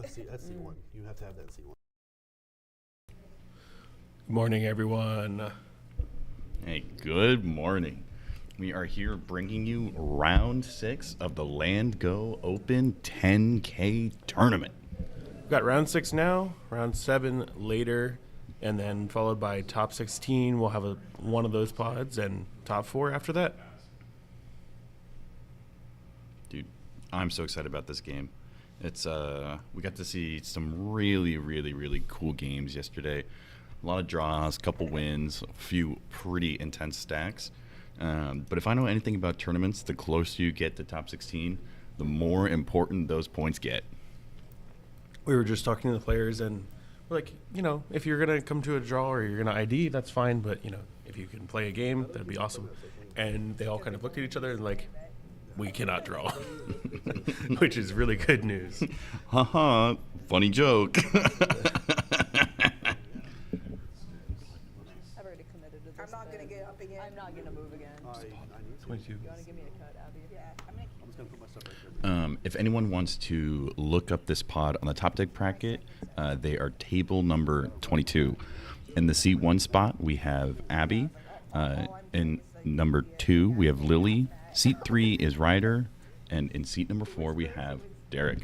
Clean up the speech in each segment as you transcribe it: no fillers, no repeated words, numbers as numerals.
That's C1. You have to have that C1. Good morning, everyone. Hey, good morning. We are here bringing you round 6 of the Land Go Open 10K tournament. We've got round 6 now, round 7 later, and then followed by top 16. We'll have one of those pods, and top 4 after that. Dude, I'm so excited about this game. It's we got to see some really cool games yesterday. A lot of draws, couple wins, a few pretty intense stacks. But if I know anything about tournaments, the closer you get to top 16, the more important those points get. We were just talking to the players, and we're like, if you're going to come to a draw or you're going to ID, that's fine. But, if you can play a game, that'd be awesome. And they all kind of looked at each other and like, we cannot draw, which is really good news. Haha, funny joke. I've already committed to this. I'm not going to get up again. I'm not going to move again. I need to. 22. You want to give me a cut, Abby? Yeah, I'm just going to put my stuff right there. If anyone wants to look up this pod on the top deck bracket, they are table number 22. In the seat 1 spot, we have Abby. In number 2, we have Lily. Seat 3 is Ryder. And in seat number 4, we have Derek.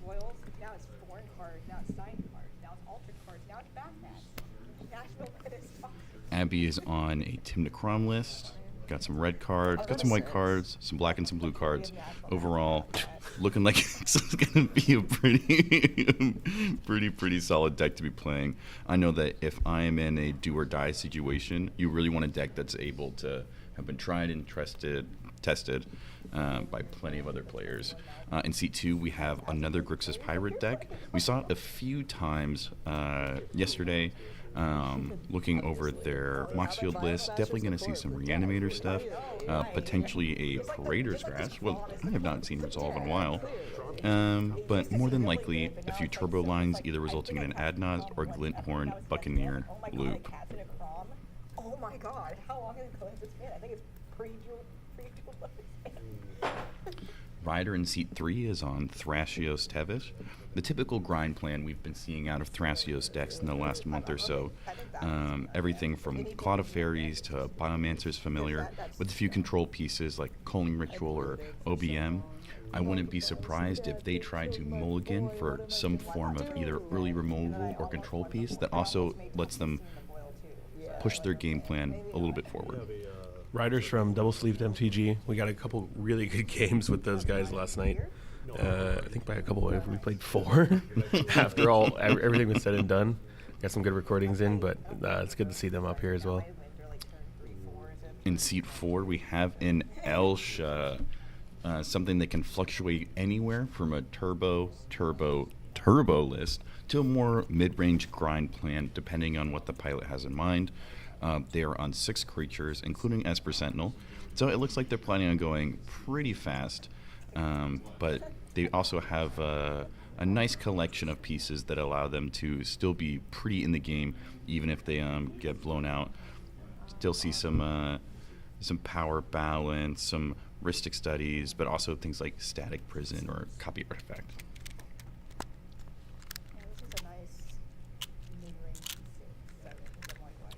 Royals, now it's foreign cards, now it's signed cards, now it's altered cards, now it's backpacks. Nashville credits. Abby is on a Tim DeCrom list. Got some red cards, got some white cards, some black and some blue cards. Overall, looking like it's going to be a pretty solid deck to be playing. I know that if I am in a do or die situation, you really want a deck that's able to have been tried and tested by plenty of other players. In seat 2, we have another Grixis Pirate deck. We saw it a few times yesterday. Looking over their Moxfield list, definitely going to see some Reanimator stuff, potentially a Parader's Grasp. Well, I have not seen Resolve in a while, but more than likely a few Turbo Lines, either resulting in an Adnaz or Glinthorn Buccaneer loop. Oh my god, how long has this been? I think it's pre-Jewel. Ryder in seat 3 is on Thrasios Tevis. The typical grind plan we've been seeing out of Thrasios decks in the last month or so. Everything from Cloud of Fairies to Biomancer's Familiar, with a few control pieces like Culling Ritual or OBM. I wouldn't be surprised if they try to mulligan for some form of either early removal or control piece that also lets them push their game plan a little bit forward. Riders from Double Sleeved MTG. We got a couple really good games with those guys last night. I think by a couple, we played 4 after everything was said and done. Got some good recordings in, but it's good to see them up here as well. In seat 4, we have an Elsha, something that can fluctuate anywhere from a turbo list to a more mid-range grind plan, depending on what the pilot has in mind. They are on 6 creatures, including Esper Sentinel. So it looks like they're planning on going pretty fast. But they also have a nice collection of pieces that allow them to still be pretty in the game, even if they get blown out. Still see some power balance, some Rhystic Studies, but also things like Static Prison or Copy Artifact.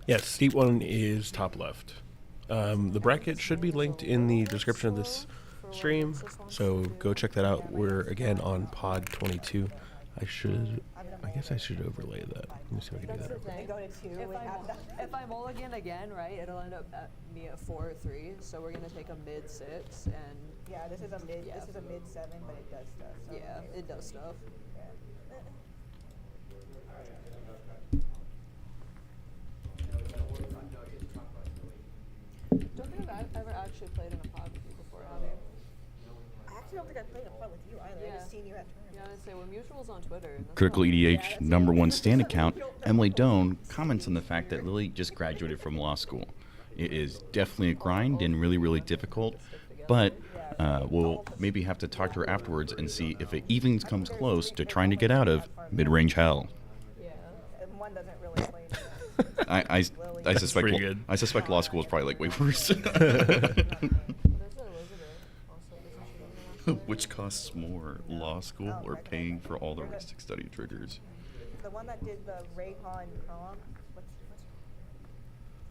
Yes, seat 1 is top left. The bracket should be linked in the description of this stream, so go check that out. We're again on pod 22. I guess I should overlay that. Let me see if I can do that. If I mulligan again, right, it'll end up at me at 4-3. So we're gonna take a mid 6 and Yeah, this is a mid 7, but it does stuff. So yeah, it does stuff. Don't think I've ever actually played in a pod with you before, have you? I actually don't think I've played a fight with you either. Yeah. I just seen you at tournaments. Yeah, I'd say we're mutuals on Twitter. And that's Critical all. EDH #1 stand account, Emily Doan, comments on the fact that Lily just graduated from law school. It is definitely a grind and really difficult, but we'll maybe have to talk to her afterwards and see if it even comes close to trying to get out of mid-range hell. Yeah. And one doesn't really play. I suspect pretty good. I suspect law school is probably like way worse. Which costs more, law school or paying for all the Ristic study triggers? The one that did the Raycon prom.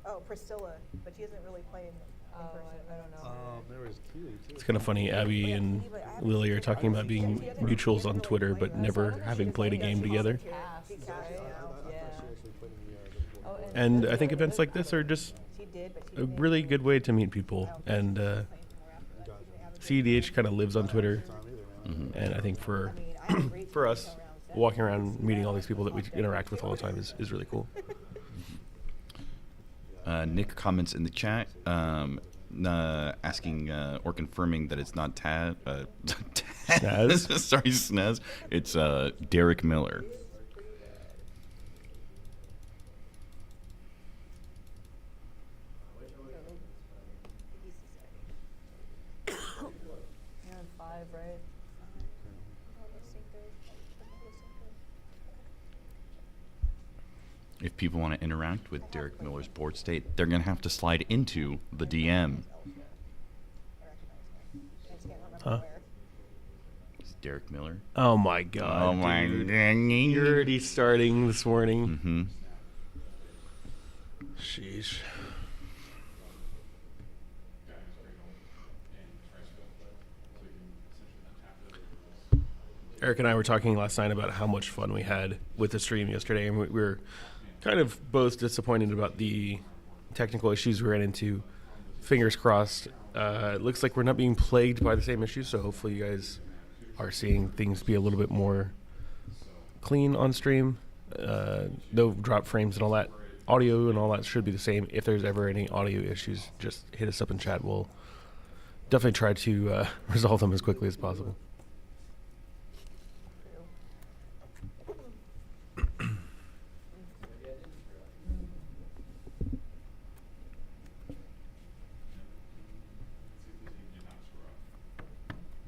Oh, Priscilla, but she hasn't really played in person. I don't know. There was Kiwi too. It's kind of funny. Abby and Lily are talking about being mutuals on Twitter, but never having played a game together. She cashed out. She actually played in the Oh, And I think events like this are just She did, but she a didn't. really good way to meet people. And cEDH kind of lives on Twitter. And I think for for us, walking around meeting all these people that we interact with all the time is really cool. Nick comments in the chat asking or confirming that it's not Taz. Snaz? Sorry, Snaz. It's Derek Miller. You're on 5, right? If people want to interact with Derek Miller's board state, they're going to have to slide into the DM. Huh? It's Derek Miller. Oh my god. Oh my dude. dang. You're already starting this morning. Mm-hmm. Sheesh. Eric and I were talking last night about how much fun we had with the stream yesterday, and we were kind of both disappointed about the technical issues we ran into. Fingers crossed. It looks like we're not being plagued by the same issues, so hopefully you guys are seeing things be a little bit more clean on stream. No drop frames and all that. Audio and all that should be the same. If there's ever any audio issues, just hit us up in chat. We'll definitely try to resolve them as quickly as possible.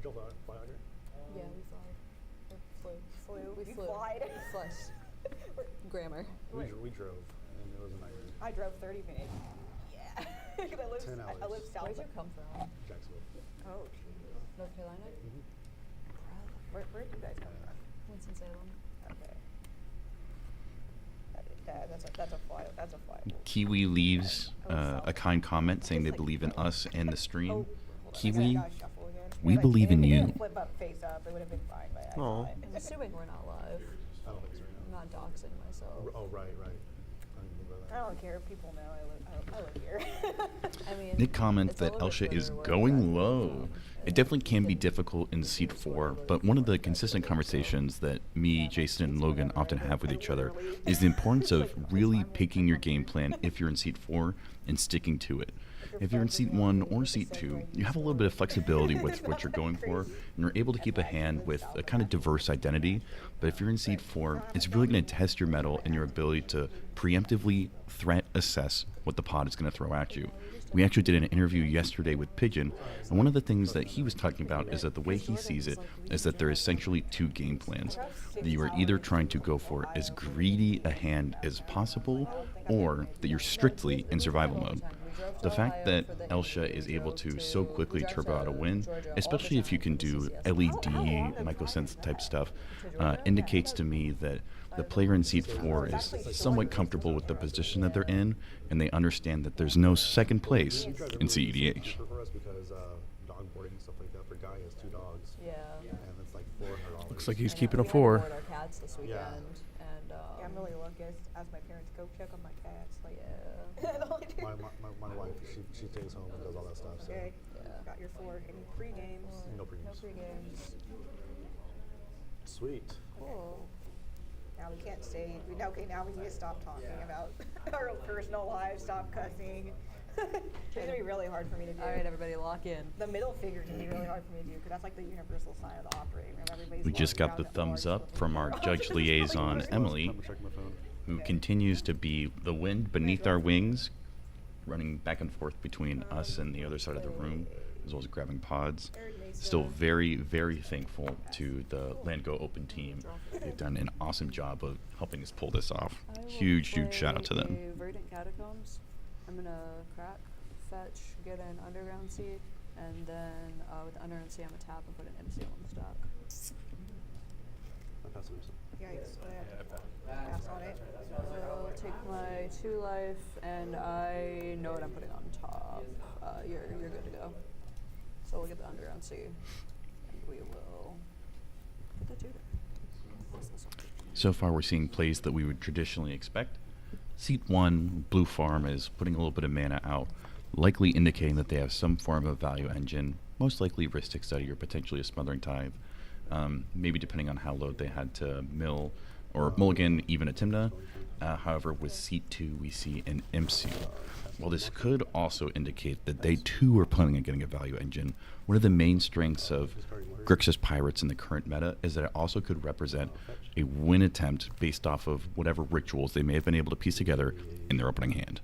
Drove out, fly out here. Yeah, we flew. We flew. flied. Flush. Grammar. We drove, and it was a nightmare. I drove 30 minutes. Yeah. 'Cause I live, 10 I hours. live south. Where'd you come from? Jacksonville. Oh, geez. North Carolina? Where'd you guys come from? Winston-Salem. Okay. That's a fly. That's a fly. Kiwi leaves a kind comment saying they believe in us and the stream. Kiwi, we believe in you. Flip up, face up. It would have been fine, but I Aw. saw it. I'm assuming we're not live. I don't think so. I'm not doxing myself. Oh, right. I didn't think about I that. don't care. People know I live here. I mean, Nick comments it's a that little bit Elsha is further away, going but- low. It definitely can be difficult in seat 4, but one of the consistent conversations that me, Jason, and Logan often have with each other is the importance of really picking your game plan if you're in seat 4 and sticking to it. If you're in seat 1 or seat 2, you have a little bit of flexibility with what you're going for, and you're able to keep a hand with a kind of diverse identity. But if you're in seat 4, it's really going to test your mettle and your ability to preemptively threat assess what the pod is going to throw at you. We actually did an interview yesterday with Pigeon, and one of the things that he was talking about is that the way he sees it is that there are essentially 2 game plans. That you are either trying to go for as greedy a hand as possible, or that you're strictly in survival mode. The fact that Elsha is able to so quickly turbo out a win, especially if you can do LED, mycosense type stuff, indicates to me that the player in seat 4 is somewhat comfortable with the position that they're in, and they understand that there's no second place in cEDH. Cheaper for us because dog boarding and stuff like that for Guy has 2 dogs. Yeah. And it's like $400. Looks like he's I know. keeping a We had to 4. board our cats this weekend, Yeah. and Yeah, I'm really lucky. I asked my parents go check on my cats. Like, yeah. My wife, she stays home and does all that stuff. So Okay. Yeah. Got your 4. Any pre-games? no premiums. No free games. Sweet. Cool. Now we can't say. Okay, now we need to stop talking about our personal lives. Stop cussing. It's gonna be really hard for me to do. All right, everybody, lock in. The middle figure can be really hard for me to do because that's like the universal sign of the operating room. Everybody's We just walking got the around at thumbs large up from our looking judge around. liaison, Really Emily, I'm checking my phone. who continues to be the wind beneath our wings, running back and forth between us and the other side of the room, as well as grabbing pods. Still very, very thankful to the Landgo Open team. They've done an awesome job of helping us pull this off. I will Huge shout out to play them. a Verdant Catacombs. I'm gonna crack, fetch, get an underground seed, And then with the under MC, I'm gonna tap and put an MC on the stack. I pass it. Yikes. Pass on it. I'll take my 2 life, and I know what I'm putting on top. You're good to go. So we'll get the under MC, and we will get the tutor. So far, we're seeing plays that we would traditionally expect. Seat 1, Blue Farm is putting a little bit of mana out, likely indicating that they have some form of value engine, most likely Ristic Study or potentially a Smothering Tithe, maybe depending on how low they had to mill or mulligan even a Timna. However, with Seat 2, we see an MC. While this could also indicate that they too are planning on getting a value engine, one of the main strengths of Grixis Pirates in the current meta is that it also could represent a win attempt based off of whatever rituals they may have been able to piece together in their opening hand.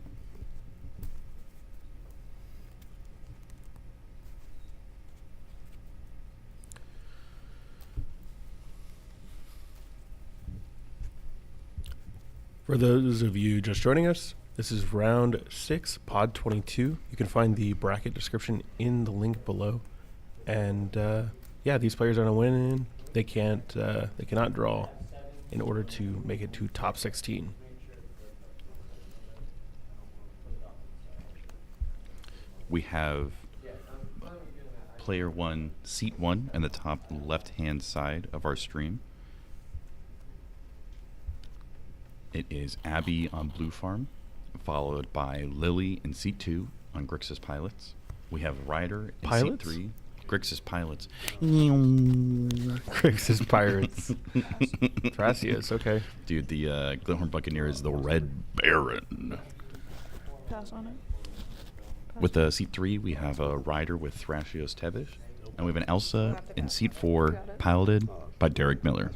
For those of you just joining us, this is round 6, pod 22. You can find the bracket description in the link below. And yeah, these players are on a win. They cannot draw in order to make it to top 16. We have player 1, seat 1 in the top left-hand side of our stream. It is Abby on Blue Farm, followed by Lily in seat 2 on Grixis Pilots. We have Ryder in Pilots? seat 3. Grixis Pilots. Grixis Pirates. Thrasios, okay. Dude, the Glinthorn Buccaneer is the Red Baron. Pass on it. With seat 3, we have a Ryder with Thrasios Tevish. And we have an Elsa in seat 4, piloted by Derek Miller.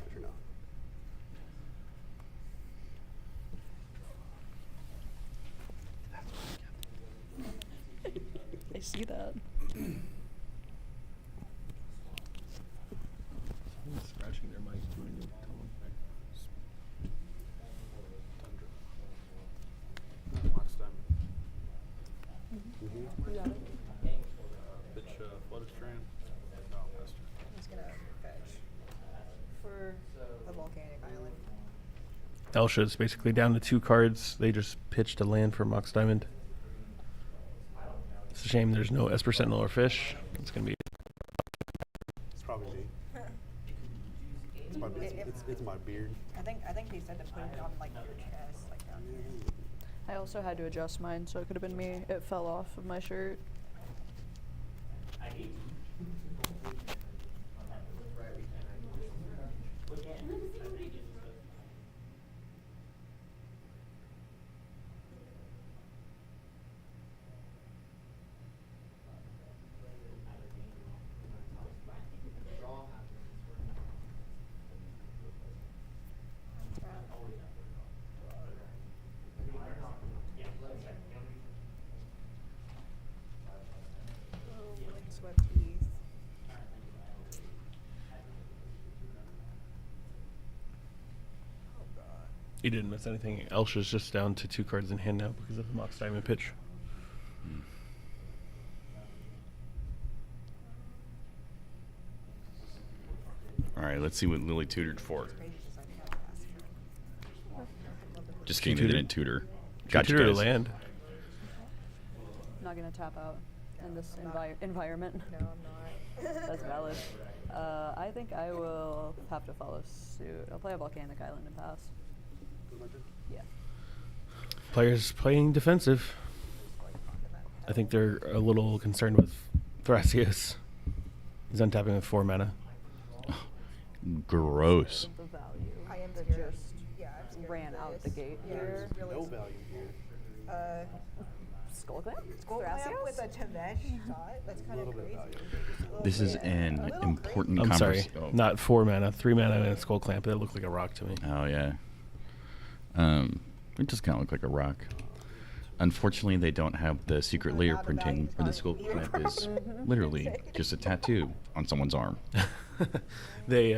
I see that. Scratching their mic. You got it. He's gonna fetch for the volcanic island. Elsha's basically down to 2 cards. They just pitched a land for Mox Diamond. It's a shame there's no Esper Sentinel or Fish. It's going to be... It's probably me. It's my beard. I think he said to put it on like your chest, like down here. I also had to adjust mine, so it could have been me. It fell off of my shirt. Windswept Heath. Oh god. He didn't miss anything. Elsha's just down to 2 cards in hand now because of the Mox Diamond pitch. All right, let's see what Lily tutored for. Crazy, just like how fast. Just She kidding, they tutored? didn't tutor. She Gotcha, tutored a guys. land. Not gonna tap out in this environment. No, I'm not. That's valid. I think I will have to follow suit. I'll play a volcanic island and pass. Yeah. Players playing defensive. I think they're a little concerned with Thrasios. He's untapping with 4 mana. Gross. The value I am that scared. just Yeah, I'm scared ran of out this. the gate Yeah, here. it's really No value here. Skull Clamp? Skull clamp with a Tamesh shot? That's kind of Little bit crazy. of value. Just a little This is bit. an A little important I'm sorry. conversation. Not 4 mana. 3 mana and a Skull Clamp. That looked like a rock to me. Oh, yeah. It just kind of look like a rock. Unfortunately, they don't have the secret layer Now the printing value's where the not skull even clamp is properly literally printed. just a tattoo on someone's arm. They,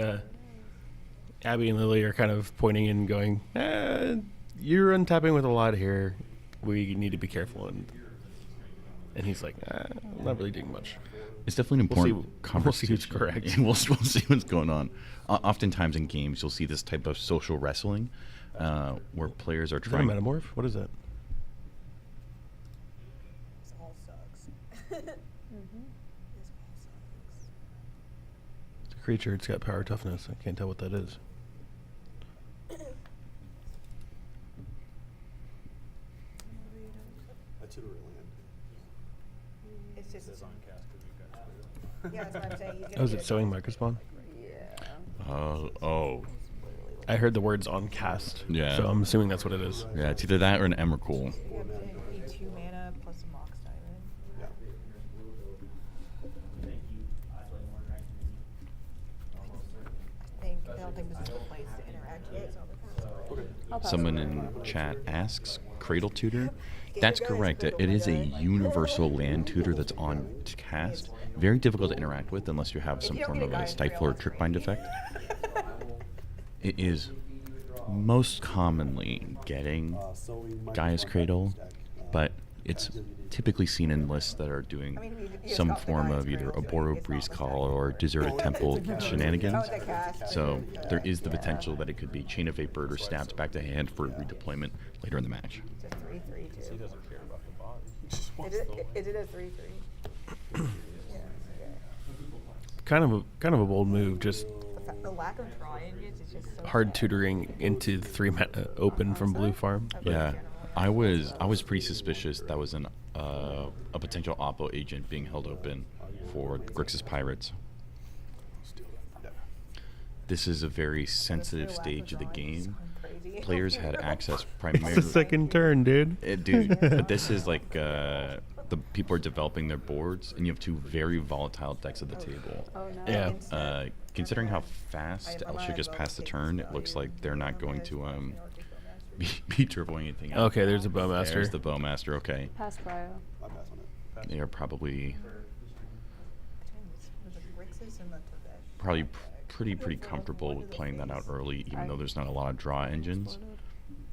Abby and Lily are kind of pointing and going, you're untapping with a lot here. We need to be careful. And And he's like, I'm not really doing much. It's definitely an We'll see- important we'll see conversation. who's correct. Yeah, we'll see what's going on. Oftentimes in games, you'll see this type of social wrestling where players are Is that a trying. metamorph? What is that? This all sucks. Mm-hmm. This all sucks. It's a creature. It's got power toughness. I can't tell what that is. I tutor land. It's just. Yeah, that's what I'm saying. He's gonna Oh, is get it sewing microspawn? Yeah. Oh. I heard the words on cast. Yeah. So I'm assuming that's what it is. Yeah, it's either that or an Emrakul. You have to need 2 mana plus a Mox Diamond. Yeah. I don't think this is the place to interact yet, so I'm gonna pass. Okay. I'll pass Someone it. in chat asks, Cradle Tutor? That's correct. It is a universal land tutor that's on cast. Very difficult to interact with unless you have some you don't form get of a a guy in stifle or trail, trick bind effect. It is most commonly getting Sewing Gaia's microphone Cradle, stack, but it's typically seen in lists that are doing I mean, you some stop the form Gaia's of either a Cradle, so Boro it's Breeze not Call much or Deserted Temple shenanigans. Oh, it's a cast. So there is the potential that it could be Chain of Vapor or Stabs back to hand for redeployment later in the match. It's a 3/3 too. He doesn't care about the body. He just Is wants it, the land. is it a 3/3? Yeah, okay. Kind of a bold move. Just The lack of draw engines is just so hard sad. tutoring into 3 mana open from blue farm. Yeah, I was pretty suspicious that was a potential Oppo agent being held open for Grixis Pirates. Yeah. This is a very The sensitive lack stage of the drawing is game. crazy. Players had access It's primarily. the second turn, dude. Dude, but this is like the people are developing their boards, and you have 2 very volatile decks at the table. Oh no. Yeah. Instant. Considering how fast I'm Elshia gonna just go passed the take turn, this it looks value. like they're not going Otherwise, to I'll be turboing anything out. Okay, there's a Bowmaster. There's the Bowmaster. Okay, Pass Cryo. I pass on it. they are probably Was it Grixis and the Tevesh? probably pretty comfortable with playing that out early, even though there's not a lot of draw engines.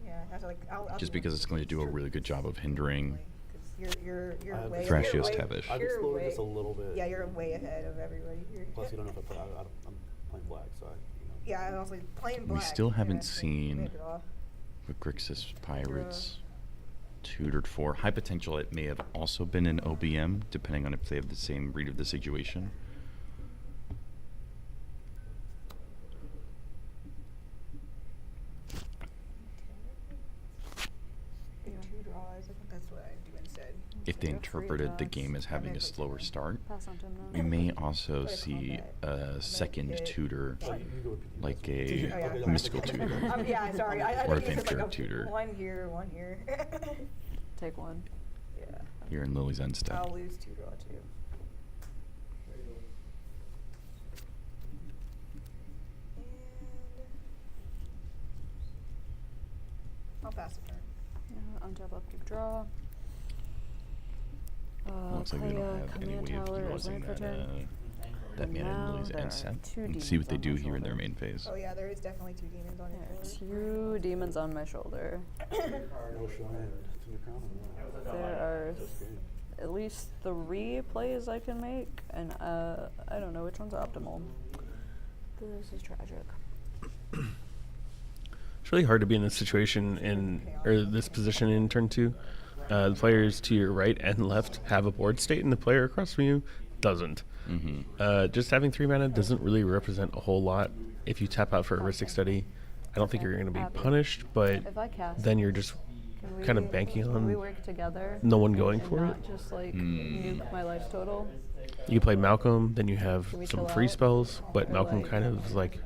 Yeah, I have to, like, I'll Just do because it's going to do a really good job of hindering 'cause you're I've way Thrashios you're way- Tevesh. I've you're exploded way- this a little bit. Yeah, you're way ahead of everybody here. Plus, you don't know if I play. I'm playing black, so Yeah, and also playing black. still yeah, haven't so seen- we draw. with Grixis Pirates tutored for. High potential it may have also been in OBM, depending on if they have the same read of the situation. Big 2 draws. I think that's what I do instead. If they Free interpreted the attacks. game as having a slower start, Pass on to him we now. may also Play a see combat. a second hit. tutor, you can go with PD. like Oh, a yeah. mystical tutor. Yeah, sorry. I Or a think it's like vampiric a tutor. One here, one here. Take one. Yeah. Here in Lily's End step. I'll lose 2 draw too. And I'll pass the turn. Yeah, untap upkeep draw. Looks like they play don't a have any command way of tower as utilizing land for that, turn. that mana in Now Lily's there End are step. 2 Let's see what they demons do on my here in their shoulder. main phase. Oh yeah, there is definitely 2 demons on There your are board. 2 demons on my shoulder. No shrine to the crown. There are Just game. at least 3 plays I can make, and I don't know which one's optimal. This is tragic. It's really hard to be in this situation or this position in turn 2. The players to your right and left have a board state, and the player across from you doesn't. Just having 3 mana doesn't really represent a whole lot. If you tap out for a Heuristic Study, I don't think you're going to be punished, but If I cast, then you're just can we, kind of banking can we on work together? no one going and for not it. just like Hmm. nuke my life total. You play Malcolm, then you have Can we some chill free out? spells, but Or, Malcolm like- kind of is like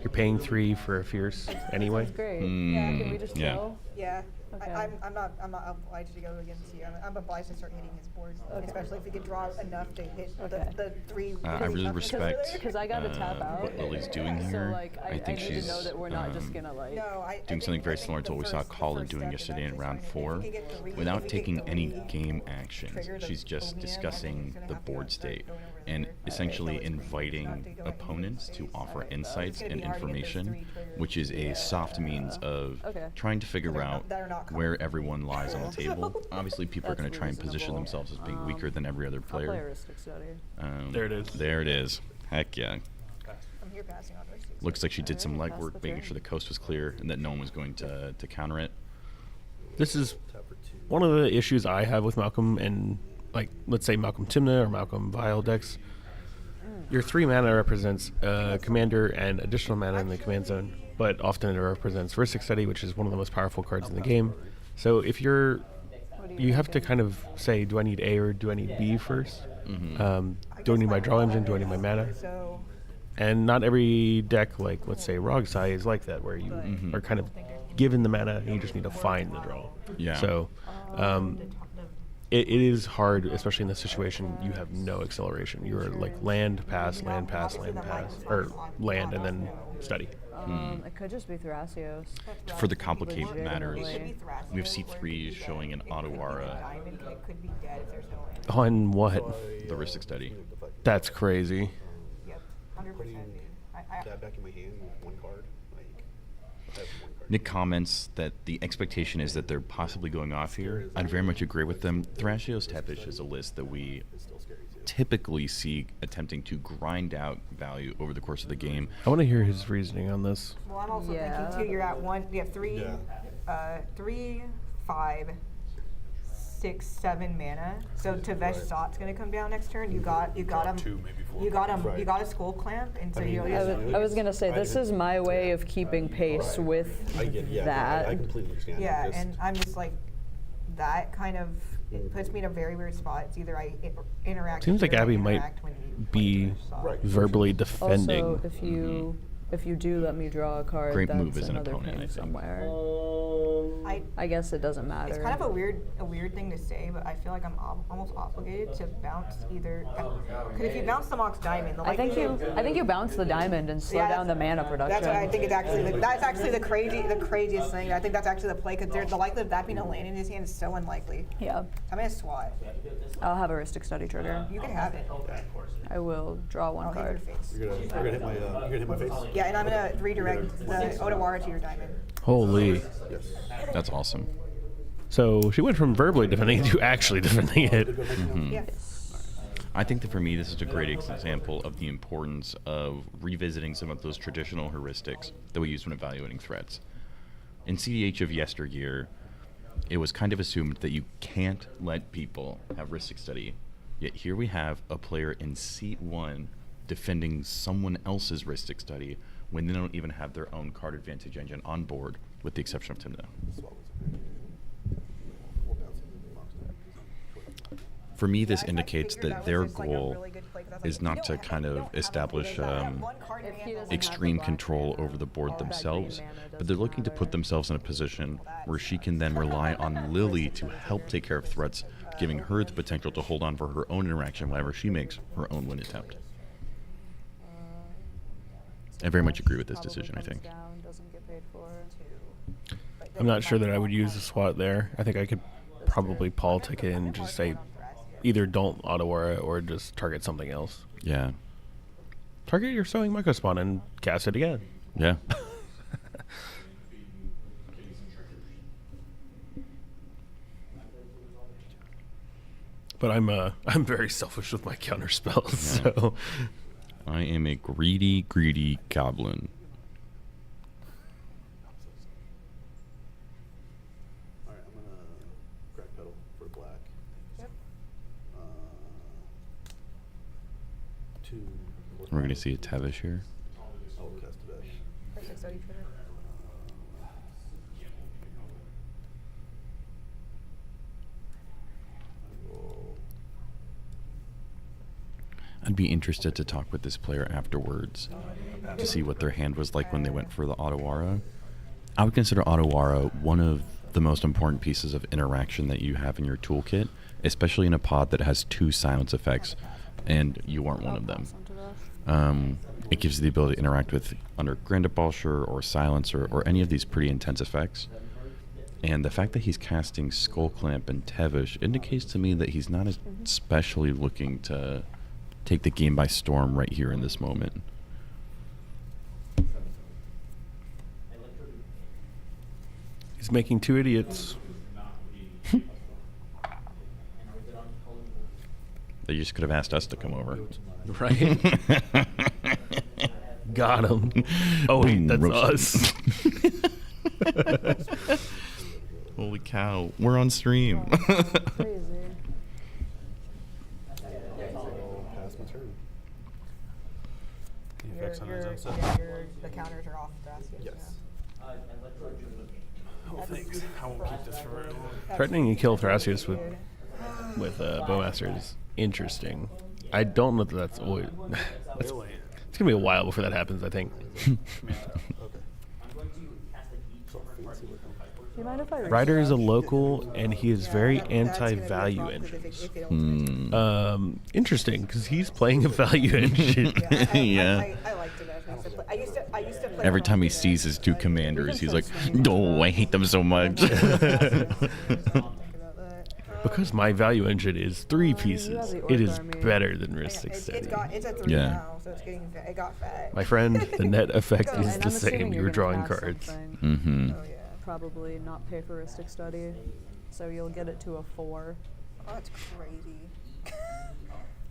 you're paying 3 for a Fierce anyway. That's great. Mm, Yeah, can we just yeah. chill? Yeah. Okay. I'm not obliged to go against you. I'm obliged to start hitting his boards, Okay. especially if he can draw enough to hit Okay. the 3. I really toughness respect over there. Because I gotta tap out. what Lily's doing So here. like I think need she's to know that we're not just gonna like. No, I doing think- something very I think similar to the what we saw first- the Colin first doing step is yesterday in actually round starting. If 4 he can get 3, if without he can taking get any 3, game actions. trigger the She's just OBM, I think discussing he's gonna the have to board start state. going over and essentially inviting opponents to offer insights and information, which is a soft means of Okay. trying to figure out that are not where everyone lies on the table. Obviously, people are going to try and position themselves as being weaker than every other I'll play player. Heuristic Study. There it is. There it is. Heck yeah. I'm here passing on this. Looks like she did some Alright, pass legwork, the making turn. sure the coast was clear and that no one was going to counter it. This is Tap for 2. one of the issues I have with Malcolm and, like, let's say Malcolm Timna or Malcolm Vile decks. Your 3 mana represents commander and additional mana in the command zone, but often it represents Heuristic Study, which is one of the most powerful cards in the game. So if you're, What do you have to thinking? kind of say, do I need A or do I need B first? Mm-hmm. Do I need my draw engine? Do I need my mana? So, And not every deck, like let's say Rogsai, is like that, where you are kind of given the mana and you just need to find the draw. Yeah. So it is hard, especially in this situation. You have no acceleration. You are like land, pass, land, pass, land, pass, or land and then study. It could just be Thrasios. For the complicated Legitimately. matters, it could be Thrasios, we have or C3 it could showing an be a Otawara, diamond, and it could be dead if there's no land. On what? the Heuristic Study. That's crazy. Yep, 100%. dude. Tap back in my hand with 1 card. Like, I have 1 card. Nick comments that the expectation is that they're possibly going off here. I'd very much agree with them. Thrasios Tepish is a list that we It's still scary too. typically see attempting to grind out value over the course of the game. I want to hear his reasoning on this. Well, I'm also Yeah. thinking too. You're at 1. You have 3, Yeah. 3, 5, 6, 7 mana. So Tavesh Sot's gonna come down next turn. You got him. 2, maybe 4. You got him. Right. You got a skull clamp, and so I mean, you. I was gonna say, this is my way of keeping pace with I get, yeah, that. I completely understand. Yeah, Just- and I'm just like, that kind of it puts me in a very weird spot. It's either I interact. Seems like here or I Abby might interact when you be Tavesh Sot. Right. verbally defending. Also, if you do let me draw a card, Great that's move as an another opponent, thing I think. somewhere. I I guess it doesn't matter. It's kind of a weird thing to say, but I feel like I'm almost obligated to bounce either. Because if you bounce the Mox Diamond, the I think likelihood- you bounce the diamond and slow Yeah, down the that's- mana production. That's what I think. It's actually that's actually the craziest thing. I think that's actually the play because the likelihood of that being a land in his hand is so unlikely. Yeah, I'm gonna swat. I'll have a Heuristic Study trigger. You can have it. I will draw one I'll hit your card. face. You're gonna hit my face? Yeah, and I'm gonna redirect the Otawara to your diamond. Holy. Yes. That's awesome. So she went from verbally defending it to actually defending it. Yeah. I think that for me, this is a great example of the importance of revisiting some of those traditional heuristics that we use when evaluating threats. In cEDH of yesteryear, it was kind of assumed that you can't let people have heuristic study. Yet here we have a player in seat 1 defending someone else's heuristic study when they don't even have their own card advantage engine on board, with the exception of Timna. For me, this I indicates figured that was their just, like, a goal really good play 'cause I was is like, not you to don't have- kind you of don't have establish I have one card in If hand he that doesn't will- extreme black control mana, over the board that green themselves, mana but doesn't they're looking to matter. put themselves in a position where she can then rely on Lily to help take care of threats, giving her the potential to hold on for her own interaction whenever she makes her own win attempt. I very much agree with this Probably decision, I comes think. down, doesn't get paid for. I'm not sure that I would use the SWAT there. I think I could probably politic it and just say either don't Otawara or just target something else. Yeah. Target your Sowing Microspawn and cast it again. Yeah. But I'm very selfish with my counter spells, so I am a greedy, greedy goblin. Alright, I'm gonna crack pedal for black. Yep. 2. We're going to see a Tavish here. I'll cast a dash. Perfect, so you trigger. I'd be interested to talk with this player afterwards to see what their hand was like when they went for the Otawara. I would consider Otawara one of the most important pieces of interaction that you have in your toolkit, especially in a pod that has 2 silence effects, and you aren't one of them. It gives you the ability to interact with under Grandabulsher or Silencer or any of these pretty intense effects. And the fact that he's casting Skull Clamp and Tevish indicates to me that he's not especially looking to take the game by storm right here in this moment. He's making 2 idiots. They just could have asked us to come over. Right? Got him. Oh, wait, that's us. Holy cow. We're on stream. Crazy. I'll pass my turn. The effects on his own set. The counters are off Thrasios. Yes. Oh, thanks. I won't keep this for very long. Threatening to kill Thrasios with Bowmaster is interesting. I don't know that that's always... It's Really? going to be a while before that happens, I think. Okay. Do you mind if I Ryder is a refresh? local, and he is very anti-value engines. Interesting, because he's playing a value engine. Yeah. I liked it. I used to play. Every time he sees his 2 commanders, he's like, "No, I hate them so much." Because my value engine is 3 pieces, it is better than Risk It's 670. a 3 Yeah. now, so it got fat. My friend, the net effect And is I'm the assuming same. you're You're gonna drawing cast cards. something. Mm-hmm. Oh yeah. Probably not pay for Ristic Study, so you'll get it to a 4. Oh, that's crazy.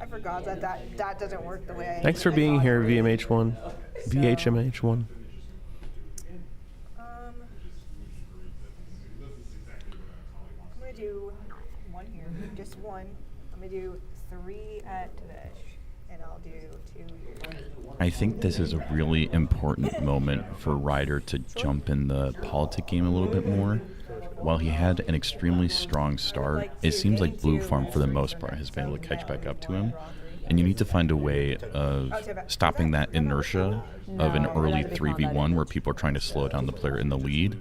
I forgot that doesn't work the way I. Thanks for being here, VMH1. VHMH1. I'm gonna do 1 here, just 1. I'm gonna do 3 at Tavesh, and I'll do 2 here. I think this is a really important moment for Ryder to jump in the politic game a little bit more. While he had an extremely strong start, it seems like Blue Farm, for the most part, has been able to catch back up to him. And you need to find a way of stopping that inertia of an early 3v1 where people are trying to slow down the player in the lead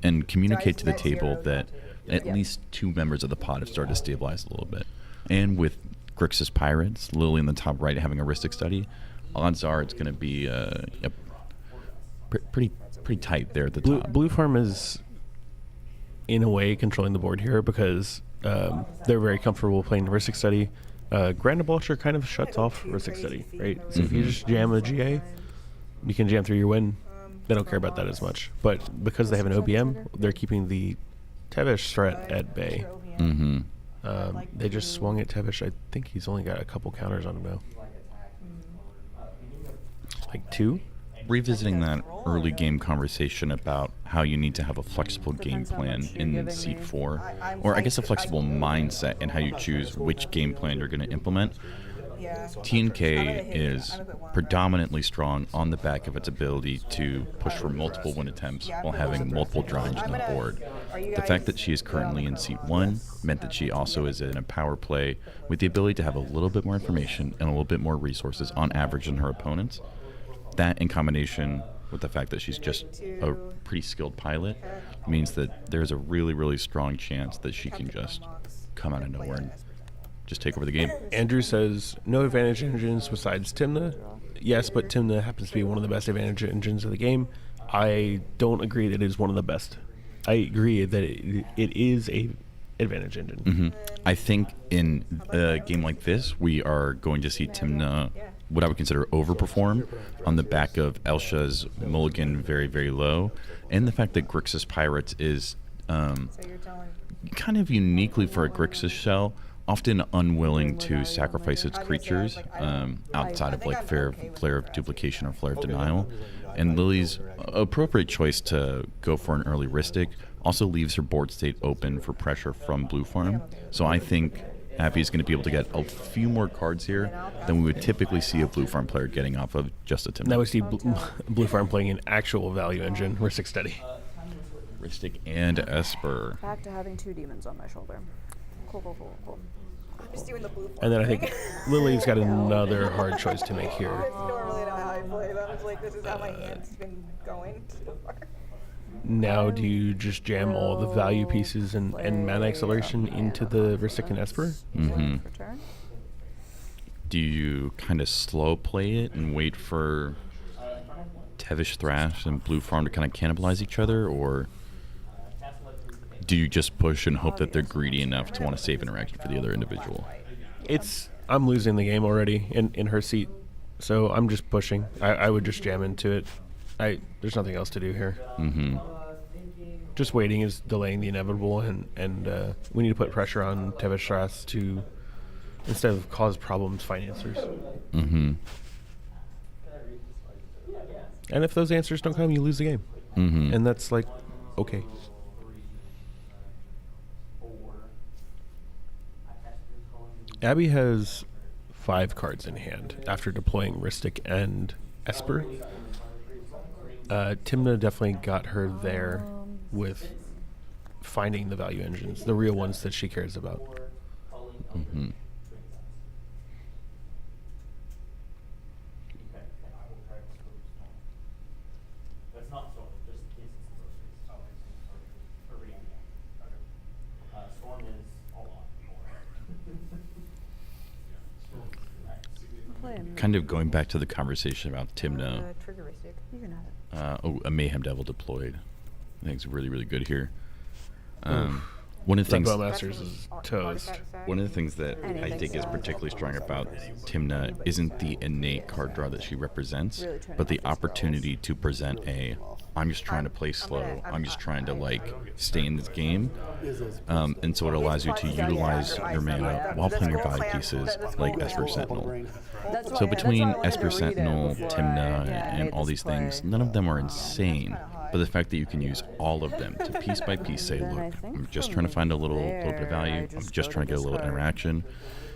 and communicate to the table that at least 2 members of the pod have started to stabilize a little bit. And with Grixis Pirates, Lily in the top right having a Ristic Study, odds are it's going to be pretty tight there at the top. Blue Farm is, in a way, controlling the board here because they're very comfortable playing the Ristic Study. Grand Vulture kind of shuts off Ristic Study, right? So if you just jam a GA, you can jam through your win. They don't care about that as much. But because they have an OBM, they're keeping the Tevesh threat at bay. Mm-hmm. They just swung at Tevesh. I think he's only got a couple counters on him now. Like 2? Revisiting that early game conversation about how you need to have a flexible game plan in Seed 4, or I guess a flexible mindset in how you choose which game plan you're going to implement. Yeah. TNK is predominantly strong on the back of its ability to push for multiple win attempts while having multiple drawings on the board. The fact that she is currently in Seat 1 meant that she also is in a power play with the ability to have a little bit more information and a little bit more resources on average than her opponents. That in combination with the fact that she's just a pretty skilled pilot means that there's a really, really strong chance that she can just come out of nowhere and just take over the game. Andrew says, no advantage engines besides Tymna. Yes, but Tymna happens to be one of the best advantage engines of the game. I don't agree that it is one of the best. I agree that it is a advantage engine. Mm-hmm. I think in a game like this, we are going to see Tymna, what I would consider overperform, on the back of Elsha's mulligan very, very low, and the fact that Grixis Pirates is kind of uniquely for a Grixis shell, often unwilling to sacrifice its creatures outside of like Flare of Duplication or Flare of Denial. And Lily's appropriate choice to go for an early Ristic also leaves her board state open for pressure from Blue Farm. So I think Appy is going to be able to get a few more cards here than we would typically see a Blue Farm player getting off of just a Tymna. Now we see Blue Farm playing an actual value engine, Ristic Study. Ristic and Esper. Back to having 2 demons on my shoulder. Cool. I'm just doing the blue. And then I think Lily's got another hard choice to make here. I don't really know how I play them. It's like this is how my hand's been going so far. Now do you just jam all the value pieces and mana acceleration into the Ristic and Esper? Mm-hmm. For turn. Do you kind of slow play it and wait for Tevesh Thrash and Blue Farm to kind of cannibalize each other, or do you just push and hope that they're greedy enough to want to save interaction for the other individual? I'm losing the game already in her seat, so I'm just pushing. I would just jam into it. There's nothing else to do here. Mm-hmm. Just waiting is delaying the inevitable, and we need to put pressure on Tevestras to, instead of cause problems, find answers. Mm-hmm. And if those answers don't come, you lose the game. Mm-hmm. And that's like, okay. Abby has 5 cards in hand after deploying Ristic and Esper. Timna definitely got her there with finding the value engines, the real ones that she cares about. Mm-hmm. Kind of going back to the conversation about Timna. Triggeristic. You can have it. A Mayhem Devil deployed. I think it's really, really good here. One of the things. Bowmasters is toast. One of the things that I Anything think is so. particularly strong about Timna isn't the innate card draw that she represents, but the opportunity to present I'm just trying to play slow. I'm just trying to stay in this game, and so it allows you to utilize your mana while playing your value pieces like Esper Sentinel. So between Esper Sentinel, Timna, and all these things, none of them are insane. But the fact that you can use all of them to piece by piece say, look, I'm just trying to find a little bit of value. I'm just trying to get a little interaction.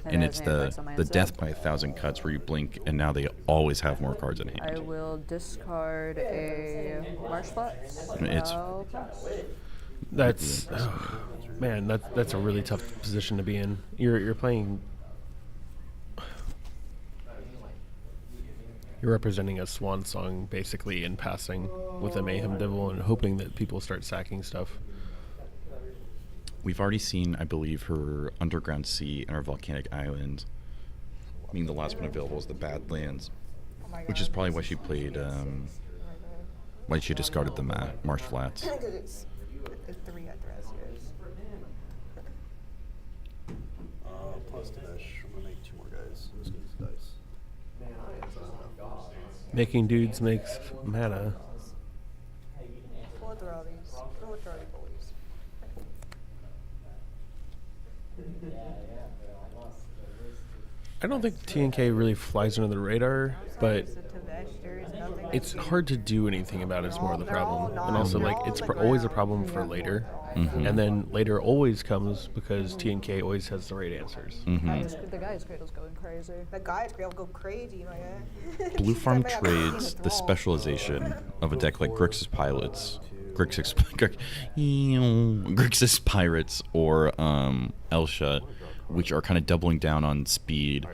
And it's the death by 1,000 cuts where you blink, and now they always have more cards in I hand. will discard a Marsh Flats. It's- I'll pass. That's man, that's a really tough position to be in. You're playing. You're representing a swan song basically in passing with a Mayhem Devil and hoping that people start sacking stuff. We've already seen, I believe, her Underground Sea and her Volcanic Island. I mean, the last one available is the Badlands, which is probably why she played, why she discarded the Marsh Flats. Because it's 3 addresses. Plus dash. I'm gonna make 2 more guys. I'm just gonna use the dice. Making dudes makes mana. Pull it through all these. Pull it through all these bullies. I don't think TNK really flies under the radar, but The Tevesh, there is nothing. it's hard to do anything about it. It's more of the problem, and also it's always a problem for later, and then later always comes because TNK always has the right answers. The guy's cradle's going crazy. The guys will go crazy, my guy. Blue Farm trades the specialization of a deck like Grixis Pirates, Grixis Pirates, or Elsha, which are kind of doubling down on speed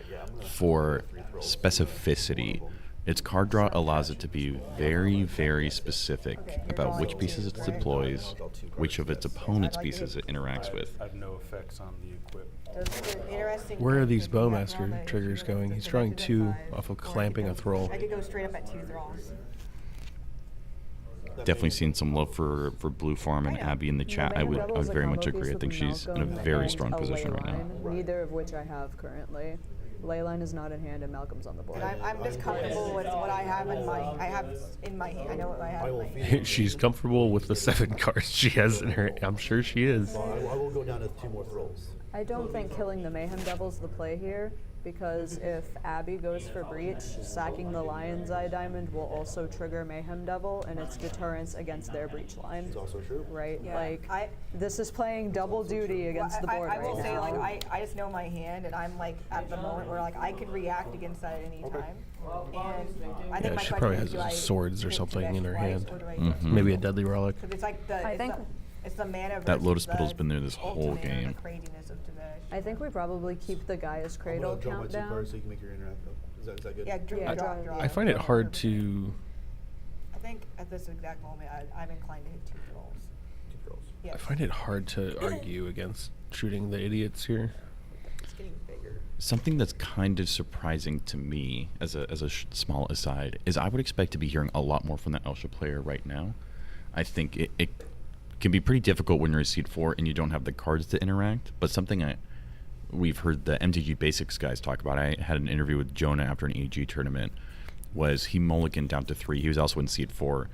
for specificity. Its card draw allows it to be very, very specific about which pieces it deploys, which of its opponent's pieces it interacts with. I have no effects on the equip. Where are these Bowmaster triggers going? He's drawing 2 off of clamping a thrall. I could go straight up at 2 thralls. Definitely seen some love for Blue Farm and Abby in the chat. I would very much agree. I think she's in a very strong position right now. Neither of which I have currently. Leyline is not in hand, and Malcolm's on the board. And I'm just comfortable with what I have in my hand. I know what I have in my hand. She's comfortable with the 7 cards she has in her. I'm sure she is. I will go down to 2 more throws. I don't think killing the Mayhem Devil's the play here, because if Abby goes for Breach, sacking the Lion's Eye Diamond will also trigger Mayhem Devil, and it's deterrence against their Breach line. It's also true. Right? Yeah, This is playing double duty against the board I will right say, now. I just know my hand, and I'm at the moment where I can react against that at any time. And I think Yeah, my she question probably is, has do I swords or hit something Tevesh in her twice, hand. or do I hit Maybe a deadly relic. Because it's like it's the mana That versus Lotus the Petal's been there this whole ultimate and game. The craziness of Tevesh. I think we probably keep the Gaia's I'm Cradle gonna draw my 2 countdown. cards so you can make your interact though. Is that good? Yeah, Yeah, draw. I find it hard to. I think at this exact moment, I'm inclined to hit 2 rolls. 2 throws. Yeah, I find it hard to argue against shooting the idiots here. it's getting bigger. Something that's kind of surprising to me, as a small aside, is I would expect to be hearing a lot more from the Elsha player right now. I think it can be pretty difficult when you're a seed 4 and you don't have the cards to interact, but something we've heard the MTG Basics guys talk about. I had an interview with Jonah after an AG tournament. Was he mulliganed down to 3? He was also in seed 4,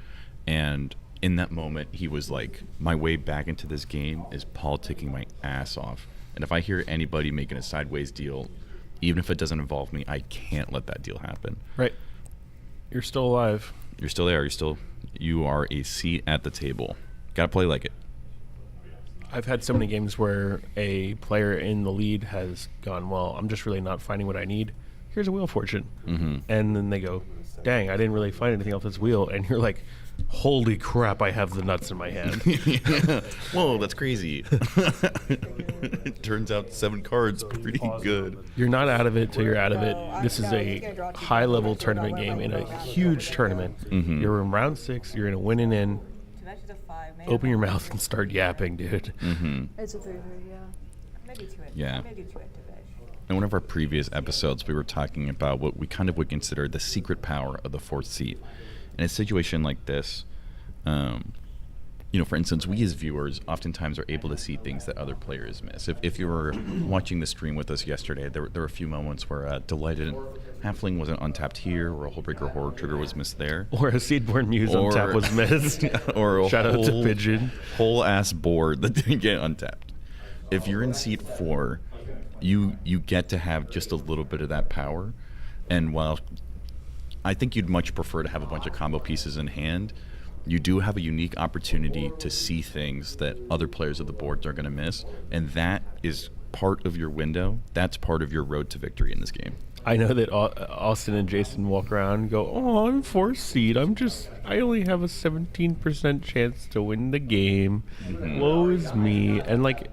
and in that moment he was like, my way back into this game is politicking my ass off, and if I hear anybody making a sideways deal, even if it doesn't involve me, I can't let that deal happen. Right. You're still alive. You're still there. You are a seat at the table. Gotta play like it. I've had so many games where a player in the lead has gone, well, I'm just really not finding what I need. Here's a Wheel of Fortune. Mm-hmm. And then they go, dang, I didn't really find anything else that's wheel. And you're like, holy crap, I have the nuts in my hand. Yeah. Whoa, that's crazy. It turns out 7 cards pretty good. You're not out of it till you're out of it. No, This is no, he's gonna a draw 2 high-level cards. tournament game in a huge tournament. Mhm. You're in round 6. You're in a win and in. That's just a 5. Maybe Open your mouth and start yapping, dude. Mm-hmm. It's a 3-3, yeah. Maybe 2 Yeah. Maybe 2 activate. In one of our previous episodes, we were talking about what we kind of would consider the secret power of the 4th seat. In a situation like this, for instance, we as viewers oftentimes are able to see things that other players miss. If you were watching the stream with us yesterday, there were a few moments where Delighted Halfling wasn't untapped here, or a Hullbreaker Horror Trigger was missed there. Or a Seedborn Muse on tap was missed. Or a Shout out to Pigeon. whole ass board that didn't get untapped. If you're in seat 4, you get to have just a little bit of that power. And while I think you'd much prefer to have a bunch of combo pieces in hand, you do have a unique opportunity to see things that other players of the boards are going to miss, and that is part of your window. That's part of your road to victory in this game. I know that Austin and Jason walk around and go, oh, I'm 4th seed. I only have a 17% chance to win the game. Mm-hmm. Woe is me. And, like,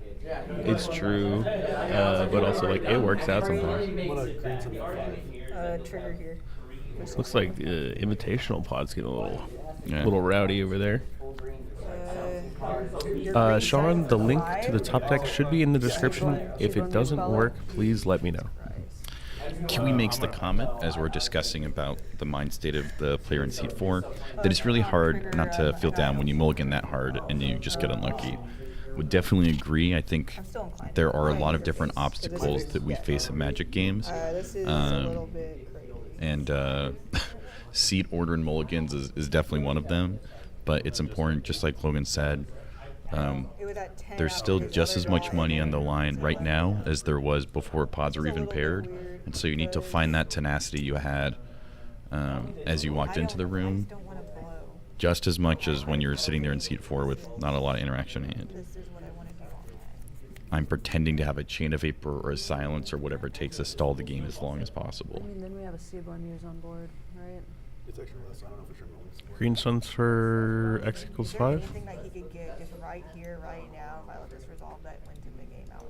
it's true, but also, like, it works out sometimes. I'm gonna green something for 5. Trigger here. Looks like the Invitational pod's getting a Yeah. little rowdy over there. Your green Sean, side's the link 5. to the top deck should be in the description. If it doesn't work, please let me know. Kiwi makes the comment, as we're discussing about the mind state of the player in seat 4, that it's really hard not to feel down when you mulligan that hard and you just get unlucky. Would definitely agree. I think I'm still inclined. there are a lot of different obstacles that we face in Magic games. This is a little bit crazy. And seat order and mulligans is definitely one of them. But it's important, just like Logan said, It was at 10 there's out still of his just other as much draw. money on the line right now as there was before pods were even paired. And so you need to find that tenacity you had as you walked into the I room, just don't want to blow. just as much as when you're sitting there in seat 4 with not a lot of interaction in hand. This is what I want to do on that. I'm pretending to have a chain of vapor or a silence or whatever it takes to stall the game as long as I possible. mean, then we have a Seedborn Muse on board, right? It's actually less. I don't know for sure. Green Suns for X equals Is there 5. anything that he could get just right here, right now, if I let this resolve that wins him the game outright?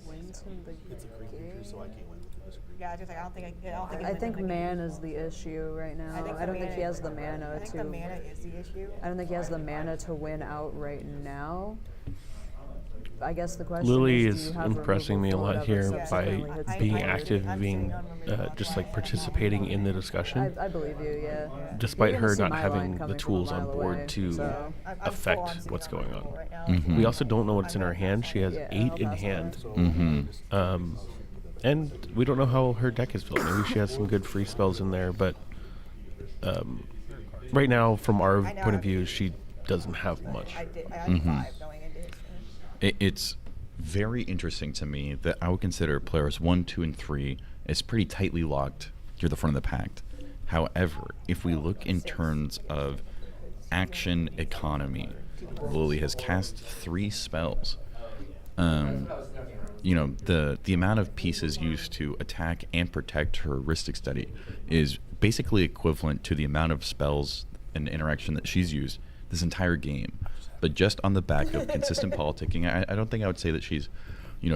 Wins him the It's a green creature, so I can't win with the disagree. Yeah, just like I don't think it I wins think him the game. man is the issue right now. I I don't think he has the mana I think to. the mana is the issue. I don't think he has the mana to win out right now. I guess the question Lily is, do is you have impressing me a removal lot for here whatever by subsequently hits the being board? active, I'm being sitting on removal. just like participating in the discussion, I believe you, yeah. despite You're gonna her see not my having line the coming from a tools on mile board away, to so- I'm full affect on sitting what's on going removal on. right now. Mhm. We also don't know what's in her hand. She has Yeah, 8 I'll in pass hand. So Mhm. And we don't know how her deck is built. Maybe she has some good free spells in there, but right now, from our I know point I of view, have- she doesn't have much. I had Mhm. 5 going into his finish. It's very interesting to me that I would consider players 1, 2, and 3 as pretty tightly locked near the front of the pack. However, if we look in terms of action economy, Lily has cast 3 spells. The amount of pieces used to attack and protect her heuristic study is basically equivalent to the amount of spells and interaction that she's used this entire game. But just on the back of consistent politicking, I don't think I would say that she's,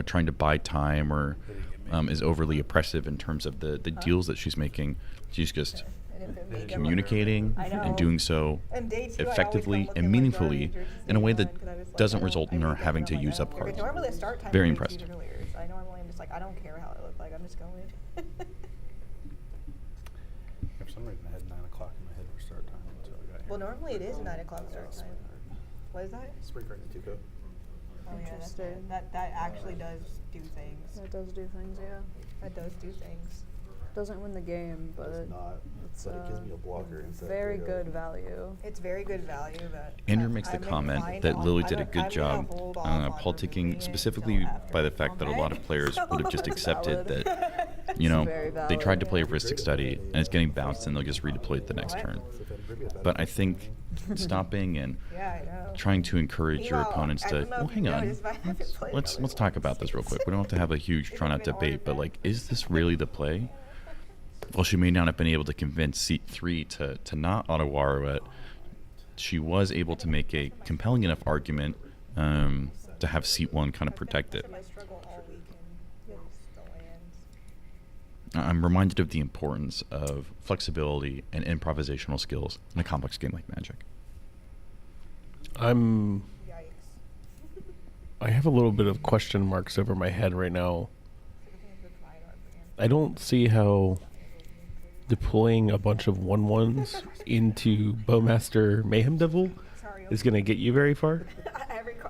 trying to buy time or is overly oppressive in terms of the deals that she's making. She's just And if it made communicating I know. and doing so And day 2, I always effectively come and looking meaningfully like garbage in a way or that just day 1, 'cause I was like, doesn't I don't- result in I her need to having get to them use on up my cards. own. Normally the start time Very is impressed. 2 earlier, so I normally am just like, I don't care how it looks like, I'm just going. For some reason, I had 9 o'clock in my head for start time until I got here. Well, normally it is 9 o'clock start time. What is that? Spring card to Tuco. Oh yeah, that's Interesting. it. That actually does do things. That does do things, yeah. That does do things. Doesn't win the game, but Does not, it's but it gives me a blocker instead of very Drago. good value. It's very good value, but Andrew makes the I'm comment inclined that to- Lily I'm did a I'm good gonna job hold off on politicking, removing it specifically until after by the fact that a lot of combat. players would have just accepted Valid. that, very they tried to valid. play Heuristic Study and it's getting bounced and they'll just redeploy it the next turn. But I think stopping and Yeah, I know. trying to encourage your Meanwhile, opponents I to, don't know well, if you hang on, noticed, but I haven't played let's talk about this real quick. We don't have to have a huge drawn out debate, but like, is this really the play? Well, she may not have been able to convince seat 3 to not auto-waro it. She was able to make a compelling enough argument to have seat 1 kind of protected. I struggle all week and the lands. I'm reminded of the importance of flexibility and improvisational skills in a complex game like Magic. I Yikes. have a little bit of question marks over my head right now. I don't see how deploying a bunch of 1/1s into Bowmaster Mayhem Devil Sorry. is going to get you very far.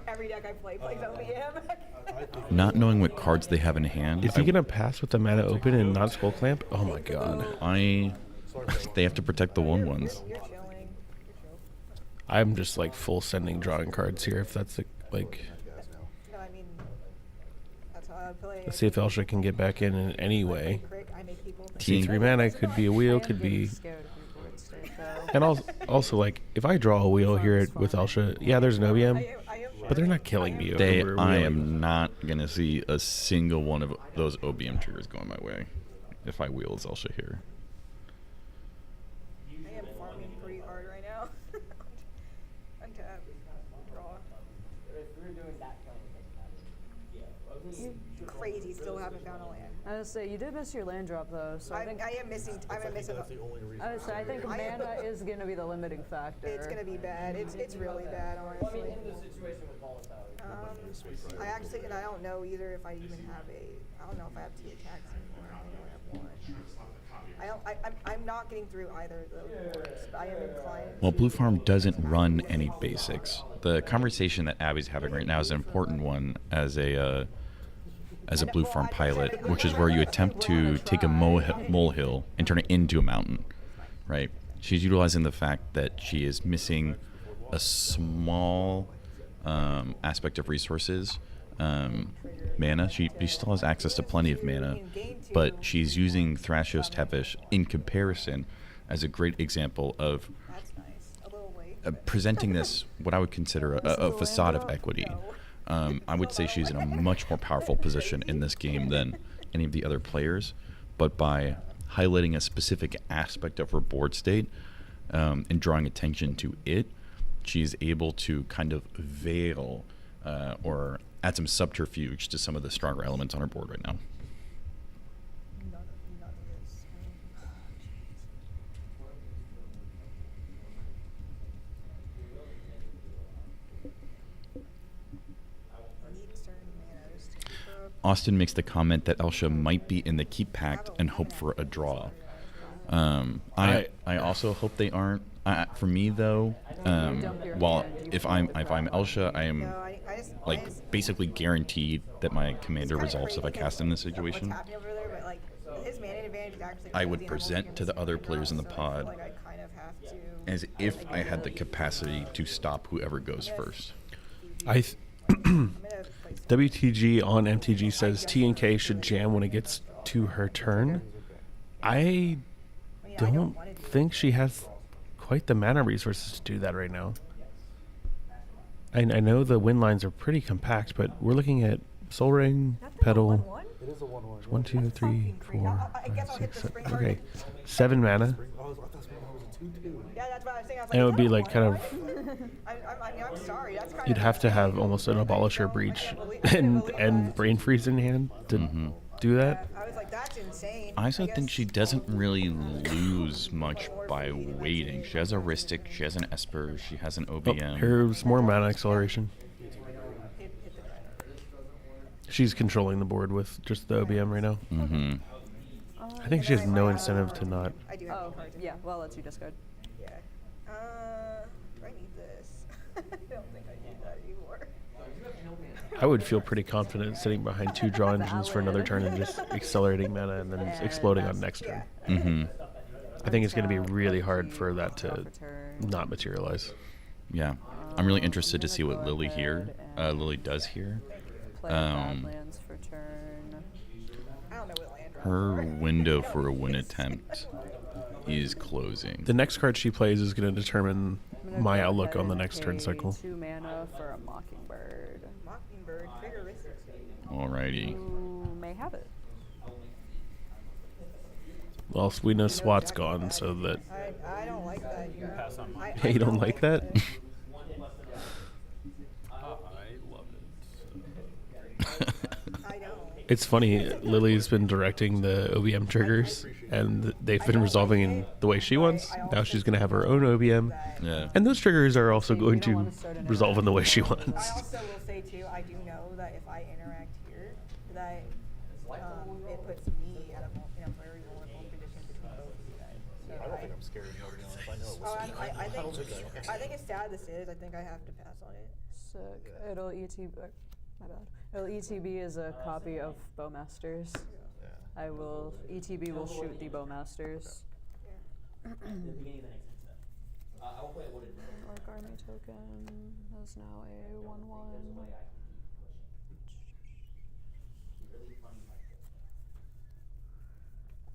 Every deck I play plays OBM. Not knowing what cards they have in hand, Is he going to pass with the mana open and not Skull Clamp? Oh my god. they have to protect the 1/1s. You're chilling. I'm just like full sending drawing cards here if that's like. No, I mean, that's how I play. Let's see if Elsha can get back in any way. I make people think. Team- T3 mana could be a wheel, could be. Scared of board state, though. And also like, if I draw a wheel here with Elsha, yeah, there's an OBM, I am but they're not killing me. I over am not going to see a single one of those OBM triggers going my way if I wheel Zelsha here. I am farming pretty hard right now. Untap. Draw. You crazy, still haven't found a land. I was say you did miss your land drop though, so I think I am missing. I'm missing. That's the only reason. I would say I think mana is gonna be the limiting factor. It's gonna be bad. It's really bad, honestly. I actually, and I don't know either if I even have I don't know if I have 2 attacks anymore. I only have 1. I'm not getting through either of those boards, but I am inclined. Well, Blue Farm doesn't run any basics. The conversation that Abby's having right now is an important one as a Blue Farm pilot, which is where you attempt to take a molehill and turn it into a mountain, right? She's utilizing the fact that she is missing a small aspect of resources, mana. She still has access to plenty of mana, but she's using Thrasios Tepish in comparison as a great example of That's nice. A little late. presenting this, what I would consider a facade of equity. I would say she's in a much more powerful position in this game than any of the other players, but by highlighting a specific aspect of her board state and drawing attention to it, she's able to kind of veil or add some subterfuge to some of the stronger elements on her board right now. None of this. Need certain manas to keep up. Austin makes the comment that Elsha might be in the keep pact and hope for a draw. I also hope they aren't. For me though, while if I'm Elsha, I am No, I just basically guaranteed that my commander resolves if I cast in this situation. What's happening over there, but like his mana advantage is actually. I would crazy, and I'm present looking to the at other this players in the now, so pod I feel like I kind of have to. as if I had the capacity to stop whoever goes first. I'm gonna play some- WTG on MTG says T and K should jam when it gets to her turn. I don't think she has quite the mana resources to do that right now. I know the win lines are pretty compact, but we're looking at Soul Ring, That's not a Petal. 1/1? It is a 1/1. 1, 2, 3, 4, I guess I'll 5, hit 6, the 7. spring Okay, target. 7 mana. Oh, I thought Spring was a 2/2. Yeah, that's what I was saying. I was And it like, would be is that a like kind of. 1/1? I'm sorry. That's kind You'd of. have to have almost an Abolisher Breach and Brain Freeze in hand to do that. I was like, that's insane. I also guess- think she doesn't really lose much by waiting. She has a Rhystic, she has an Esper, she has an Oh, OBM. here's more mana acceleration. She's controlling the board with just the OBM right now. Mm-hmm. I think she has no incentive to not. I do have Oh, cards. yeah. Well, let's you discard. Yeah. Do I need this? I don't think I need that anymore. I would feel pretty confident sitting behind 2 draw engines for another turn and just accelerating mana and then exploding on next turn. Mm-hmm. I think it's going to be really hard for that to not materialize. Yeah. I'm really interested to see what Lily does here. Play Badlands for turn. I don't know what land. Her window for a win attempt is closing. The next card she plays is going to determine I'm gonna my go outlook ahead on the and next turn pay cycle. 2 mana for a Mockingbird. Mockingbird, trigger risk. Alrighty. You may have it. Well, we know SWAT's gone, so that... I don't like that. You know? Pass on mine. I You don't like that? I love it. I don't. It's funny, Lily's been directing the OBM triggers, and they've been resolving in the way she wants. Now she's going to have her own OBM, Yeah. and those triggers are also You going don't to wanna start an resolve in the way she I wants. also will say too, I do know that if I interact here, that it puts me in a very vulnerable position between both of you guys. So I don't think I'm scared of nobody else. I know Oh, what's I think it's sad this is. I think I have to pass on it. Sick. It'll ETB. My bad. It'll ETB as a copy of Bowmasters. Yeah. I will. ETB will shoot the Bowmasters. Orc Army token is now a 1/1.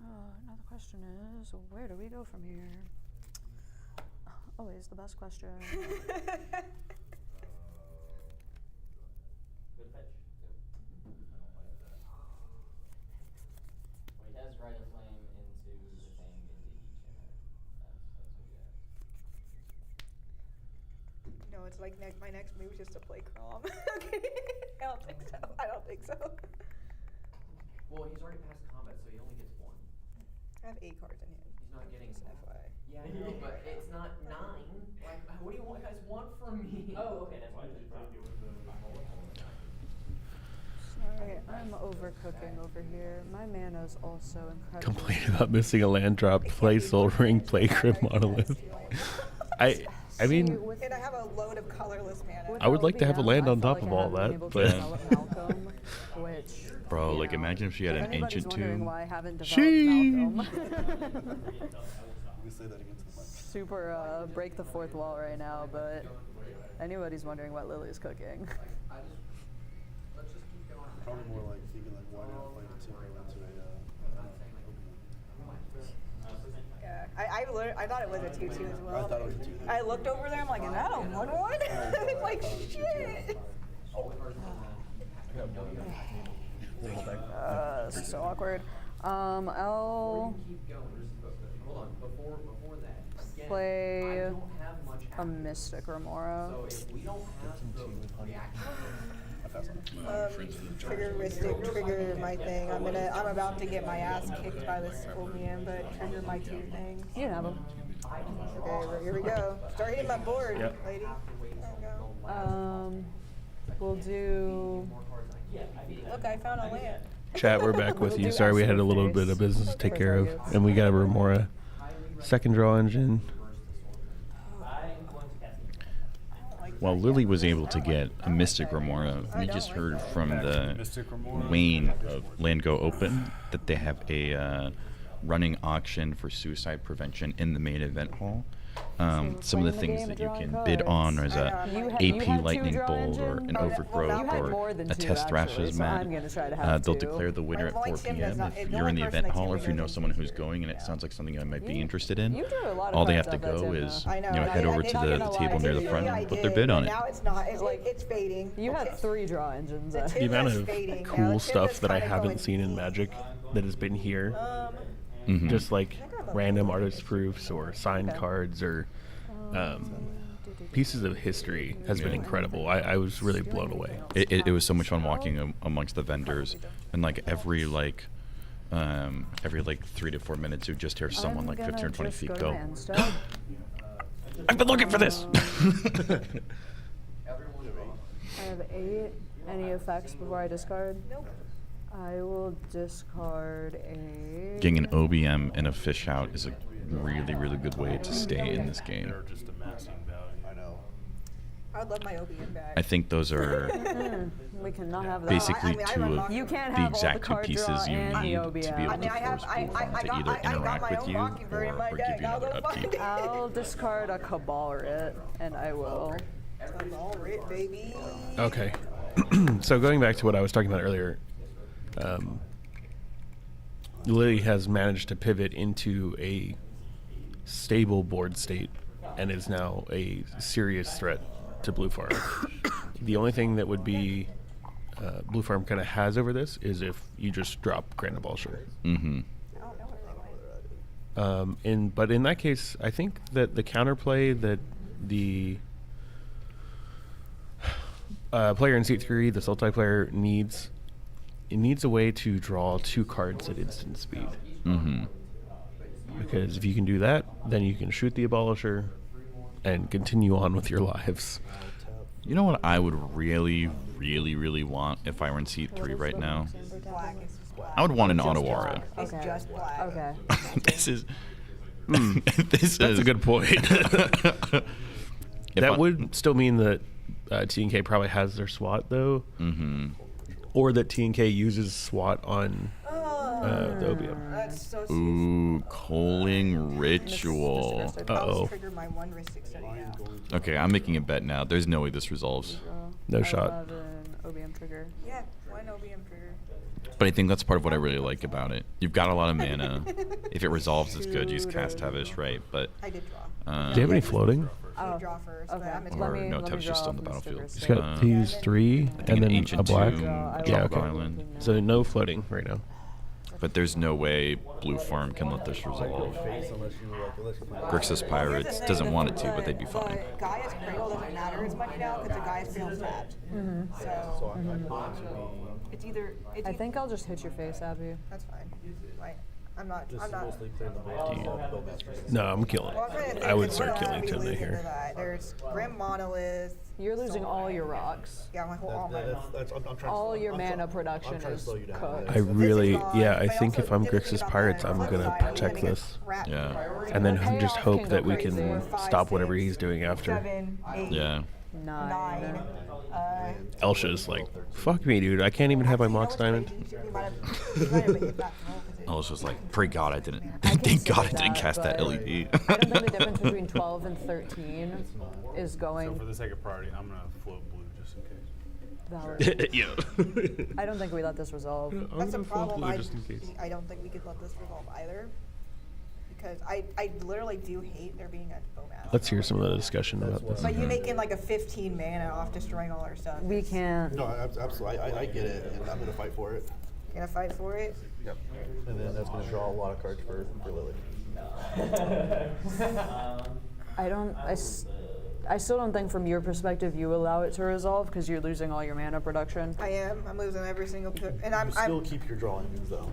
Now the question is, where do we go from here? Always the best question. No, it's like my next move is just to play Crom. Okay. I don't think so. I don't think so. Well, he's already passed combat, so he only gets 1. I have 8 cards in hand. He's not getting Just FYI. Yeah, I know, but it's not 9. Like, what do you guys want from me? Oh, okay, that's fine. Sorry, I'm overcooking over here. My mana's also incredible. Complain about missing a land drop, play Soul Ring, play Crypt Monolith. I mean, And I have a load of colorless mana. I would like to have a land on top of all that, but... Bro, like imagine if she had an ancient tomb. Why I haven't developed She. Malcolm. Let me say that again to the mic. Super break the fourth wall right now, but anybody's wondering what Lily's cooking. Probably more like thinking like, why not play the 2 into Yeah, I thought it was a 2/2 as well. I thought it was a 2. I looked over there. I'm like, is that a 1/1? Like shit. This is so awkward. I'll Hold on, before that. Again, I play don't have much a after Mystic Remora. So if we don't have the reaction, I pass on it. Trigger my thing. I'm about to get my ass kicked by this OBM, but trigger my 2 things. You can have them. Okay, here we go. Start hitting my board, Yep. lady. There we go. We'll do. Look, I found a land. Chat, we're back with you. Sorry, we had a little bit of business to take care of, and we got a Remora second draw engine. While Lily was able to get a Mystic Remora, we just heard from the Mystic Remora. Wayne of Land Go Open that they have a running auction for suicide prevention in the main event hall. Some of the things that you can bid on is a AP Lightning Bolt or an Overgrowth or a Test Thrash's mat. They'll declare the winner at 4 p.m. if you're in the event hall or if you know someone who's going and it sounds like something I might be interested in. All they have to go is head over to the table near the front and put their bid on it. Now it's not. It's like it's fading. You had 3 draw engines. The amount of cool stuff that I haven't seen in Magic that has been here, Mhm. just like random artist proofs or signed cards or pieces of history, has been incredible. I was really blown away. It was so much fun walking amongst the vendors, and like every 3 to 4 minutes you just hear someone like 15 or 20 feet go, I've been looking for this. I have 8. Any effects before I discard? Nope. I will discard a. Getting an OBM and a fish out is a really, really good way to stay in this game. They're just amassing value. I know. I'd love my OBM back. I think those are We cannot have that. basically I mean, I two run of Mockingbird. You can't the have all the exact two card pieces draw you and the need to OBM. be able I mean, to I have, force I Blue got Farm to either my interact with own you Mockingbird in my or deck. give you I'll another go find upkeep. it. I'll discard a Cabal Writ, and I will. All right, baby. Okay. So going back to what I was talking about earlier, Lily has managed to pivot into a stable board state and is now a serious threat to Blue Farm. The only thing that would be Blue Farm kind of has over this is if you just drop Grand Abolsher. Mm-hmm. I don't know where they went. But in that case, I think that the counterplay that the player in seat 3, the Sultai player, needs a way to draw 2 cards at instant speed. Mm-hmm. Because if you can do that, then you can shoot the Abolisher and continue on with your lives. You know what I would really, really, really want if I were in seat 3 right now? Black. It's just black. I would want an Otawara. It's Okay. just black. Okay. This is. This That's is a good point. If That I- would still mean that T&K probably has their SWAT, though. Mm-hmm. Or that T&K uses SWAT on the OBM. That's so serious. Ooh, Coaling Mr. Ritual. Christopher, Uh-oh. I'll trigger my 1 Ristic study now. Okay, I'm making a bet now. There's no way this resolves. No I shot. have an OBM trigger. Yeah, 1 OBM trigger. But I think that's part of what I really like about it. You've got a lot of mana. If it resolves, it's good. Use Cast Tavish, right? But I did draw. uh, Do you have any floating? I did draw first, but Okay. I'm or Let me no, Tev's just draw on the from Mr. battlefield. He's Christopher. got these 3 think and an then Ancient a black. Tomb, I Yeah, will okay. Island. So no floating right now. But there's no way Blue Farm can let this resolve. Grixis Pirates doesn't want it to, but they'd be fine. The Gaia's Cradle doesn't matter as much now because the Gaia's Cradle's tapped. So it's either. It's I think I'll just hit your face, Abby. that's fine. Like, I'm not. Just I'm not. mostly clear the board. Build that. No, I'm killing. Well, I'm trying to think I would of start what killing I'd be Timna losing to here. that. There's Grim Monolith. You're losing all your rocks. Yeah, my whole all my. I'm trying All to, your I'm mana trying- production I'm trying to is slow you down. cooked. I Yeah. really, This is yeah, fine, I but think also if I'm didn't Grixis think about Pirates, that. I'm Flip gonna side, I'm protect gonna get this. wrapped. Yeah. And then Payoff just can hope go that we crazy. can 4, 5, stop whatever 6, he's doing after. 7, 8, Yeah. 9. Elsha's like, fuck me, dude. I can't even have my Mox Diamond. I was just like, pray God I didn't. I Thank God I consider didn't that, cast that but LED. I don't think the difference between 12 and 13 is So going for the sake of priority, I'm gonna float blue just in case. valid. Yeah. I don't think we let this resolve. That's a gonna float problem. blue just in case. I don't think we could let this resolve either. Because I literally do hate there being a Bomas. Let's hear some of the discussion about this. But you making like a 15 mana off destroying all our stuff. We can't. No, absolutely. I get it, and I'm gonna fight for it. Gonna fight for it. Yep. And then that's gonna draw a lot of cards for Lily. I still don't think from your perspective you allow it to resolve because you're losing all your mana production. I am. I'm losing every single and You still keep your drawings though.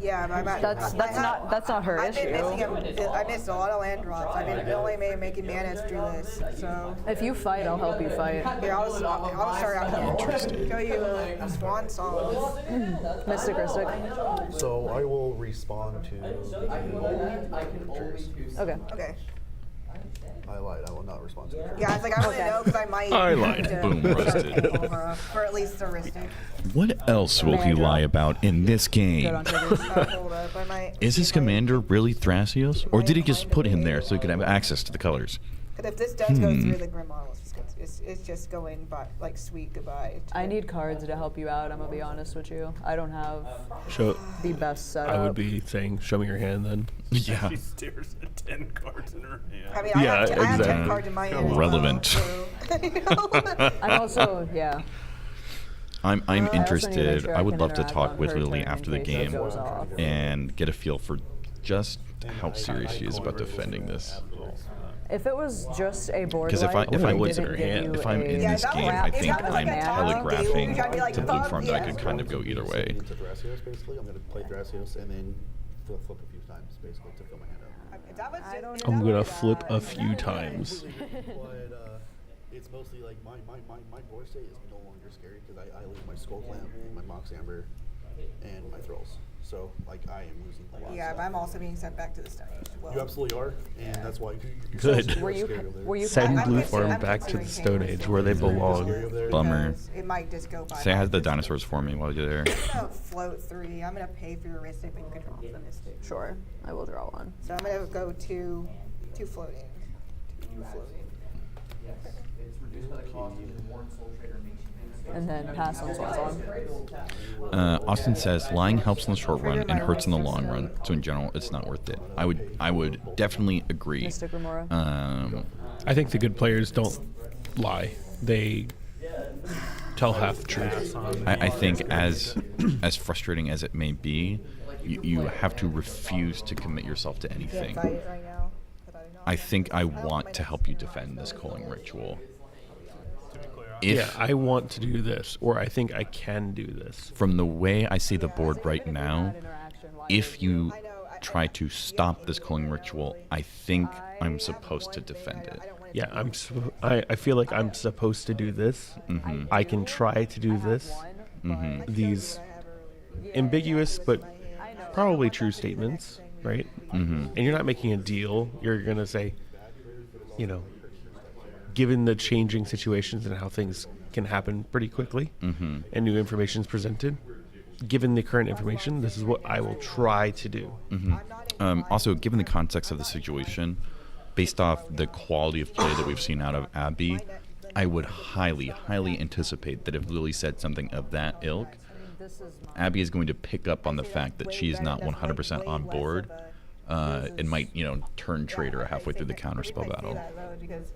yeah, but I'm at, That's not her I've been issue. missing I missed a lot of land drops. I've been only making mana through this. So If you fight, I'll help you fight. here, I'll start out here. Show you a swan song. Mystic Ristic. So I will respond to the triggers. Okay. Okay. I lied. I will not respond to the triggers. Yeah, I was like, I want to Okay. know because I might. I have lied. to- Boom, roasted. For at least the Ristic. What else will he lie about in this Good game? on triggers. Hold up, I might. Is his commander really Thrasios? Or did he just put him there so he could have access to the colors? Because if this does go through, the Grim Model it's just going by like sweet goodbye. I need cards to help you out, I'm gonna be honest with you. I don't have Show. the best setup. I would be saying, show me your hand then. Yeah. She stares at 10 cards in her hand. I mean, Yeah, I have 10 exactly. cards in my hand. as well, Relevant. so, you know? I'm also, yeah. I'm I also need to make interested. sure I would can love to interact talk on with her Lily turn after in the case it game goes off. and get a feel for just how serious she is about defending this. If it was just a board Because if wipe I and what's in didn't her give hand? you if I'm in a this that game, was- I if think that was I'm like a telegraphing I'd be like, to Blue fuck Farm that I yeah. could kind of go either way. To Thrasios, basically. I'm gonna play Thrasios and then flip a few times, basically, to fill my hand out. That was I don't just- know. I'm gonna that. flip a few times. But it's mostly like my board state is no longer scary because I lose my Skull Clamp and my Mox Amber and my throws. So, like, I am losing a lot of Yeah, stuff. but I'm also being sent back to the Stone Age as well. You absolutely are, and that's why. Good. Were you Send I'm Blue considering- Farm I'm back to the considering Stone paying Age for where they it belong. because Bummer. It might just go by. Say I my had the system. dinosaurs for me while you're there. I'm gonna float 3. I'm gonna pay for your Mystic, but you can draw the Mystic. Sure, I will draw one. So I'm gonna go two floating. Two floating. It's reduced by the cost of the Warren Soul Trader makes you And then pass on Swan. Austin says lying helps in the short run and hurts in the long run. So in general, it's not worth it. I would definitely agree. Mystic Remora. I think the good players don't lie. They tell half the truth. I think as frustrating as it may be, you have to refuse to commit yourself to anything. Can't fight it right now. but I know I I'm think gonna- I don't want my to help you defend this culling ritual. Yeah, If I want to do this, or I think I can do this. from the way I see the board right now, if you try to stop this culling ritual, I think I'm supposed to defend it. Yeah, I feel like I'm supposed to do this. I can try to do this. These ambiguous but probably true statements, right? And you're not making a deal. You're going to say, you know, given the changing situations and how things can happen pretty quickly and new information is presented, given the current information, this is what I will try to do. Also, given the context of the situation, based off the quality of play that we've seen out of Abby, I would highly, highly anticipate that if Lily said something of that ilk, Abby is going to pick up on the fact that she is not 100% on board and might, turn traitor halfway through the counterspell battle. Because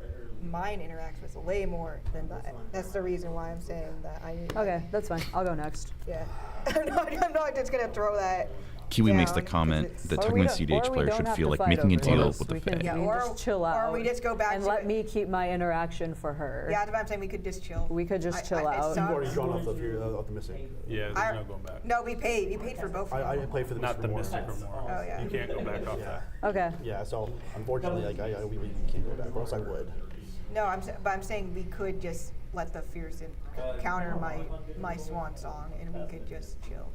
mine interacts with way more than that. That's the reason why I'm saying that I need. Okay, that's fine. I'll go next. Yeah. I'm not just gonna throw that. Kiwi makes the down 'cause comment it's- that Or technically we CDH don't players should have feel to like fight making a over deal this. with the We can- Fae. Yeah, we or- just chill or out. we just go back and to let it. me keep my interaction for her. Yeah, that's what I'm saying. We could just chill. We could just chill it out. You've already sucks. drawn off the Mystic. Yeah, there's no going back. No, we paid. You paid for both. I of them. didn't play for the Not the Mystic Mystic Remora. Remora. Oh, yeah. You can't go back off that. Okay. Yeah, so unfortunately, we can't go back, or else I would. No, but I'm saying we could just let the Fearsome counter my swan song, and we could just chill.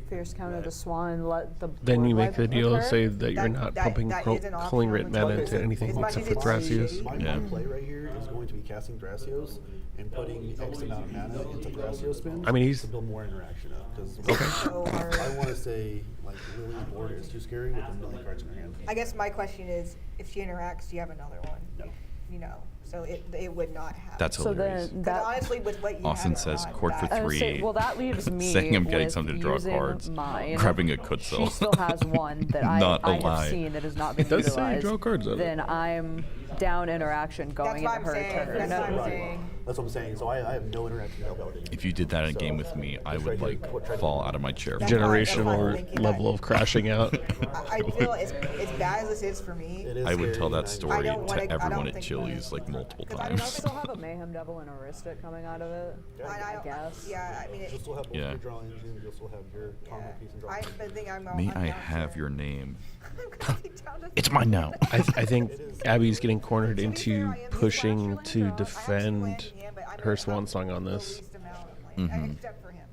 Fierce counter the swan. Let the. Then you board make the wipe deal, occur? say that you're not pumping that is an option culling on writ the mana table. into anything As much except as for it's Thrasios. My Yeah. play right here is going to be casting Thrasios and putting X amount of mana into Thrasios spins. I mean, he's- to build more interaction up. Because So hard. I want to say like Lily's board is too scary with a million cards in her hand. I guess my question is, if she interacts, do you have another one? No. So it would not happen. That's So hilarious. then 'Cause that. honestly, with what you Austin have says on, court for that- I would say, 3. well, that leaves me saying I'm getting with something to draw using cards, mine. grabbing a She Kutzel. still has one that Not a I have lie. seen that has not been It does say utilized. draw cards on it. Then I'm down interaction That's going what into I'm her saying. turn. That's what I'm Right. saying. That's what I'm saying. So I have no interaction to help out with it. If you did that in a game with me, I would fall out of my chair. That's why I'm Generational thinking level that- of crashing out. I feel as bad as this is for me. It is I would scary, tell that and story don't wanna- I to don't everyone at think Chili's that- like multiple Because I I times. still have a Mayhem Devil and a Ristic coming out of it. I guess. Yeah, I mean, You'll still have both Yeah. your draw engines. You'll still have your combo piece and draw. the thing I'm May I'm I down have to- your name? I'm gonna be down to- It's mine now. I think Abby's getting cornered To be into fair, I am pushing slasher to window. I actually defend went in, but I her don't swan have song on the this. least amount of land, Mhm. except for him.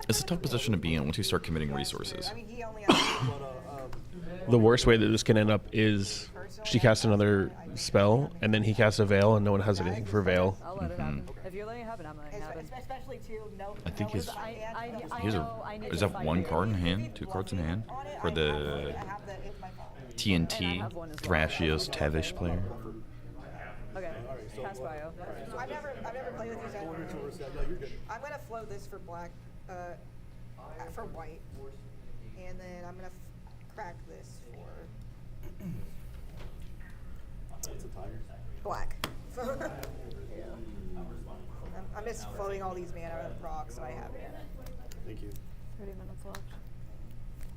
It's a tough position to be in once you start committing resources. I mean, he only has The worst way that this can end up is she casts another spell, and then he casts a veil, and no one has anything for veil. I'll let it happen. If you're letting it happen, I'm letting it happen. especially too. No, I think his I he's know I need is to that fight one it. card in hand, 2 cards in hand for the TNT Thrasios Tevish player. Okay, pass bio. I've never played with these. I'm gonna float this for black, for white, and then I'm gonna crack this for black. I'm just floating all these mana rocks that I have here. Thank you. 30 minutes left.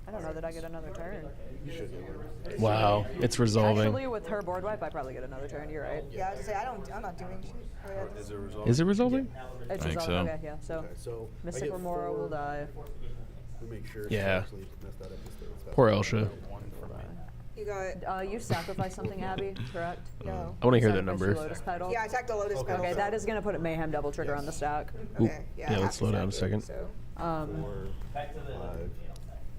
I don't know that I get another turn. You should get one. Wow, it's resolving. Actually, with her board wipe, I probably get another turn. You're right. Yeah, I was gonna say I'm not doing shit. Oh, yeah. Is it resolved? Is it resolving? It's I think resolved. so. Okay, yeah. So Okay, so I Mystic get Remora will 4 die. to make sure she Yeah. actually messed that up. Poor Elsha. One for me. You got You sacrificed something, Abby, correct? no. I want to hear the Sacrificed number. your Lotus Petal? Yeah, I attacked the Lotus Petal. Okay, so- that is going to put a Mayhem double trigger on the stack. Ooh, Okay, yeah, I let's have to slow down a stack it, second. So. 4, Back to the. 5,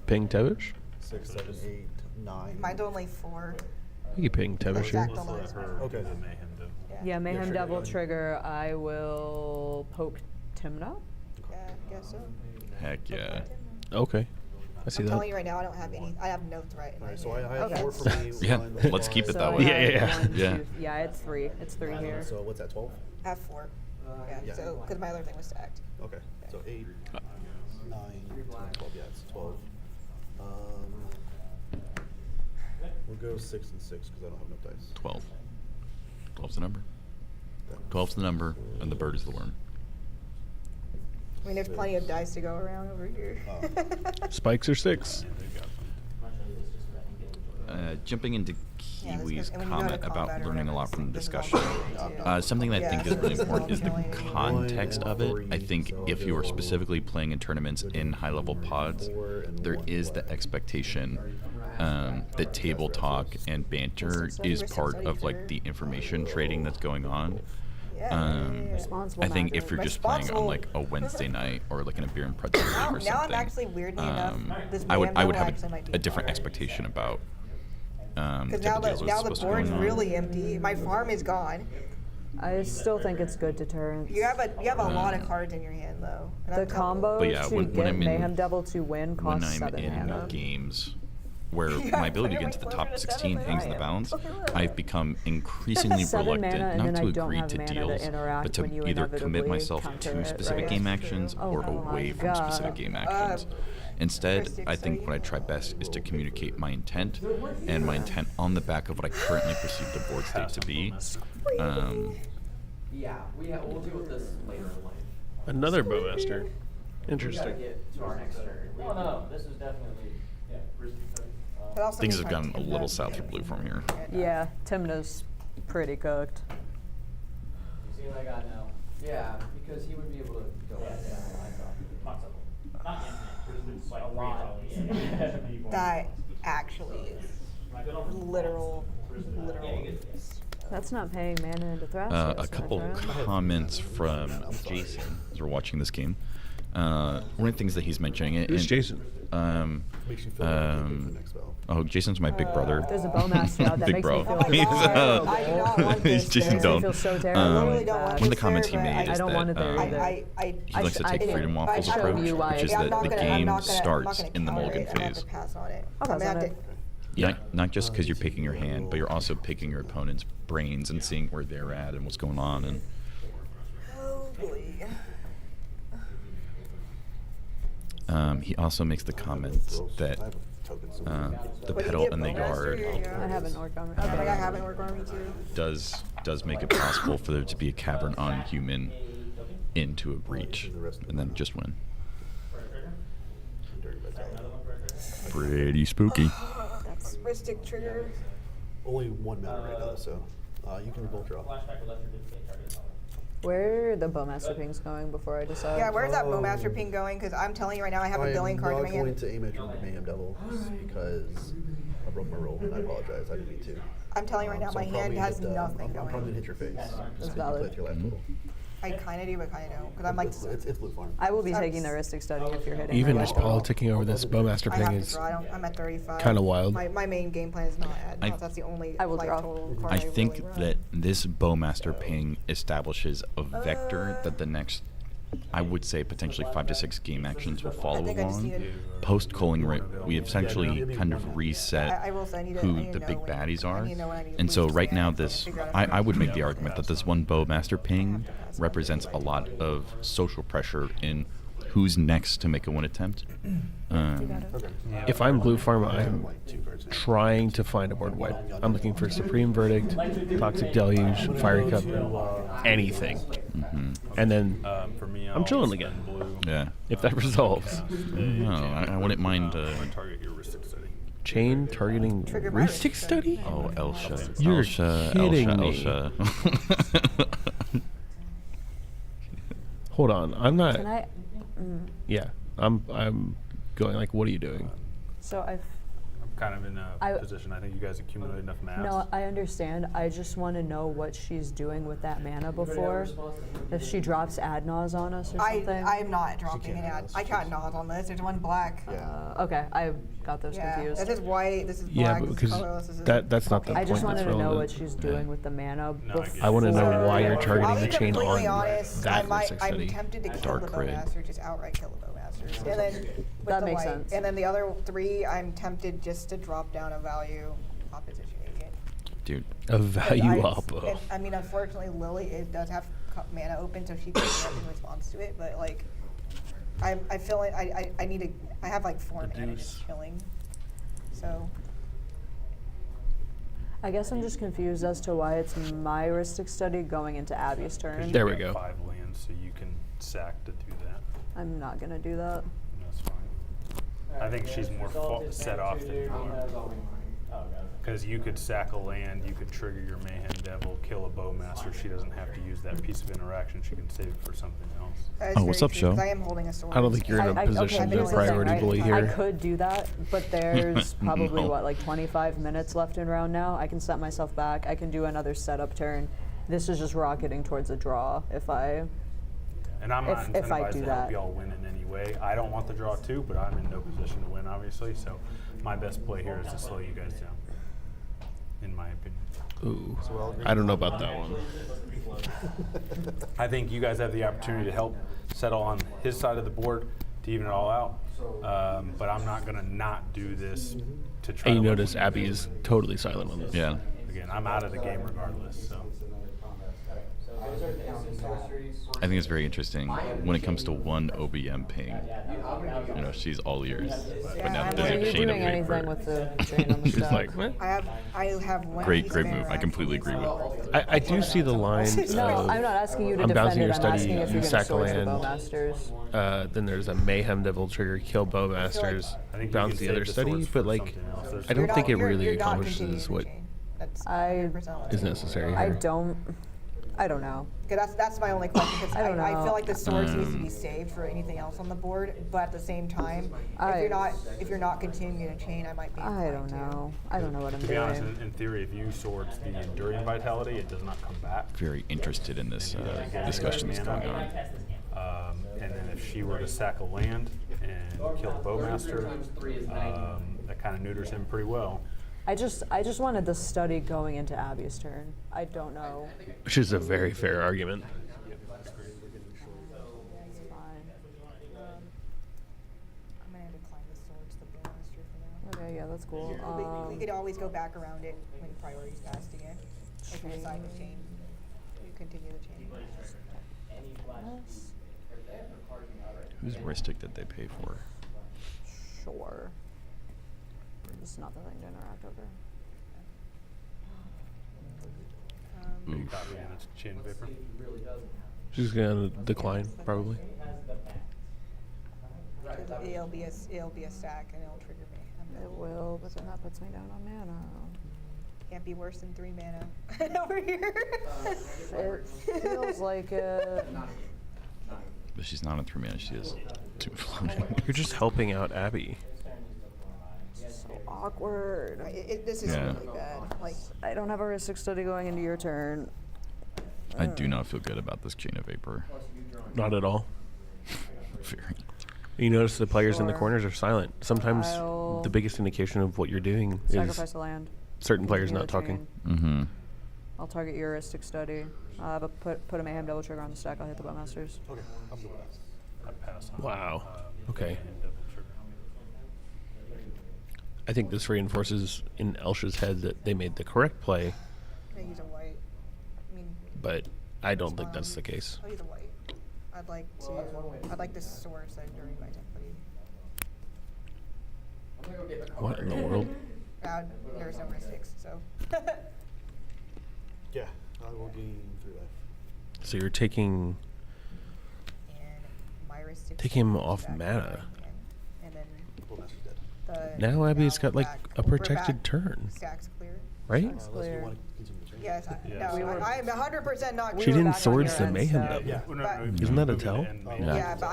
Ping Tevish? 6, 7, 8, 9. Mine's only 4. You can ping Tevish here. Stack the Lotus Petal. Okay. Yeah, Mayhem sure, double go ahead. trigger. I will poke Timna. Yeah, I guess so. Heck yeah. Okay. I see I'm that. telling you right now, I don't have any. I have no threat in my Alright, so hand. I have Okay. 4 for me. Yeah, 1, let's keep it So that I way. Yeah, have yeah, one, yeah. two- yeah, it's 3. It's 3 here. So what's that, 12? I have 4. Yeah, Yeah. so, because my other thing was stacked. Okay, so 8, 9, 10, 12, yeah, it's 12. We'll go 6 and 6 because I don't have enough dice. 12. 12's the number. 12's the number, and the bird is the worm. I mean, there's plenty of dice to go around over here. Spikes are 6. Jumping into Yeah, that's Kiwi's good. And when you go to comment about combat or learning a whatever, lot from the this is discussion, all killing, too. something that I think is Yeah, really this is all important is the killing. context of it. I 1 and think 3, if so you are I'll go specifically playing in tournaments in high-level pods, 4 and there 1 is the left. expectation that table talk and banter is part of like the information trading that's going on. Responsible I think matter. if you're just playing on Responsible. like a Wednesday night or like in a beer and pretzel game Now or something, I'm actually, weirdly enough, this I would Mayhem double have actually might be a different harder. expectation about the Because type now of the deals that's now the supposed to be board's going on. really empty. My farm is gone. I still think it's good deterrence. You have a lot of cards in your hand though. And The I'm telling- combo But yeah, to when get I'm in- Mayhem double to win when costs I'm 7 in mana. games where Yeah, my ability to I'm get into the like, top "Where's the 16 seven hangs in the mana?" balance, Okay, look. I've become increasingly 7 mana, reluctant and not then to I don't agree have to mana to deals, interact but to when you either commit inevitably myself counter to it, specific right? game actions Oh or my away from specific God. game actions. Instead, Christic I think study. what I try best is to communicate my intent, and my intent on the back of what I currently perceive the board state to be. Yeah, we'll deal with this later in life. Another Bowmaster. We gotta Interesting. get to our next turn. No, this is definitely, yeah. It also Things means have my gone a Timna little is south for gonna blue be from here. dead. Yeah, Timna's pretty cooked. You see what I got now? Yeah, because he would be able to go. Not infinite, like a lot. That actually is literal. That's not paying mana into Thrash. A couple comments from Jason as we're watching this game. One of the things that he's mentioning it. Who's Jason? Makes you feel like you're good for the next spell. Oh, Jason's my big brother. There's a Bowmaster out that Big makes bro. me feel Oh my He's, God, I do not want this. Jason there. Makes me Doan. feel so terrible. I literally don't want One of the this comments he there, but made I is don't want it that there either. he likes to take I- freedom I waffles showed approach, you why which is I- I'm that not the gonna- I'm game not gonna starts counter in the it. mulligan I'm gonna have phase. to pass on it. I'll I'm pass gonna on have it. to- Not just because you're picking your hand, but you're also picking your opponent's brains and seeing where they're at and what's going on. And Oh boy. he also makes the comments that I have a token, so the But you pedal get in the Bowmaster, yard I have an orc armor. Okay, I have an orc army too. does make it possible for there to be a cavern on human into a breach, and then just win. Dirty Vitality. Pretty spooky. That's Ristic trigger. Only 1 mana right now, so you can revolt draw. Where are the Bowmaster pings going before I decide? Yeah, where's that Bowmaster ping going? Because I'm telling you right now, I have a billion card in my I'm not going hand. to aim at Mayhem Devil because I broke my roll, and I apologize. I didn't mean to. I'm telling you right now, So my I'm hand probably has hit, nothing I'm probably going. gonna hit your face. That's Just 'cause you valid. played your last roll. I kind of do, but kind of don't. Because I'm like, It's blue farm. I will be taking the Ristic study if you're hitting. Even my just last roll. politicking over this Bowmaster I ping have to is draw. I'm at 35. kinda wild. My main game plan is not add. I- No, that's the only I will life draw. total card I really think run. that this Bowmaster ping establishes a vector that the next, I would say, potentially 5 to 6 game actions will follow think I just along. needed- Post Culling we essentially kind of reset I will say I need to- I who need to the know big when- baddies I are. need to know when I need to And so lose right to now stand, this, figure out if I I would can make the argument that this one Bowmaster ping pass on it. represents a lot of social pressure in who's next to make a win attempt. if I'm blue farm, I'm trying to find a board wipe. I'm looking for Supreme Verdict, Toxic Deluge, Fiery Cup, anything. And then For me, I'm chilling again. Blue. Yeah. if that resolves. No, I wouldn't mind. Target your Ristic study. Chain targeting Trigger my Ristic Ristic Study? Oh, Elsha. You're Elsha, kidding Elsha, me. Elsha. Hold on, I'm not. Can I? Yeah, I'm going like, what are you doing? So I've kind of in a position. I think you guys accumulated enough mass. No, I understand. I just want to know what she's doing with that mana before. If she drops Adnaz on us or something. I'm not dropping an ad. I can't Naz on this. There's one black. Okay, I got those confused. This is white. This is Yeah, black. but This is because colorless. This is that's not the I point. just wanted that's to know relevant. what she's doing with the mana before. I want to know why you're I'll targeting be the chain completely on honest. that I'm Mystic Study. tempted to kill Dark the Grid. Bowmaster, just outright kill the Bowmasters. And then with That the makes white. sense. And then the other 3, I'm tempted just to drop down a value opposition agent. Dude, A value I- oppo. and, I mean, unfortunately, Lily it does have mana open, so she can react in response to it. But like, I feel like I need to. I have like 4 mana just chilling. So I guess I'm just confused as to why it's my heuristic study going into Abby's turn. There we You got go. 5 lands, so you can sack to do that. I'm not gonna do that. That's fine. I think she's more set off than you are. Because you could sack a land, you could trigger your Mayhem Devil, kill a Bowmaster. She doesn't have to use that piece of interaction. She can save it for something else. that is Oh, what's very up, true, Sho? 'cause I am holding a sword. I don't think you're in a position here's to the thing, priority right? bully I here. could do that, but there's probably No. what, like 25 minutes left in round now. I can set myself back. I can do another setup turn. This is just rocketing towards a draw if I. And I'm not If I incentivized do to that. help y'all win in any way. I don't want the draw too, but I'm in no position to win, obviously. So my best play here is to slow you guys down, in my opinion. Ooh, So we're all agreeing? I don't know about that one. I think you guys have the opportunity to help settle on his side of the board to even it all out. But I'm not going to not do this to try And you to win. notice Abby is totally silent on this. yeah. Again, I'm out of the game regardless. So. I think it's very interesting when it comes to one OBM ping. You know, she's all ears. But now I'm there's Are a you chain of doing anything vapor. with the chain on the She's stack? like, what? I have one. Great, piece great of move. mana I completely agree with. I do see the line No, of I'm not asking you to I'm defend bouncing it. your I'm study, asking if you you're going to sack a source the land. Bowmasters. Then there's a Mayhem Devil trigger, kill Bowmasters, I think you bounce can the save other the study, swords but for like, something else. There's- I don't think it really you're not accomplishes continuing what the chain. That's I 100% is necessary I here. don't know. Okay, that's my only question because I don't I know. feel like the swords needs to be saved for anything else on the board, but at the same time, if you're not continuing a chain, I might be. I inclined don't to. know. I don't know what I'm To be honest, doing. in theory, if you swords the Enduring Vitality, it does not come back. Very interested in this discussion that's going on. And then if she were to sack a land and kill the Bowmaster, that kind of neuters him pretty well. I just wanted the study going into Abby's turn. I don't know. Which is a very fair argument. It's fine. I'm gonna decline the swords, the Bowmaster for now. Okay, yeah, that's cool. We could always go back around it when priorities passed again. If we decide to chain, we continue the chain. Yes. Who's Mystic that they pay for? Sure. This is not the thing to interact over. Oof. Copy and it's chain of vapor. She's gonna decline, probably. It'll be a stack and it'll trigger me. It will, but then that puts me down on mana. Can't be worse than 3 mana over here. It feels like it. But she's not on 3 mana. She is 2 floating. You're just helping out Abby. So awkward. This is Yeah. really bad. Like, I don't have a heuristic study going into your turn. I do not feel good about this chain of vapor. Not at all. Very. You notice the players in the Sure. corners are silent. Sometimes I'll the biggest indication of what you're doing is sacrifice a land. certain players Continue not the talking. chain. Mm-hmm. I'll target your heuristic study. But put a Mayhem Double Trigger on the stack. I'll hit the Bowmasters. Okay, I'm good with that. I pass on. Wow. Okay. Mayhem Devil trigger. I think this reinforces in Elsha's head that they made the correct play, I'm gonna use a white. I mean, but I don't think that's the case. I'll use a white. I'd like this source that during my template. What in the world? There's no mistakes, so. Yeah, I will gain 3 life. So you're taking And Myris sticks Take him to off stack mana. again. And then Bowmaster's dead. the Now Abby's now got we're like back- a we're protected back. turn, Stacks clear. right? Stacks Unless you clear. want to continue the chain. Yes, Yeah. no, We were- I'm 100% not. She were didn't back on swords your the end, mayhem so- though. Yeah. Well, no, But- no, Isn't that a moving tell? it and Yeah. maybe- Yeah, but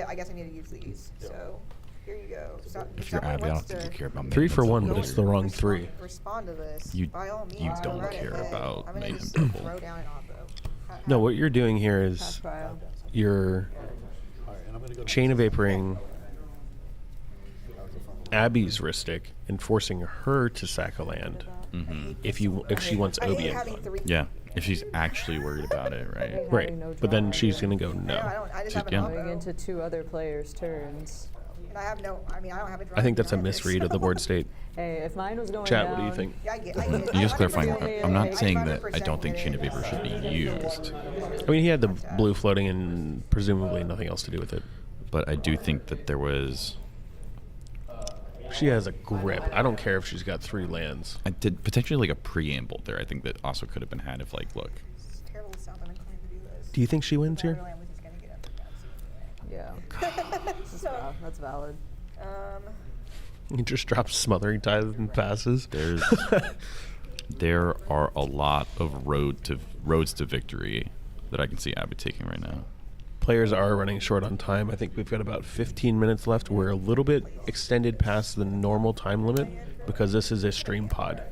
I guess I need to use these. So Here you go. So, If you're someone Abby, I don't wants think you to care about 3 for mayhem 1, double. but it's the wrong 3. Respond to this. You- by all means, you go don't right care ahead. about I'm gonna mayhem just double. throw down an oppo. No, what you're doing here Pass is prio. you're Alright, and I'm gonna go to chain of my- vaporing That was a fun one. Abby's Ristic and forcing her to sack a land Mhm. if she wants I hate Obi having in. three. Yeah, if she's actually worried about it, right? Right, Having no but then drama. she's gonna go I know, no. I just She's have an yeah. Going oppo. into 2 other players' turns. And I have no, I mean, I don't have a I think that's a driver either, misread of the so- board state. Hey, if mine was going Chat, down, what do you think? Yeah, I get You it. just I clarifying. understand. I'm not I saying that I 100% don't think get chain of it. vapor should be used, I mean, he had the blue floating and presumably nothing else to do with it. but I do think that there was. She has a grip. I don't care if she's got 3 lands. I did potentially like a preamble there. I think that also could have been had if like, look, It's terrible to sound, I'm inclined to do this. Do you think she wins here? Literally, I'm just gonna get up and down, yeah, so, that's valid. He just drops smothering tithe and passes. there are a lot of roads to victory that I can see Abby taking right now. Players are running short on time. I think we've got about 15 minutes left. We're a little bit extended past the normal time limit because this is a stream pod.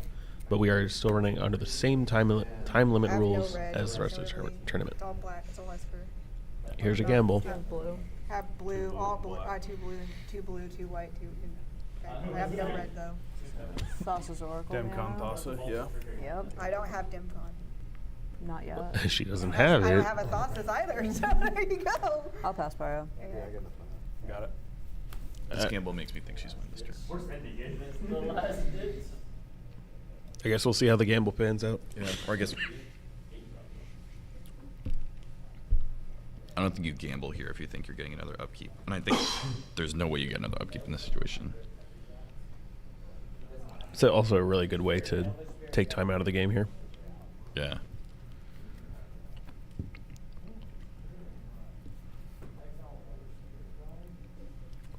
But we are still running under the same time limit I have no rules red, as the rest of the no red. tournament. It's all black, it's all Esper. Here's a gamble. And blue. Have blue, all blue, 2 blue, 2 white, 2. I have no red though. Thassa's Oracle. Demcon now. Thassa, yeah. Yep, I don't have Dimcon. not yet. She doesn't have I don't it. have a Thassa's either, so there you go. I'll pass prio. Yeah, I got enough on Got it. This gamble makes me think she's winning this turn. The last ditch. I guess we'll see how the gamble pans out. Yeah, or I guess. I don't think you gamble here if you think you're getting another upkeep, and I think there's no way you get another upkeep in this situation. It's also a really good way to take time out of the game here. Yeah.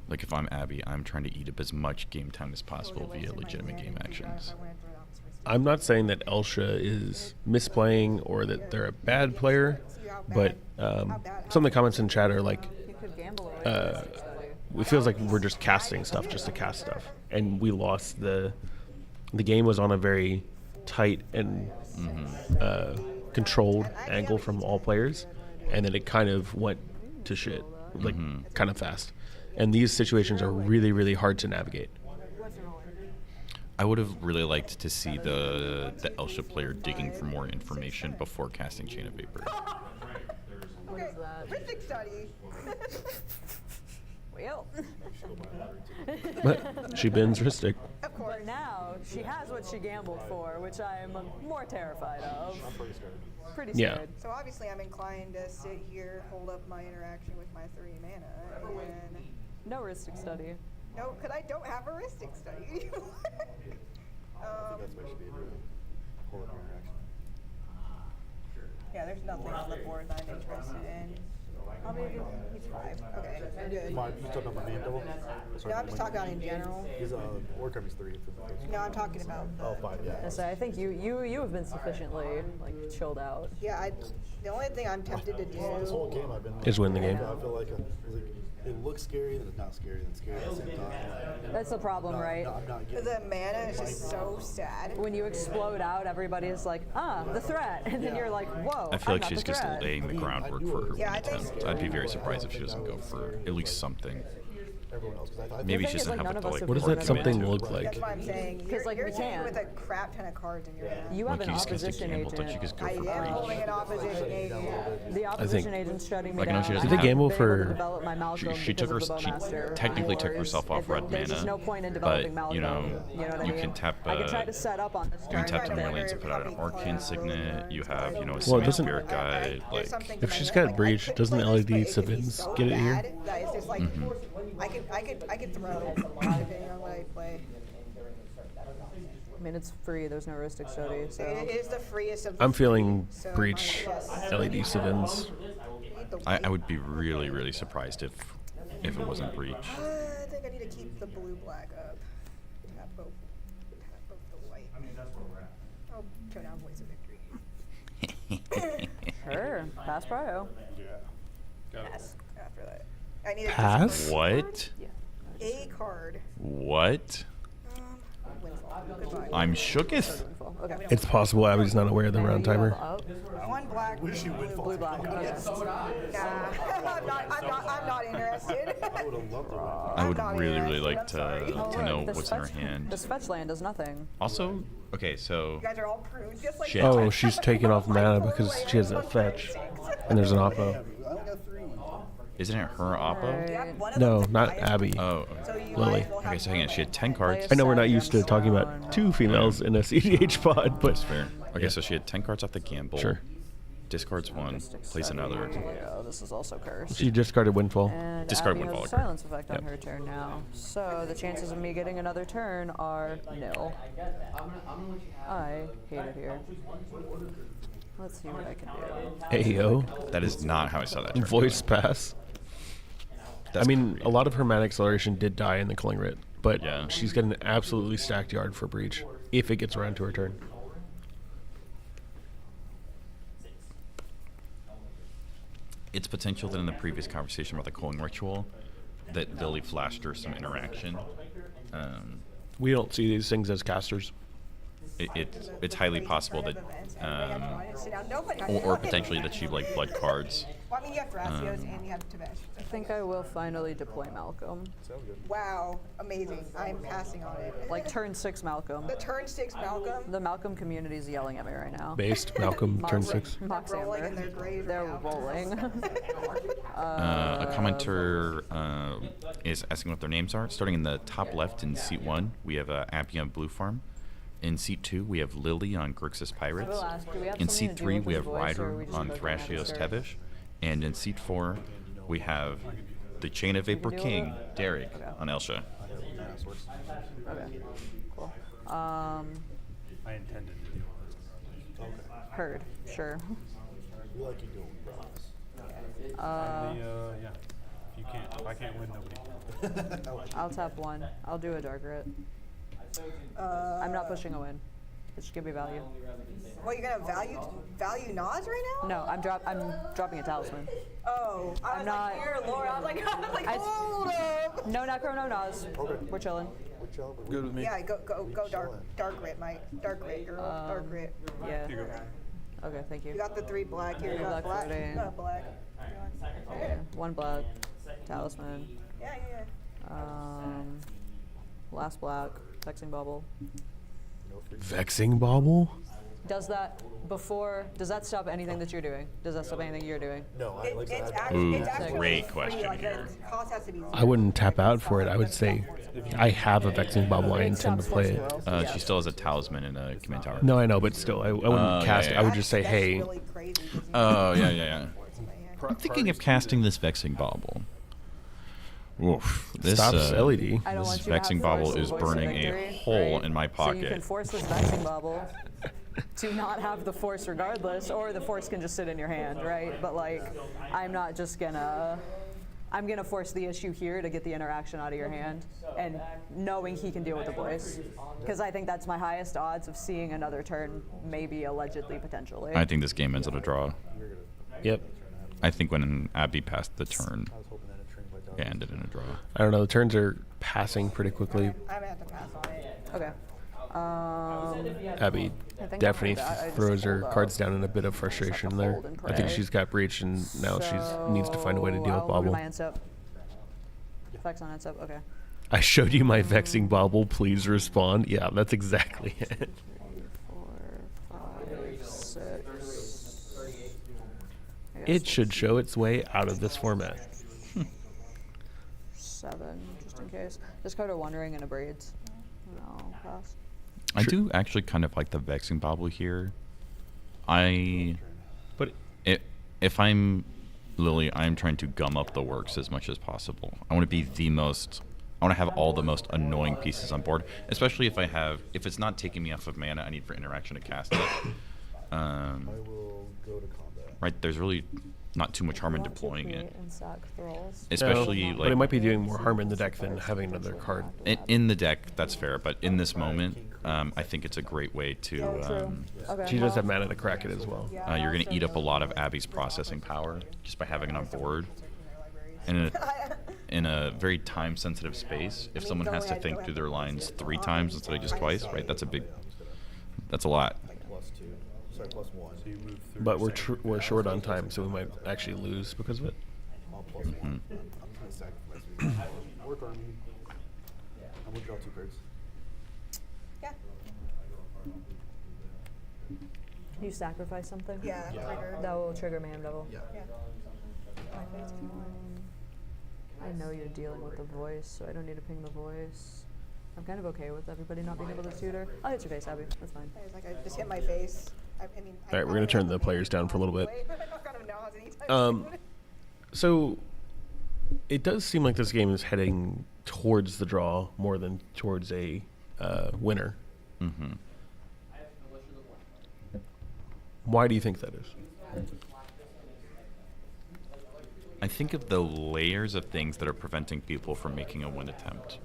Like if I'm Abby, I'm trying to eat up as much game time as possible via legitimate game actions. I'm not saying that Elsha is misplaying or that they're a bad player, but some of the comments in chat are like, You could gamble away. it feels like we're just casting stuff just to cast stuff, and we lost the game was on a very tight and controlled angle from all players, and then it kind of went to shit like kind of fast. And these situations are really, really hard to navigate. I would have really liked to see the Elsha player digging for more information before casting Chain of Vapor. What is that? Mystic study. Well, But she bins Ristic. Of course. but now she has what she gambled for, which I'm more terrified of. Pretty Yeah. scared. So obviously I'm inclined to sit here, hold up my interaction with my 3 mana, and No Ristic study. no, because I don't have a Ristic study. I think that's why she should be in hold up interaction. Yeah, there's nothing on the board that I'm interested in. How many do he's 5? Okay, we're good. My, you talking about my main double? No, I'm just talking about in general. He's Orc Army's 3. No, I'm talking about the. Oh, 5, yeah. So I think you have been sufficiently like chilled out. Yeah, the only thing I'm tempted to This whole do. game I've been Is win the game. I feel like it looks scary, then it's not scary, then it's scary at the same time. That's the problem, right? I'm not getting The mana is just so sad. When you explode out, everybody's like, the threat, and then you're like, whoa. I feel I'm like not she's the just threat. laying the groundwork for her Yeah, win I think- attempt. I'd be very surprised if she doesn't go for at least something. everyone else. 'Cause I Maybe The she thing is, doesn't like, have none it of to us like have What does won that a something match. look That's like? what I'm saying. You're, like, you're we sitting can't. with a crap ton of cards in your hand. You have Like an you just cast a opposition gamble, don't you agent. just go I for am breach? holding an opposition agent. The opposition agent's shutting me Like, I know down. she I doesn't Did they have- gamble haven't been able to for- develop my Malcolm She took her. because of the She Bowmaster technically took Wars. herself off red There's just mana, no point in but developing Malcolm. you know, what I you mean? can tap. I can try to set up on this You can turn. tap 2 more lands and put out an Arcane Signet. You have, you know, a Well, it doesn't- Spirit Guide. There's Like, something If to she's my got head, breach, I could doesn't play this, LED but it could be Savins so get it here? bad that it's just like I could throw depending on what I play. I mean, it's free. There's no Ristic study, so. It is the freest of the I'm feeling free, so breach yes. LED Savins. Need the I white. would be really, really surprised if it wasn't breach. I think I need to keep the blue-black up. Tap both the white. Oh, turn down Voice of Victory. Sure. Pass prio. Yeah. Got it. Yes. After that, I need Pass? What? Yeah. a card. What? Windfall. Goodbye. I'm shooketh. Okay. It's possible Abby's not aware of the And round you have timer. up. One black. Blue black. Okay. Nah, I'm not interested. I would not really, interested, like I'm sorry. to Oh, know look, this what's in her fetch- hand. This fetch land does nothing. Also, okay, so You guys are all prudes, just like Shit. Oh, she's taking off mana because she has a fetch. And there's an oppo. isn't it her oppo? Yep, one of No, them's the not highest. Abby. Oh, So you Lily. guys will have okay. So hang on. She had 10 cards. I know we're not used to talking about two females in a cEDH pod, but That's fair. Okay, so she had 10 cards off the gamble. sure. Discards one, plays another. Yeah, this is also cursed. She discarded Windfall. And Discard Abby one has a Volker. silence effect on Yep. her turn now. So the chances of me getting another turn are nil. I hate it here. Let's see what I can do. Ayo. That is not how I saw that turn. Voice pass. That's I mean, great. a lot of her mana acceleration did die in the Culling Writ, but Yeah. she's got an absolutely stacked yard for Breach if it gets around to her turn. It's potential that in the previous conversation about the Culling Ritual, that Lily flashed her some interaction. We don't see these things as casters. It's highly possible that, or potentially that she like blood cards. Well, I mean, you have Thrasios and you have Tevesh. I think I will finally deploy Malcolm. Wow, amazing. I'm passing on it. Like turn 6 Malcolm. The turn 6 Malcolm. The Malcolm community is yelling at me right now. Based, Malcolm, turn 6. Mox rolling in Amber. their grave They're now. rolling. A commenter is asking what their names are. Starting in the top left in seat 1, we have Abby on Blue Farm. In seat 2, we have Lily on Grixis Pirates. will ask, do we have In something seat to do 3, with we his have voice, or Ryder are we just on looking at his Thrashios skirt? Tevish. And in seat 4, we have the Chain of Vapor do all King, that? Derek, Okay. on Elsha. Okay, cool. I intended to do it. Heard, sure. You like you do it, promise. Yeah. If you can't, if I can't win, nobody can. I'll tap 1. I'll do a Dark Writ. I'm not pushing a win. Just give me value. Well, you're gonna value Nas right now? No, I'm dropping a talisman. Oh, I was not- like, here, Laura. I was like, I- hold up. No Necro, no Nas. We're chilling. Good with me. Yeah, go dark grit, Mike. Dark grit, girl. Dark grit. Yeah. Here you go. Okay, thank You you. got the 3 black here. You got Black black. footing. You got black. Okay, 1 black. Talisman. Yeah. Last black. Vexing Bubble. Vexing Bauble? Does that stop anything that you're doing? Does that stop anything you're doing? No, I like It's that. actually, Ooh, it's actually great free, question like, here. the cost has to be I wouldn't tap out for it. I would say I have a Vexing Bauble. I intend to play it. She still has a talisman in a command tower. No, I know, but still, I wouldn't yeah, cast it. yeah, I would yeah. just say, That's hey, really crazy, 'cause you Oh, can- yeah. I'm thinking of casting this Vexing Bauble. Oof. This, Stops LED. I don't this want you to Vexing have Bauble force is of voice of burning victory, a hole right? in my So you can pocket. force this Vexing Bubble to not have the force regardless, or the force can just sit in your hand, right? But like, I'm not just gonna. I'm gonna force the issue here to get the interaction out of your hand, and knowing he can deal with the voice, because I think that's my highest odds of seeing another turn, maybe allegedly, potentially. I think this game ends at a draw. Yep. I think when Abby passed the turn, I was hoping that a train by dog. it ended in a draw. I don't know. The turns are passing pretty quickly. I'm gonna have to pass on it. Okay. Abby I think definitely I just throws her hold up. cards down in a bit of frustration there. hold and I think pray. she's got Breach, and now she needs to find a way to deal with I'll move to Bauble. my end step. Effects on end step. Okay. I showed you my Vexing Bauble. Please respond. Yeah, that's exactly it. 3, 4, 5, 6. I guess It should show its way out of this format. 7, just in case. This card are wandering in a braids. No, pass. I do actually kind of like the Vexing Bauble here. But If I'm Lily, I'm trying to gum up the works as much as possible. I want to be I want to have all the most annoying pieces on board, especially if it's not taking me off of mana I need for interaction to cast it. I will go to combat. Right, there's really not too much harm in Want to deploying create it. and sack thralls. Especially but like it might be doing more harm in the deck than having another card. in the deck, that's fair, but in this moment, I think it's a great way to. Okay. She does have mana to crack it as well. You're going to eat up a lot of Abby's processing power just by having it on board. And in a very time-sensitive space, if someone has to think through their lines 3 times instead of just twice, right? That's a lot. Like +2. Sorry, +1. So you move through. But the we're same- short on time, so we might actually lose because of it. All +1. I'm just gonna sacrifice it. Work army. I'm gonna draw 2 cards. Yeah. You sacrifice something? Yeah. Trigger. That will trigger Mayhem Devil. Yeah. Yeah. I know you're dealing with the voice, so I don't need to ping the voice. I'm kind of okay with everybody not being able to tutor. I'll hit your face, Abby. That's fine. I was like, I just hit my face. I mean, All right, we're gonna turn the players down for a little bit. I'm not gonna know anytime soon. So it does seem like this game is heading towards the draw more than towards a winner. Mm-hmm. Why do you think that is? I think of the layers of things that are preventing people from making a win attempt.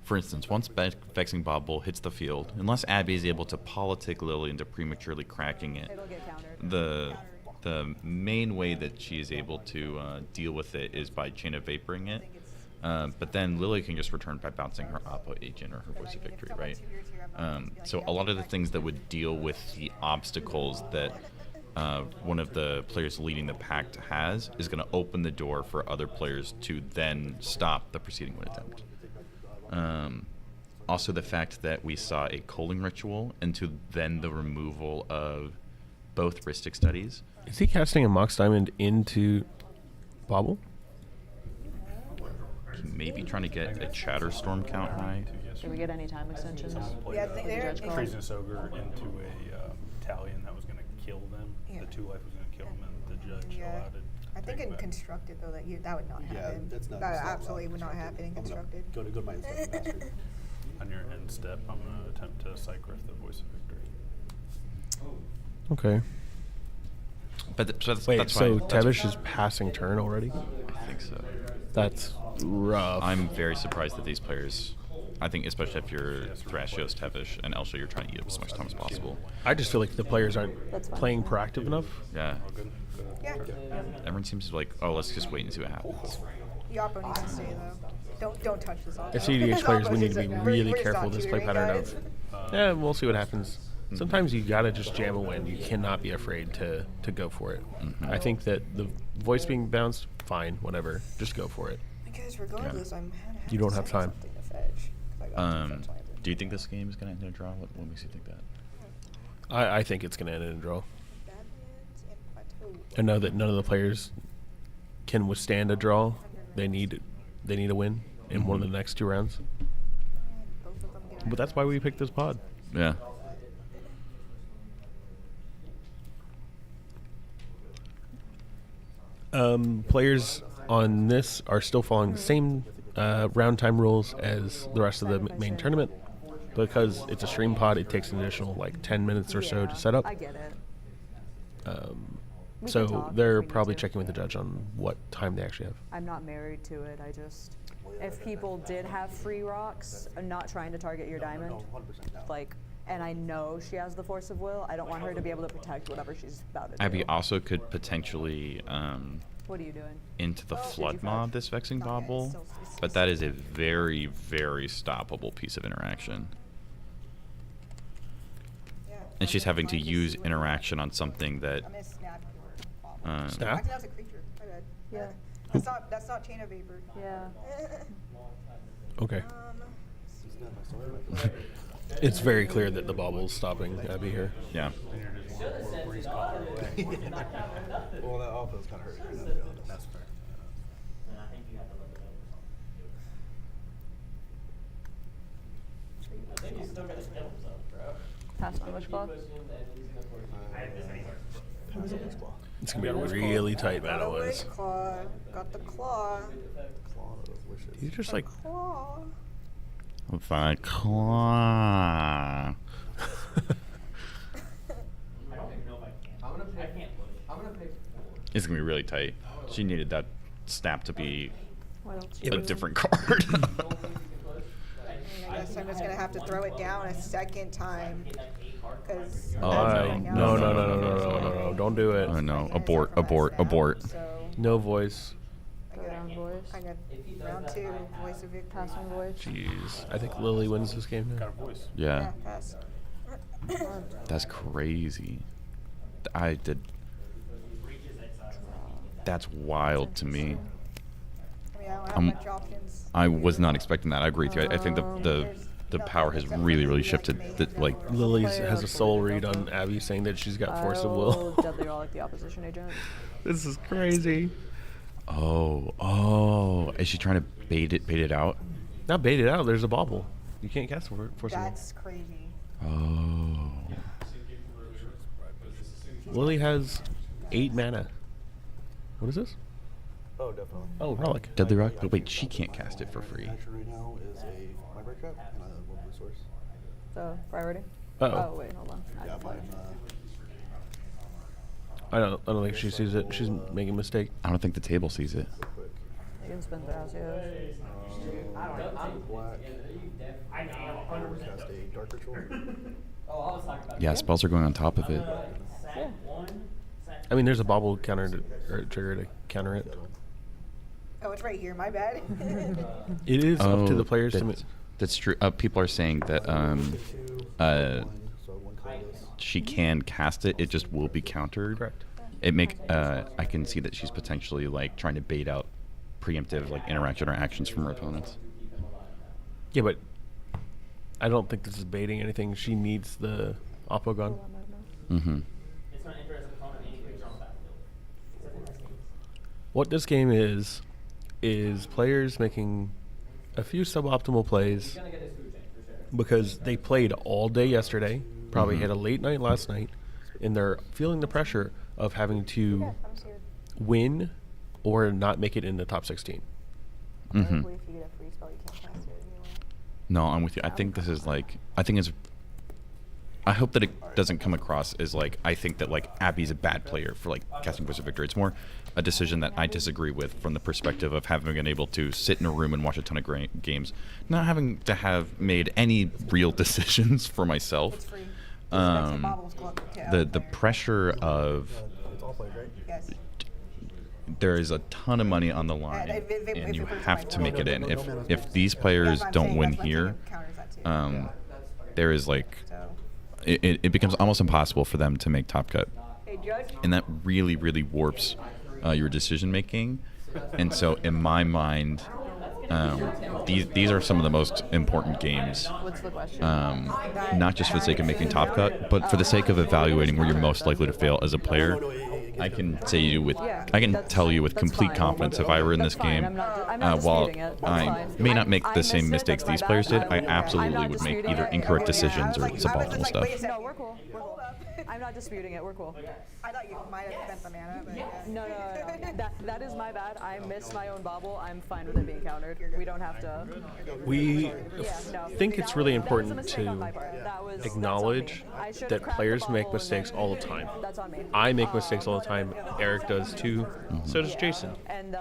For instance, once Vexing Bobble hits the field, unless Abby is able to politic Lily into prematurely cracking it, It'll get countered. the main way that she is able to deal with it is by chain of vaporing it. But then Lily can just return by bouncing her Oppo agent or her voice of victory, right? So a lot of the things that would deal with the obstacles that one of the players leading the pact has is going to open the door for other players to then stop the preceding win attempt. Also, the fact that we saw a culling ritual into then the removal of both Ristic studies. Is he casting a Mox Diamond into Bobble? He may be trying to get a Chatterstorm count high. Can we get any time extensions? Yeah, they're Judge call? Treasonous Ogre into a Talion that was going to kill them. Yeah. The 2-life was going to kill them, and the judge Yeah. allowed it. I think in constructed though that would not Yeah, happen. that's not. That that's not absolutely allowed. would not happen in I'm gonna constructed. Go to my instruction master. On your end step, I'm going to attempt to Cycrith the Voice of Victory. Okay. But so Wait, that's so fine. That's- Tevish is passing turn already? I think so. That's rough. I'm very surprised that these players, I think especially if you're Thrashios, Tevish, and Elsha, you're trying to eat up as much time as possible. I just feel like the players aren't That's fine. playing proactive enough. Yeah. All good? Yeah. Everyone seems like, oh, let's just wait and see what happens. The Oppo needs to stay though. Don't touch this Oppo. As CEDH This players, we Oppo's need to just be a- really we're just careful not with this play tutoring, pattern guys. of, yeah, we'll see what happens. Sometimes you gotta just jam a win. You cannot be afraid to go for it. I think that the voice being bounced, fine, whatever. Just go for it. Because regardless, I'm gonna have You to don't have send time. something to fetch, 'cause I got two fetch lands. Do you think this game is going to end in a draw? What makes you think that? I think it's gonna end in a draw. Badlands and Plateau. I know that none of the players can withstand a draw. They need a win in one of the next 2 rounds. Both of them get But that's why we picked this pod. Yeah. Players on this are still following the same round time rules as the rest of the main tournament. Because it's a stream pod, it takes an additional like 10 minutes or so Yeah, to set up. I get it. We can So talk if they're we need probably to. checking with the judge on what time they actually have. I'm not married to it. I just, if people did have free rocks, I'm not trying to target your diamond. No, 100% no. Like, and I know she has the force of will. I don't want her to be able to protect whatever she's about to Abby do. also could potentially What are you doing? into the flood fetch? mob this Vexing Not yet, Bobble, it's but that is a very, very stoppable piece of interaction. Yeah. And she's having to use interaction on something that I'm gonna snap your Oppo. Snap? Actually, that's a creature. My bad. Yeah. That's not chain of vapor. Yeah. Okay. It's not my story. It's very clear that the bobble's stopping Abby here. yeah. And you're just freeze call her away. Well, that offense kind of hurt. To be honest. That's fair. I think you have to let it over. I think he's still gonna kill himself, bro. Pass my wish claw. Keep pushing him, and he's gonna force you. Pass it, claw. It's gonna be really tight Got a battle wish is. claw. Got the claw. Claw of wishes. You just like Claw. The claw. I don't even know if I can. I'm gonna pick. I can't push. I'm gonna pick 4. It's gonna be really tight. She needed that snap to be What else? Yeah, a but- different card. I guess I'm just gonna have to throw it down a second time. Because Oh, no, don't do it. Oh no! Abort! Abort! Abort! So No voice. I gotta Background voice. I got round 2, voice of victory. Passing voice. Jeez, I think Lily wins this game Got now. a voice. Yeah, Pass. that's crazy. I did. That's wild to me. I mean, I don't have Um, much options. I was not expecting that. I agree with you. I think the power has really shifted. Like, Lily has a soul read on Abby saying that she's got force of will. Deadly Relic, the opposition agent. This is crazy. oh, is she trying to bait it out? Not bait it out. There's a bauble. You can't cast force of will. That's crazy. Oh, Lily has 8 mana. What is this? Oh, definitely. Oh, relic. Deadly Rock. But wait, she can't cast it for free. Action right now is a library trap and a one resource. So, priority? Uh-oh. Oh, wait, hold on. Yeah, I- mine. I don't think she sees it. She's making a mistake. I don't think the table sees it. Real quick. You can spin Thrasios. Black. I am 100%. Cast a dark ritual. Oh, I was talking about. Yeah, spells are going on top of it. Yeah. I mean, there's a bauble counter to, or trigger to counter it. Oh, it's right here. My bad. It is up to the Oh, players to. That's true. People are saying that So one colorless. she can cast it. It just will be countered. Correct. I can see that she's potentially like trying to bait out preemptive like interaction or actions from her opponents. Yeah, but I don't think this is baiting anything. She needs the Oppo gun. Mm-hmm. It's not interest opponent any creature on the battlefield. Except in this case. What this game is players making a few suboptimal plays You're gonna get this food chain for sure. because they played all day yesterday, probably Mhm. had a late night last night, and they're feeling the pressure of having to win or not make it in the top 16. Mm-hmm. If you get a free spell, you can't cast it anyway. No, I'm with you. I think this is like I hope that it doesn't come across as like I think that like Abby's a bad player for like casting Voice of Victory. It's more a decision that I disagree with from the perspective of having been able to sit in a room and watch a ton of games, not having to have made any real decisions for myself. It's free. The pressure of It's all played, right? Yes. there is a ton of money on the line, and you have to make it in. If these players don't win here, there is like it becomes almost impossible for them to make top cut, Hey, Judge. and that really warps your decision making. And so, in my mind, these are some of the most important games. What's the question? Not just for the sake of making top cut, but for the sake of evaluating where you're most likely to fail as a player. I can tell you with complete confidence if I were in this game, I'm not while disputing it. That's I fine. may not make I the same missed it, mistakes that's these my players bad. did, I I'm absolutely not would make disputing either it. incorrect Okay, decisions or I was like, suboptimal stuff. wait a second. No, we're cool. We're cool. I'm not disputing it. We're cool. I thought you might have spent the mana, but yeah. No. That is my bad. I missed my own bobble. I'm fine with it being countered. We don't have to. We Yeah, no. think it's really That was a important mistake on to my part. That's on me. acknowledge I should've that cracked players the make bottle and mistakes then- all the time. That's on me. I make mistakes all the time. Eric does too. So does Jason. And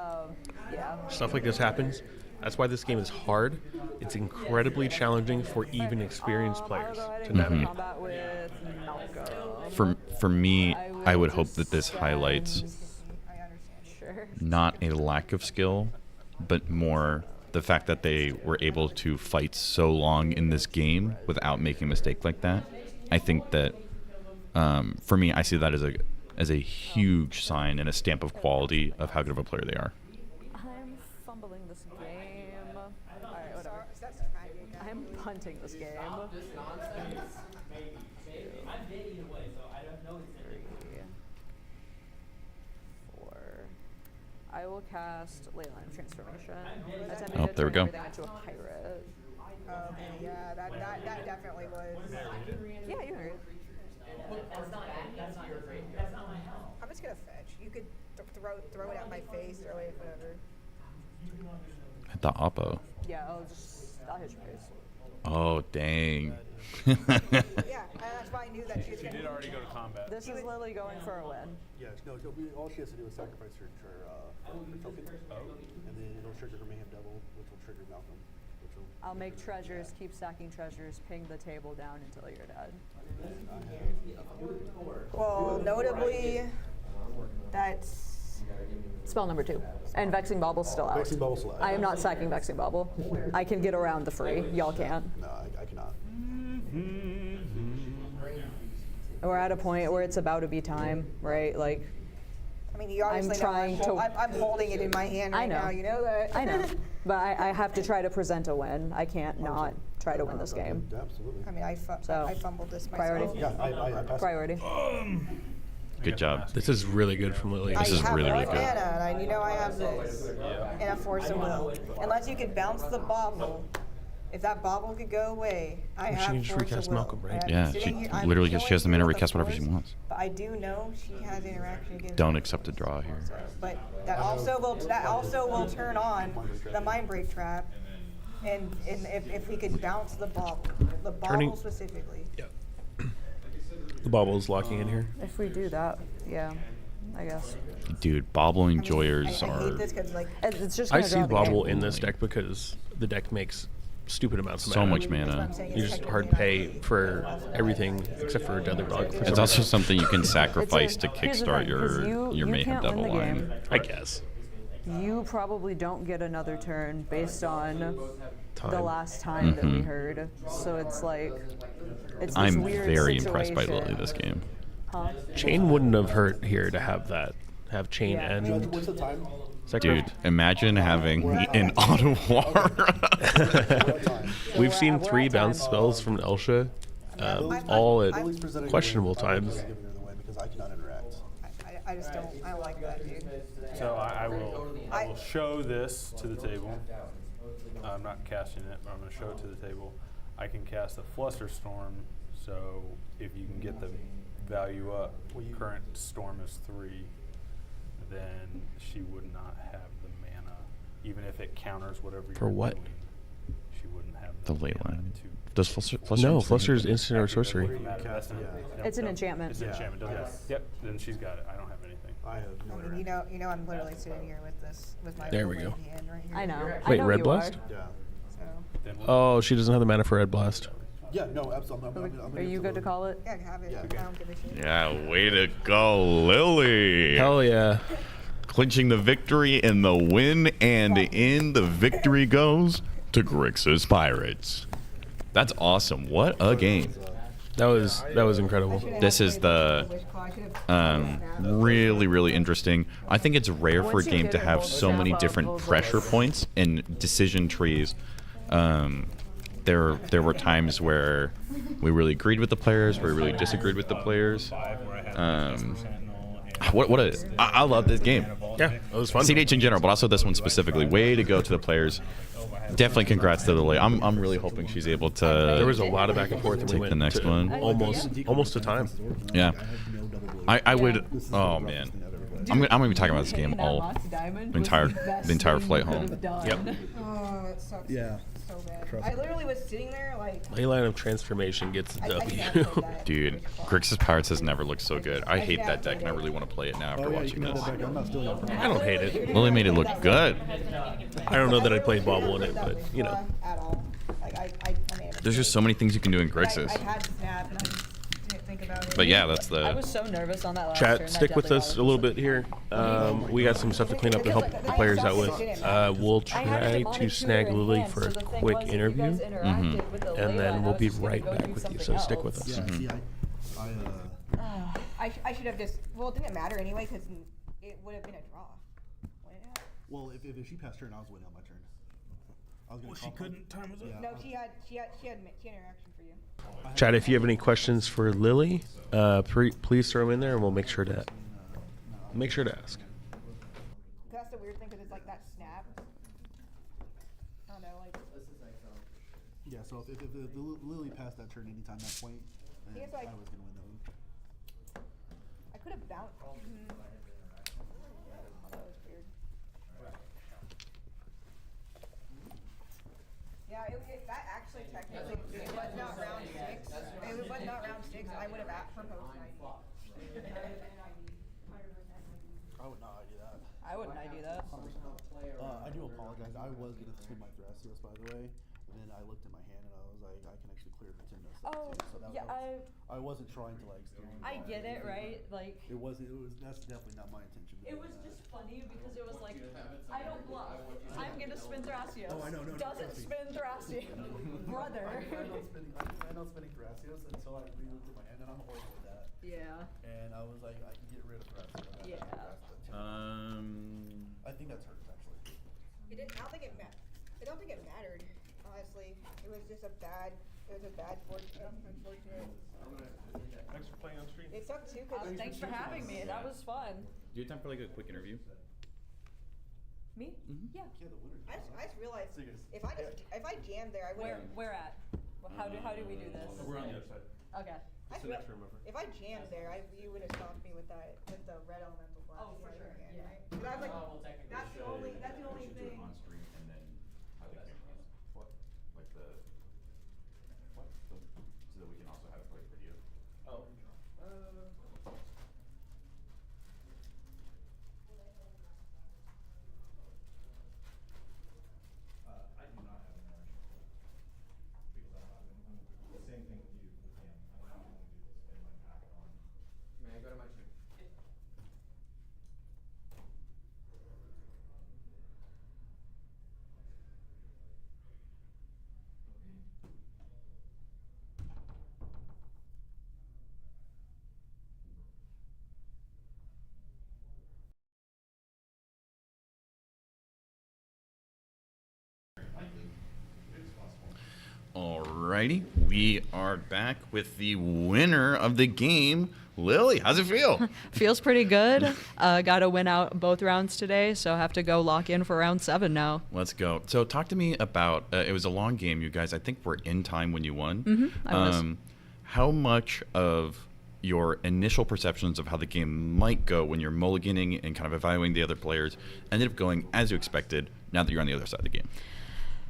yeah. Stuff like this happens. That's why this game is hard. It's incredibly challenging for even experienced players I'll go ahead to and go navigate. combat with Malcolm. For me, I would hope that this spend- highlights I understand. Sure. not a lack of skill, but more the fact that they were able to fight so long in this game without making a mistake like that. I think that for me, I see that as a huge sign and a stamp of quality of how good of a player they are. I'm fumbling this game. Alright, whatever. That's tragic. I'm punting this game. This nonsense. Maybe. I'm dead either way, so I don't know. 3, 4. I will cast Leyline Transformation. Attempting Oh, to there we turn go. everything into a pirate. Okay, yeah, that definitely was. Yeah, you heard. That's not your great. That's not my help. I'm just gonna fetch. You could throw it at my face, throw it whatever. At the Oppo. Yeah, I'll hit your face. Oh, dang. Yeah, and that's why I knew that she was She did gonna. already go to combat. This is Lily going for a win. Yeah, no, all she has to do is sacrifice her token, and then it'll trigger her Mayhem Devil, which will trigger Malcolm, which will. I'll make treasures, keep stacking treasures, ping the table down until you're dead. Well, notably, that's Spell number 2. And Vexing Bobble's still out. Vexing Bobble's still out. I am not sacking Vexing Bobble. I can get around the free. Y'all can't. No, I cannot. We're at a point where it's about to be time, right? Like, I mean, you obviously know trying to- I'm holding it in my hand I right know. now. You know that. I know. But I have to try to present a win. I can't not try to win this game. Yeah, absolutely. I mean, I So, fumbled this priority. myself. Yeah, I passed. Priority. Good job. This is really good from Lily. This is I have really, one really good. mana, and you know I have this, Yeah. and a force of will. Unless you could bounce the bobble, if that bobble could go away, I She have can just force recast of will. Malcolm, right? And I'm Yeah, sitting she here- I'm literally killing she has the mana her to with recast the whatever she force, wants. But I do know she has interaction against. Don't accept a draw here. But that also will turn on the mind break trap, and if we could bounce the bobble Turning- specifically. The Bobble's locking in here. If we do that, yeah, I guess. Dude, Bobble I mean, enjoyers I hate are this because like It's just I gonna see draw the Bobble game. in this deck because the deck makes stupid amounts of so mana. much that's what mana. I'm saying, You it's just technically hard not pay really- for everything except for Deadly Dog. For It's some also reason. something you can sacrifice to here's the kickstart thing, 'cause your you Mayhem can't win Devil the line. game. I guess. You probably don't get another turn based on the Time. last time that we heard. So it's like, it's this I'm weird very impressed by situation. Lily this game. Huh? Chain wouldn't have hurt here to have that. Have Chain Yeah. and What's the time? Sacrifice. Dude, imagine having an Auto War. We've seen we're 3 at bounce time. spells from Elsha, I'm- all at Lily's presenting questionable the win. times. I'm giving her the win because I cannot interact. I just don't like that, dude. So I will show this to the table. I'm not casting it, but I'm going to show it to the table. I can cast a Flusterstorm, so if you can get the value up, current storm is 3, then she would not have the mana, even if it counters whatever you're For what? doing. She wouldn't have The late mana line. to Does Fluster? No, Fluster's instant or sorcery. That's not- It's an no, enchantment. It's an enchantment. Doesn't it? Yep. Then she's got it. I don't have anything. I have no I mean, interaction. you know, I'm literally sitting here with this, with my There we little go. hand right here. I know. Wait, I know Red you Blast? are. Yeah. So, Then Oh, she doesn't have the mana for Red Blast. Yeah, no, absolutely. I'm Are you good to call it? yeah, have it. Yeah. I don't give a shit. Yeah, way to go, Lily. Hell yeah. Clinching the victory and the win, and in the victory goes to Grixis Pirates. That's awesome. What a game. That was incredible. This is the really, really interesting. I think it's rare for a Once you game get to it, have we'll so jump many up different over pressure it. points and decision trees. There were times where we really agreed with the players, where we really disagreed with the players. I love this game. Yeah, it was fun. cEDH in general, but also this one specifically. Way to go to the players. Definitely congrats to Lily. I'm really hoping she's able to. There was a lot of back and forth. And we Take went the next to one. Almost to time. Yeah. I have no double blade. I would. This is the Oh roughest man. thing I've ever played. I'm gonna be talking about this game all the entire flight home. Yep. Oh, it sucks. Yeah. So bad. Trust I me. literally was sitting there like. Leyline of Transformation gets the I W. can't play that. Dude, Grixis Pirates has never looked so good. I hate that deck, and I really want to play it now after Oh, yeah, you watching can have this. that back. I'm not stealing it from you. I don't hate it. Lily made it look good. I don't know that I'd play Bobble in it, but you know. At all. Like I mean. There's just so many things you can do in I Grixis. had Snap and I just didn't think about it. But yeah, that's I the. was so nervous on that last turn. Chat, stick with us a little bit here. We got some stuff to clean up to help the players out with. We'll try to snag Lily for a quick interview, and then we'll be right back with you. So stick with us. Yeah, see, I should have just. Well, it didn't matter anyway because it would have been a draw. Wouldn't it have? well, if she passed turn, I was winning on my turn. I was gonna call- Time was No, she had interaction for you. Chat, if you have any questions for Lily, please throw them in there, and we'll make sure to ask. That's the weird thing because it's like that snap. I don't know, like. Yeah, so if the Lily passed that turn anytime that point, then It's like- I was gonna win that one. I could have bounced. Oh, that was weird. Yeah, that actually technically it was not round 6. It was not round 6. I would have proposed 90. I would not do that. I wouldn't I do that. I do apologize. I was gonna spin my Thrasios, by the way, And then I looked at my hand and I was like, I can actually clear for 10 minutes. Oh, So that yeah, I wasn't trying to like steer you I wrong get or it, anything, right? but Like, that's definitely not my intention. to it do was that. just funny because it was like, I don't bluff. I'm gonna spin Thrasios. Oh, I know, no, Doesn't trust me. spin Thrasios. Brother. I'm not spinning Thrasios until I really looked at my hand, and I'm horrible at that. Yeah. And I was like, I can get rid of Thrasios. Yeah. I think that's hers actually. It didn't, I don't think it mattered, honestly. It was just a bad fortune, unfortunate. Thanks for playing on stream. It sucked too, cause Thanks for having me. That was fun. Do you have time for like a quick interview? Me? Yeah. Yeah, the winner. I just realized, So you guys- if I jammed there, I would've. Where at? How do we do this? We're on the other side. Okay. I It's the next room over. If I jammed there, you would've stopped me with the red elemental blast. Oh, for sure, Hand, yeah. right? 'Cause I was like, Well, technically that's the only thing. On stream and then have the cameras. What? Like the what? So that we can also have like video. Oh. I do not have an interaction because I'm the same thing with you with him. I don't want to do this in my pack on. May I go to my stream? Alrighty, we are back with the winner of the game, Lily. How's it feel? Feels pretty good. Got to win out both rounds today, so have to go lock in for round 7 now. Let's go. So talk to me about, it was a long game, you guys. I think we're in time when you won. I was. How much of your initial perceptions of how the game might go when you're mulliganing and kind of evaluating the other players ended up going as you expected now that you're on the other side of the game?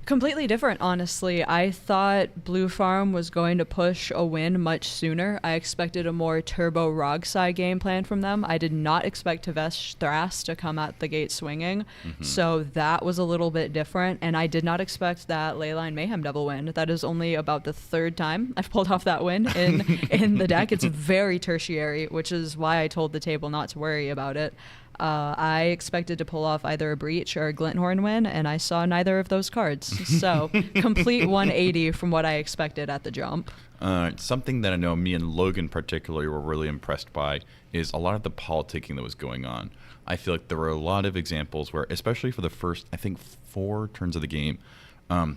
Completely different, honestly. I thought Blue Farm was going to push a win much sooner. I expected a more turbo Rogsai game plan from them. I did not expect Tavesh Thras to come out the gate swinging, so that was a little bit different. And I did not expect that Leyline Mayhem Devil win. That is only about the 3rd time I've pulled off that win in the deck. It's very tertiary, which is why I told the table not to worry about it. I expected to pull off either a Breach or a Glinthorn win, and I saw neither of those cards. So, complete 180 from what I expected at the jump. Something that I know me and Logan particularly were really impressed by is a lot of the politicking that was going on. I feel like there were a lot of examples where, especially for the first, I think, 4 turns of the game,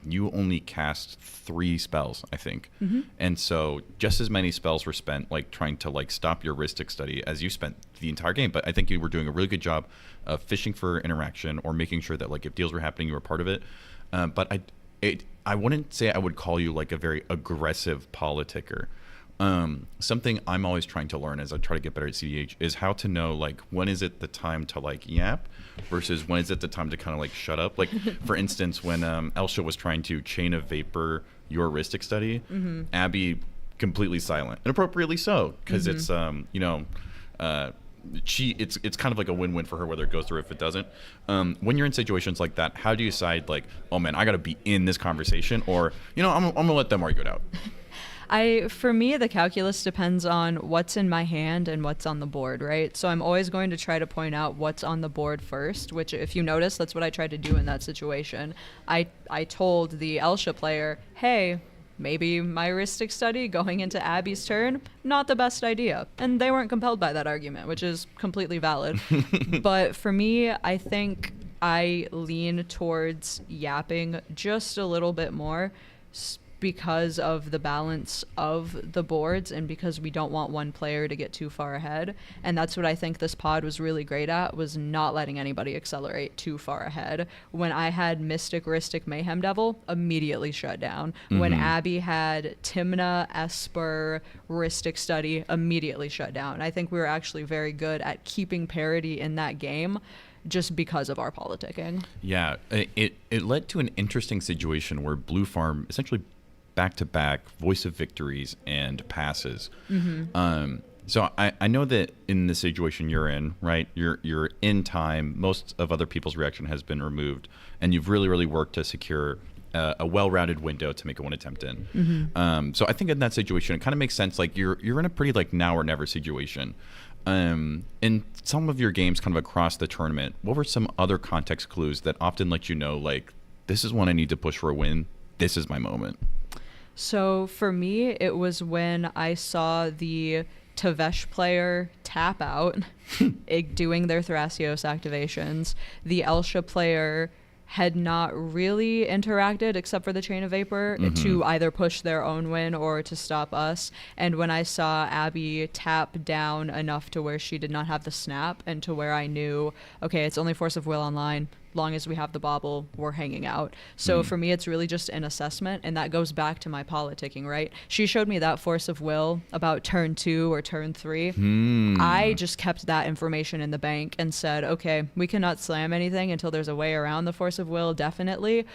you only cast 3 spells, I think. And so just as many spells were spent like trying to like stop your Rhystic study as you spent the entire game. But I think you were doing a really good job of fishing for interaction or making sure that like if deals were happening, you were part of it. But I wouldn't say I would call you like a very aggressive politicker. Something I'm always trying to learn as I try to get better at cEDH is how to know like when is it the time to like yap versus when is it the time to kind of like shut up. Like for instance, when Elsha was trying to chain of vapor your Rhystic study, Abby completely silent and appropriately so because it's it's kind of like a win-win for her whether it goes through or if it doesn't. When you're in situations like that, how do you decide like, oh man, I got to be in this conversation or I'm gonna let them argue it out? For me, the calculus depends on what's in my hand and what's on the board, right? So I'm always going to try to point out what's on the board first, which if you notice, that's what I tried to do in that situation. I told the Elsha player, hey, maybe my Rhystic study going into Abby's turn, not the best idea. And they weren't compelled by that argument, which is completely valid. But for me, I think I lean towards yapping just a little bit more because of the balance of the boards and because we don't want one player to get too far ahead. And that's what I think this pod was really great at, was not letting anybody accelerate too far ahead. When I had Mystic Rhystic Mayhem Devil, immediately shut down. When Abby had Timna, Esper, Rhystic Study, immediately shut down. I think we were actually very good at keeping parity in that game just because of our politicking. Yeah, it led to an interesting situation where Blue Farm essentially back-to-back Voice of Victories and passes. So I know that in the situation you're in, right, you're in time, most of other people's reaction has been removed, and you've really, really worked to secure a well-rounded window to make a one attempt in. So I think in that situation, it kind of makes sense. Like you're in a pretty like now or never situation. In some of your games kind of across the tournament, what were some other context clues that often let you know, like, this is when I need to push for a win. This is my moment. So for me, it was when I saw the Tavesh player tap out, doing their Thrasios activations. The Elsha player had not really interacted except for the Chain of Vapor to either push their own win or to stop us. And when I saw Abby tap down enough to where she did not have the snap and to where I knew, okay, it's only Force of Will online, long as we have the bobble, we're hanging out. So for me, it's really just an assessment, and that goes back to my politicking, right? She showed me that Force of Will about turn 2 or turn 3. I just kept that information in the bank and said, okay, we cannot slam anything until there's a way around the Force of Will, definitely,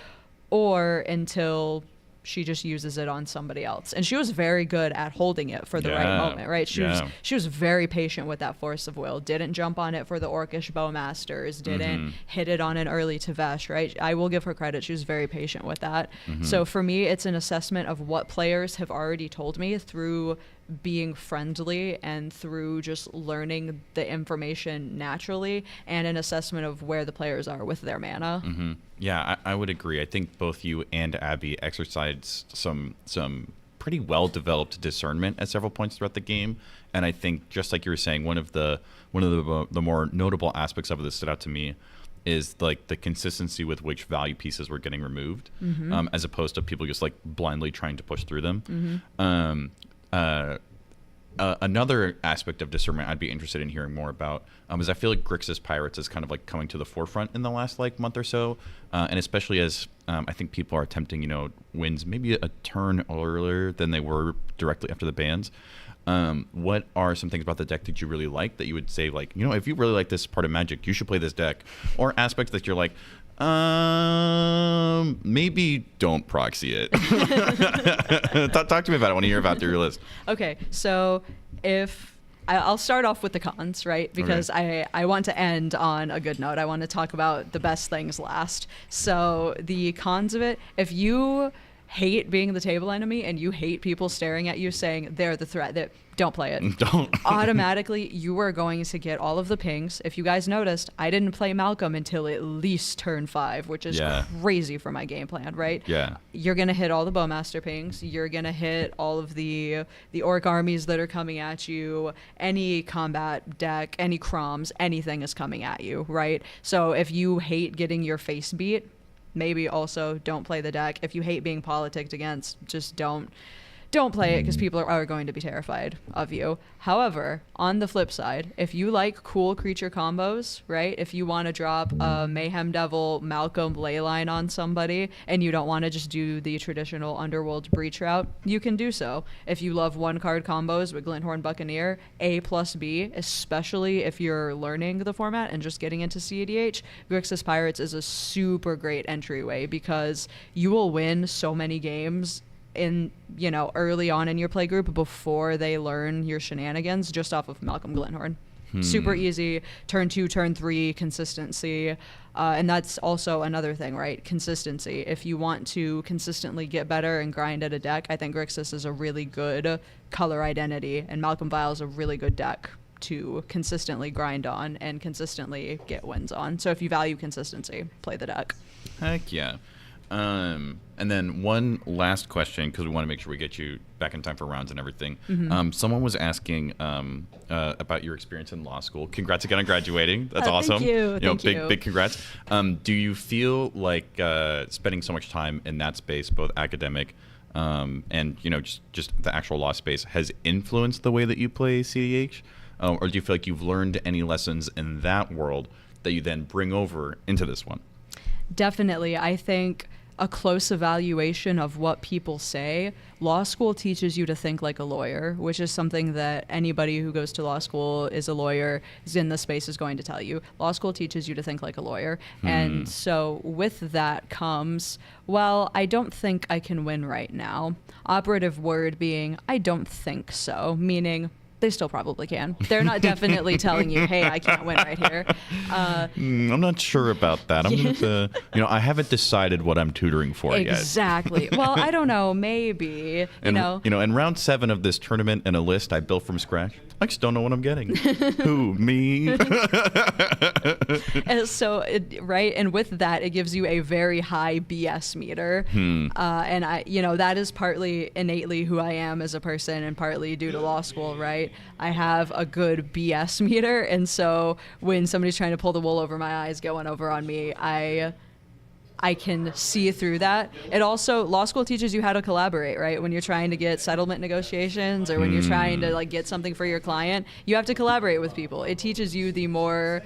or until she just uses it on somebody else. And she was very good at holding it for the right moment, right? She was very patient with that Force of Will. Didn't jump on it for the Orcish Bowmasters. Didn't hit it on an early Tavesh, right? I will give her credit. She was very patient with that. So for me, it's an assessment of what players have already told me through being friendly and through just learning the information naturally, and an assessment of where the players are with their mana. Yeah, I would agree. I think both you and Abby exercised some pretty well developed discernment at several points throughout the game, and I think just like you were saying, one of the more notable aspects of it that stood out to me is like the consistency with which value pieces were getting removed, as opposed to people just like blindly trying to push through them. Another aspect of discernment I'd be interested in hearing more about is I feel like Grixis Pirates is kind of like coming to the forefront in the last like month or so, and especially as I think people are attempting wins maybe a turn earlier than they were directly after the bans. What are some things about the deck that you really like that you would say, like, if you really like this part of Magic, you should play this deck, or aspects that you're like, maybe don't proxy it. Talk to me about it. I want to hear about your list. Okay, so I'll start off with the cons, right? Because I want to end on a good note. I want to talk about the best things last. So the cons of it, if you hate being the table enemy and you hate people staring at you saying they're the threat, that don't play it. Don't. Automatically, you are going to get all of the pings. If you guys noticed, I didn't play Malcolm until at least turn 5, which is crazy for my game plan, right? Yeah. You're going to hit all the Bowmaster pings. You're going to hit all of the Orc armies that are coming at you. Any combat deck, any Croms, anything is coming at you, right? So if you hate getting your face beat, maybe also don't play the deck. If you hate being politicked against, just don't play it, because people are going to be terrified of you. However, on the flip side, if you like cool creature combos, right? If you want to drop a Mayhem Devil, Malcolm Leyline on somebody, and you don't want to just do the traditional Underworld Breach route, you can do so. If you love one-card combos with Glinthorn Buccaneer, A+B, especially if you're learning the format and just getting into cEDH, Grixis Pirates is a super great entryway, because you will win so many games in early on in your play group before they learn your shenanigans just off of Malcolm Glinthorn. Super easy. Turn 2, turn 3, consistency. And that's also another thing, right? Consistency. If you want to consistently get better and grind at a deck, I think Grixis is a really good color identity, and Malcolm Vile is a really good deck to consistently grind on and consistently get wins on. So if you value consistency, play the deck. Heck yeah. And then one last question, because we want to make sure we get you back in time for rounds and everything. Someone was asking about your experience in law school. Congrats again on graduating. That's awesome. Thank you. Thank you. Big congrats. Do you feel like spending so much time in that space, both academic and just the actual law space, has influenced the way that you play cEDH? Or do you feel like you've learned any lessons in that world that you then bring over into this one? Definitely. I think a close evaluation of what people say. Law school teaches you to think like a lawyer, which is something that anybody who goes to law school, is a lawyer, is in the space, is going to tell you. Law school teaches you to think like a lawyer. And so with that comes, well, I don't think I can win right now. Operative word being, I don't think so, meaning They still probably can. They're not definitely telling you, hey, I can't win right here. I'm not sure about that. I'm gonna have to, I haven't decided what I'm tutoring for yet. Exactly. Well, I don't know. Maybe. And in round 7 of this tournament and a list I built from scratch, I just don't know what I'm getting. Who, me? And so, right, and with that, it gives you a very high BS meter, and that is partly innately who I am as a person, and partly due to law school. Right, I have a good BS meter, and so when somebody's trying to pull the wool over my eyes, going over on me, I can see through that. It also, law school teaches you how to collaborate, right? When you're trying to get settlement negotiations or when you're trying to like get something for your client, you have to collaborate with people. It teaches you the more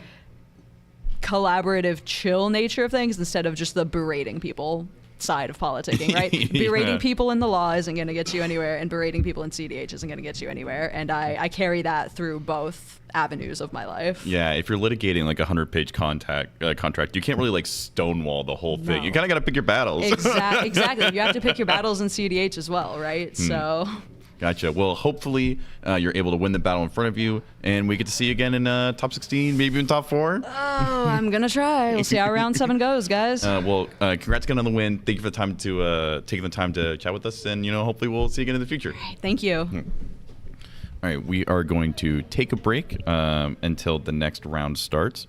collaborative, chill nature of things instead of just the berating people side of politicking, right? Berating people in the law isn't going to get you anywhere, and berating people in cEDH isn't going to get you anywhere. And I carry that through both avenues of my life. Yeah, if you're litigating like a 100-page contract, you can't really like stonewall the whole thing. No. You kind of got to pick your battles. Exactly. You have to pick your battles in cEDH as well, right? So. Gotcha. Well, hopefully you're able to win the battle in front of you, and we get to see you again in top 16, maybe even top 4. Oh, I'm going to try. We'll see how round 7 goes, guys. Congrats again on the win. Thank you for the time to taking the time to chat with us, and hopefully we'll see you again in the future. Thank you. All right, we are going to take a break until the next round starts.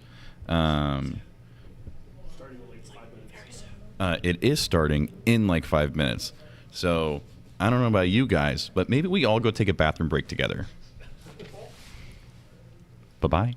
It is starting in like 5 minutes. So I don't know about you guys, but maybe we all go take a bathroom break together. Bye-bye.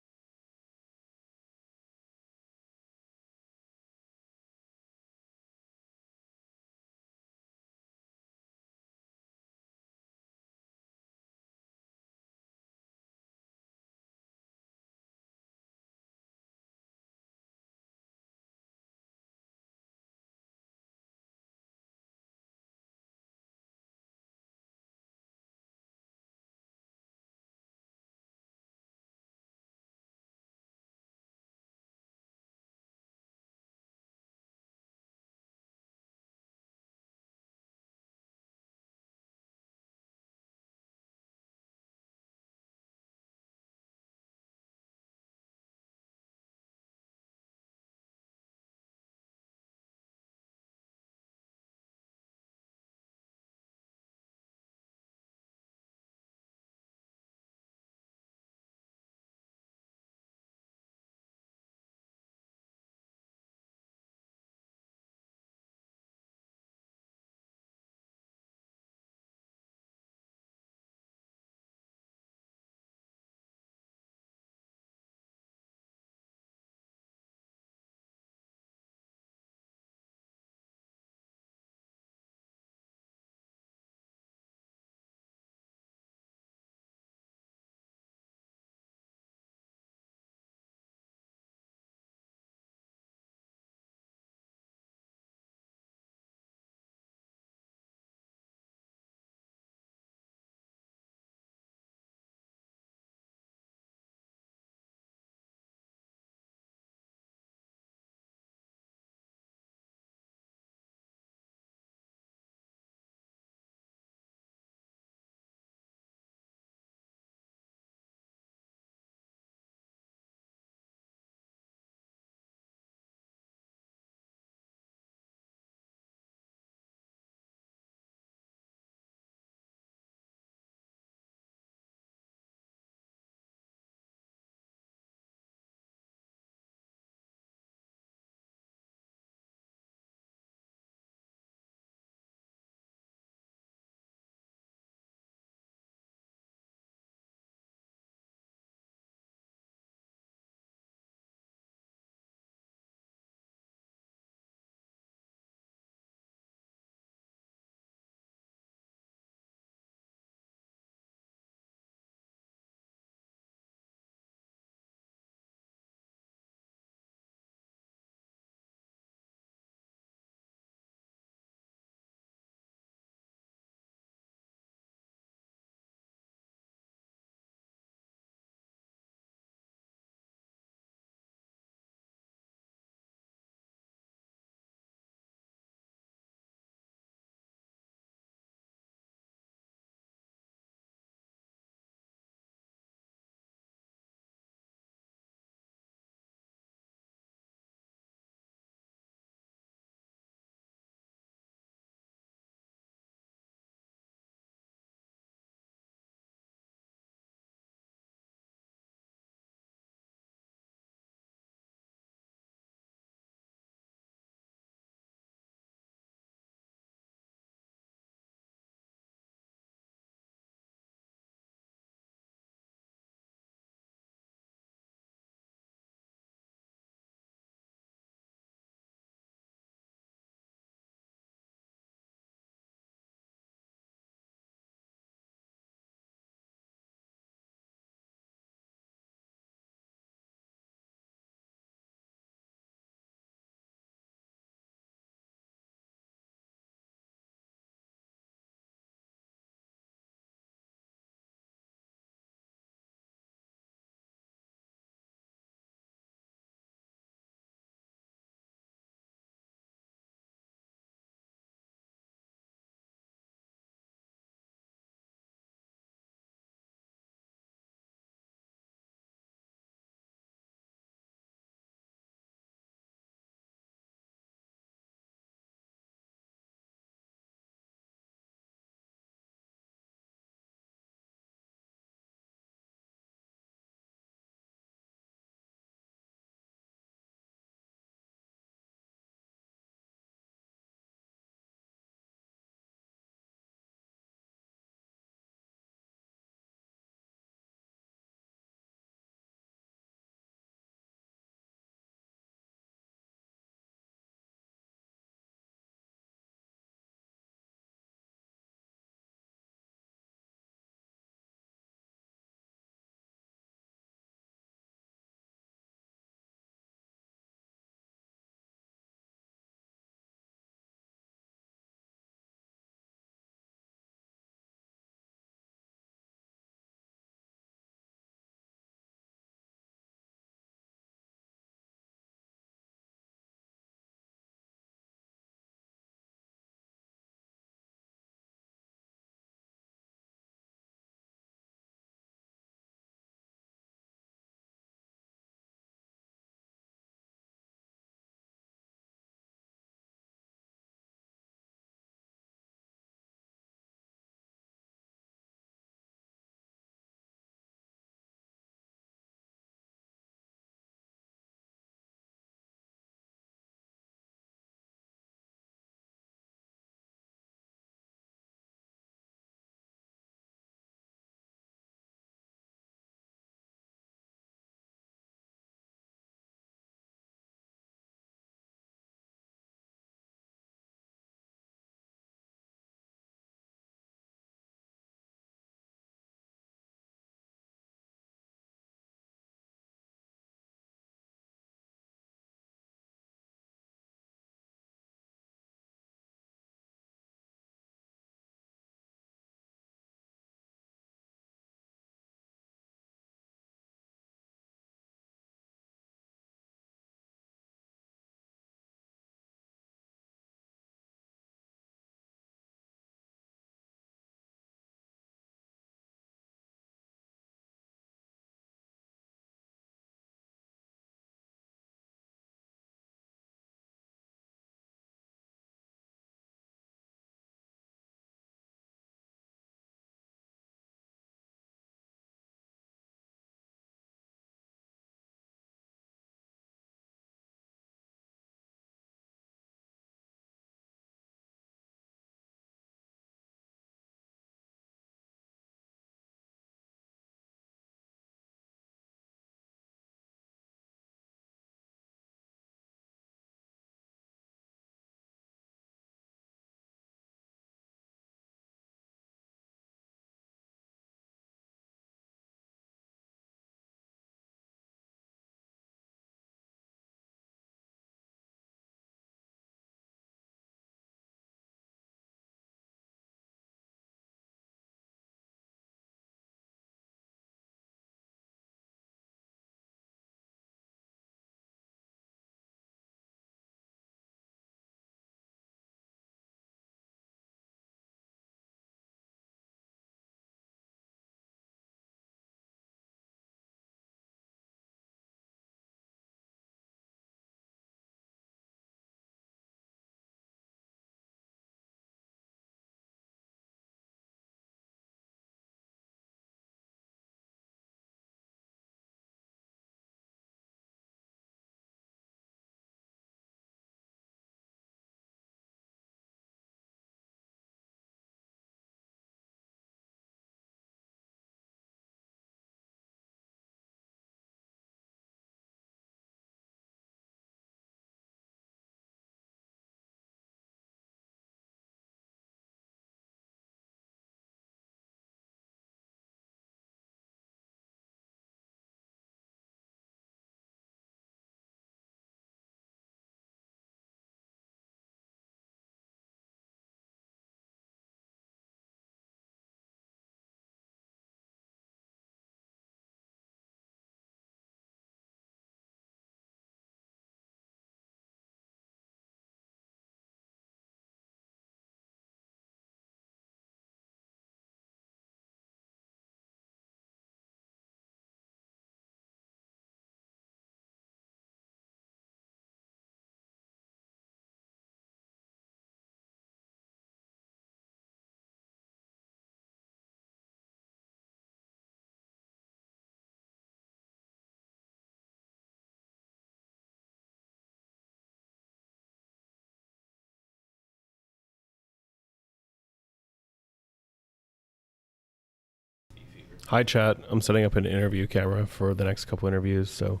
Hi, chat. I'm setting up an interview camera for the next couple interviews, so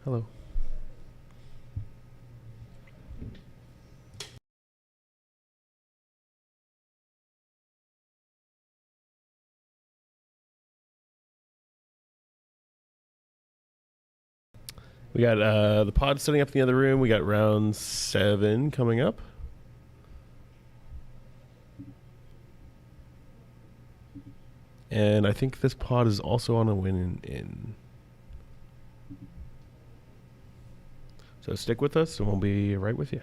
hello. We got the pod setting up in the other room. We got round 7 coming up. And I think this pod is also on a win in. So stick with us and we'll be right with you.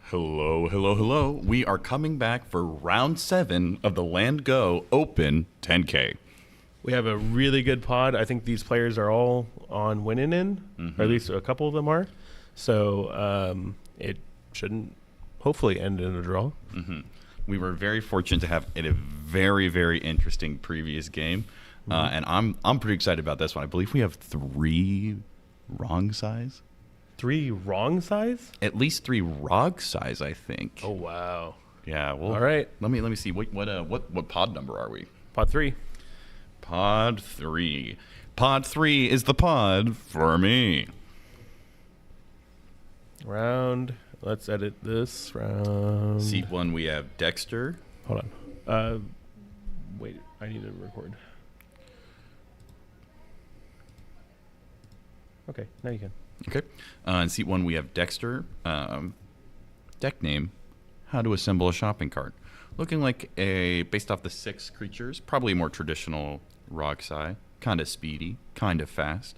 Hello, hello, hello. We are coming back for round 7 of the Land Go Open 10K. We have a really good pod. I think these players are all on winning in, or at least a couple of them are. So it shouldn't hopefully end in a draw. we were very fortunate to have a very, very interesting previous game. And I'm pretty excited about this one. I believe we have 3 wrong size. 3 wrong size? At least 3 ROG size, I think. Oh wow. Yeah. Well, All right. Let me see. What pod number are we? Pod 3. Pod 3. Pod 3 is the pod for me. Round. Let's edit this round. Seat 1, we have Dexter. Hold on. Wait. I need to record. Okay. Now you can. Okay. In seat 1, we have Dexter. Deck name: How to Assemble a Shopping Cart. Looking like based off the 6 creatures, probably more traditional Roxai. Kind of speedy, kind of fast.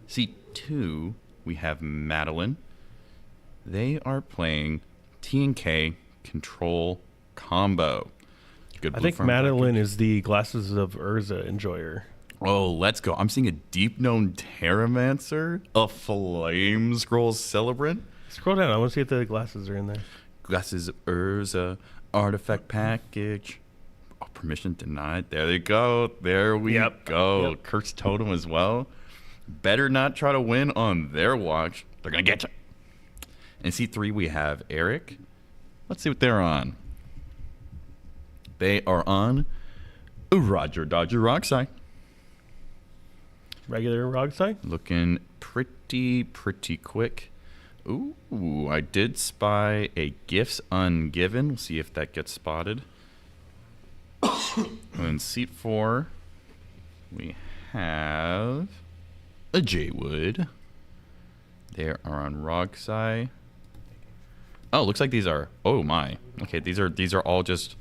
Seat 2, we have Madeline. They are playing T&K Control Combo. Good I blue think farm Madeline package. is the Glasses of Urza enjoyer. Oh, let's go. I'm seeing a deep known Terramancer, a Flame Scroll Celebrant, Scroll down. I want to see if the glasses are in there. Glasses of Urza, Artifact Package. Oh, permission denied. There they go. There we go. Yep. Cursed Totem as well. Better not try to win on their watch. They're going to get you. In seat 3, we have Eric. Let's see what they're on. They are on Roger Dodger Roxai. Regular ROG size? Looking pretty quick. Ooh, I did spy a Gifts Ungiven. We'll see if that gets spotted. In seat 4, we have a Jaywood. They are on Rogsai. Oh, looks like these are. Oh my. Okay, these are all just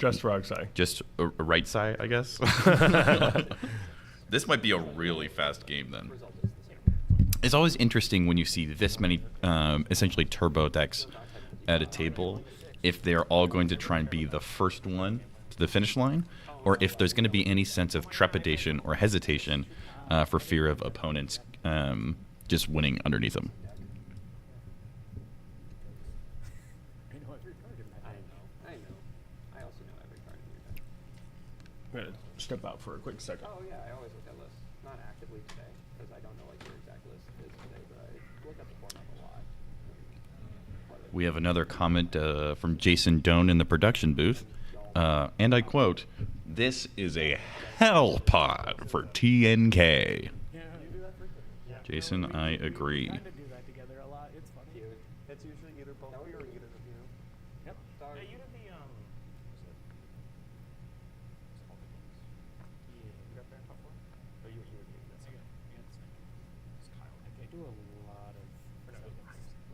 ROG size. just a right side, I guess. This might be a really fast game then. It's always interesting when you see this many essentially turbo decks at a table, if they're all going to try and be the first one to the finish line, or if there's going to be any sense of trepidation or hesitation for fear of opponents just winning underneath them. I know. I also know every card in your deck. I'm going to step out for a quick second. Oh yeah, I always look at lists. Not actively today, because I don't know what your exact list is today, but I look at the format a lot. We have another comment from Jason Doan in the production booth. And I quote, "This is a hell pod for TNK." Jason, I agree. do that together a lot. It's fun. It's usually either both or either, you know. Yep. Hey, you did the was it? You got there in top 4? Oh, you were that's okay. Yeah, it's Kyle. They do a lot of.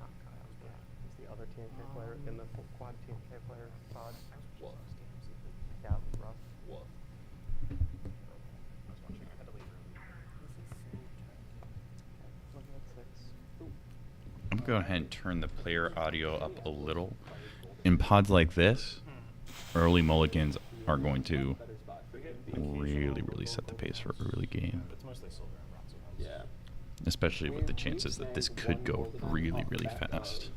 Not Kyle, but It's the other TNK player in the quad TNK player pod. what? Yeah, rough. What? I was watching. I had to leave early. Looking at 6. I'm going to go ahead and turn the player audio up a little. In pods like this, early mulligans are going to really set the pace for early game. It's mostly silver and bronze. Yeah. Especially with the chances that this could go really fast.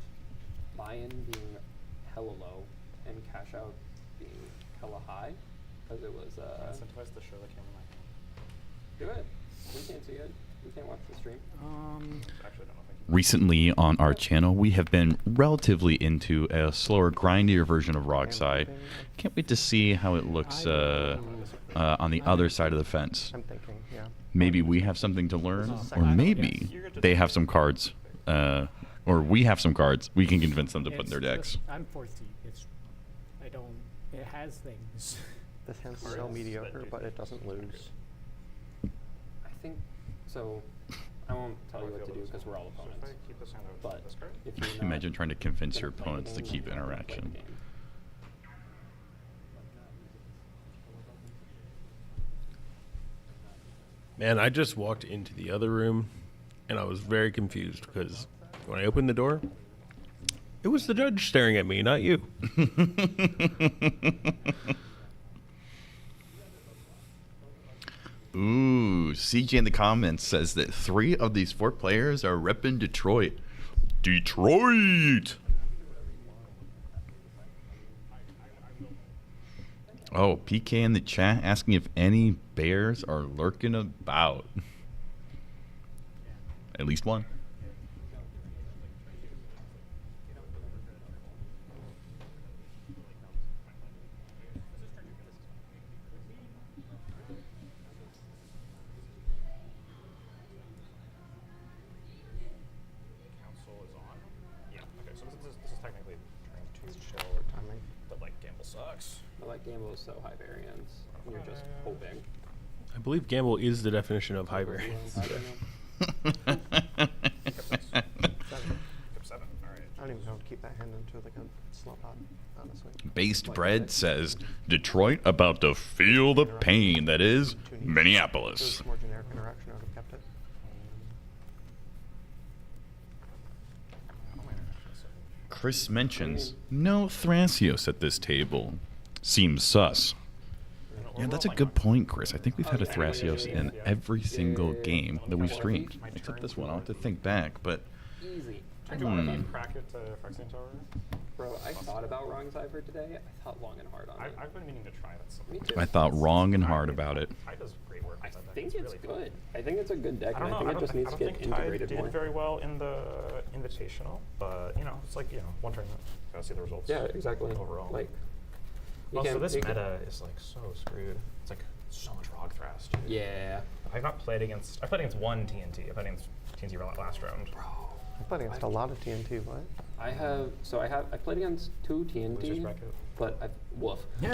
Buy-in being hella low and cash out being hella high, because it was Incentivize the show that came in my hand. do it. We can't see it. We can't watch the stream. Actually, I don't know if I can. Recently on our channel, we have been relatively into a slower, grindier version of Rogsai. Can't wait to see how it looks on the other side of the fence. I'm thinking, yeah. Maybe we have something to learn, or maybe they have some cards, or we have some cards we can convince them to put in their decks. I'm 14. It has things. This hand's so mediocre, but it doesn't lose. I think so. I won't tell you what to do because we're all opponents. But if you're not Imagine trying to convince your gonna play the opponents to game, keep you're not gonna play the interaction. game. Man, I just walked into the other room, and I was very confused because when I opened the door, it was the judge staring at me, not you. Ooh, CJ in the comments says that 3 of these 4 players are repping Detroit. Detroit! Oh, PK in the chat asking if any bears are lurking about. At least one. Council is on. Yeah. Okay. So this is technically turn 2 chill, Timing. but like gamble sucks. But like gamble is so high variance, and you're just hoping. I believe gamble is the definition of high variance. I don't know. Kept 7. All right. I don't even know how to keep that hand into like a slot pod, honestly. Based Bread says, Detroit about to feel the pain that is If it Minneapolis. was more generic interaction, I would have kept it. Chris mentions, no Thrasios at this table. Seems sus. Yeah, that's a good point, Chris. I think we've had a Thrasios in every single game that we've streamed. Except this one. I'll have to think back, but... Easy. I thought if you crack it to Phyrexian Tower. Bro, I thought about wrong Cypher today. I thought long and hard on it. I've been meaning to try that. Me too. I thought wrong and hard about it. Tide does great work. I with that deck. think it's really fun. good. I think it's a good deck, I and don't I know. think it just needs to get think Tide integrated did more. very well in the Invitational, but you know, it's like one tournament. Gotta see the results. Yeah, exactly. Overall, Like, you also can't this make it- meta is like so screwed. It's like so much Rog Thras. Dude. Yeah. I've not played against. I played against one TNT. I played against TNT last round. I played against a lot of TNT, what? I played against 2 TNT, Losers bracket. but woof. Ooh,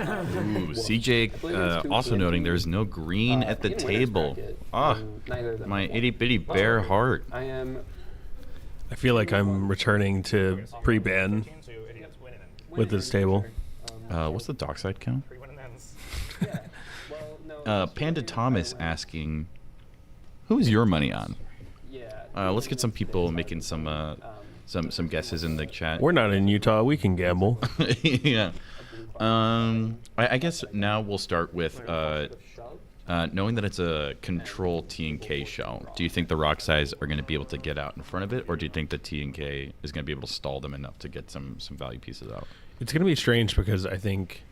Woof. CJ I played against 2 also TNT, noting there's no green at the in winners table. bracket, Ah, and neither of them my have won. itty bitty bear heart. I am I feel like I'm returning to pre-ban So idiots win and then with this table. What's the dockside count? 3 win and ends. Yeah. Well, no. Panda Thomas asking, who's your money on? Yeah. Let's get some people making some guesses in the chat. We're not in Utah. We can gamble. Yeah. I guess now we'll start with knowing that it's a control T and K show. Do you think the rock size are going to be able to get out in front of it, or do you think the T and K is going to be able to stall them enough to get some value pieces out? It's going to be strange because I think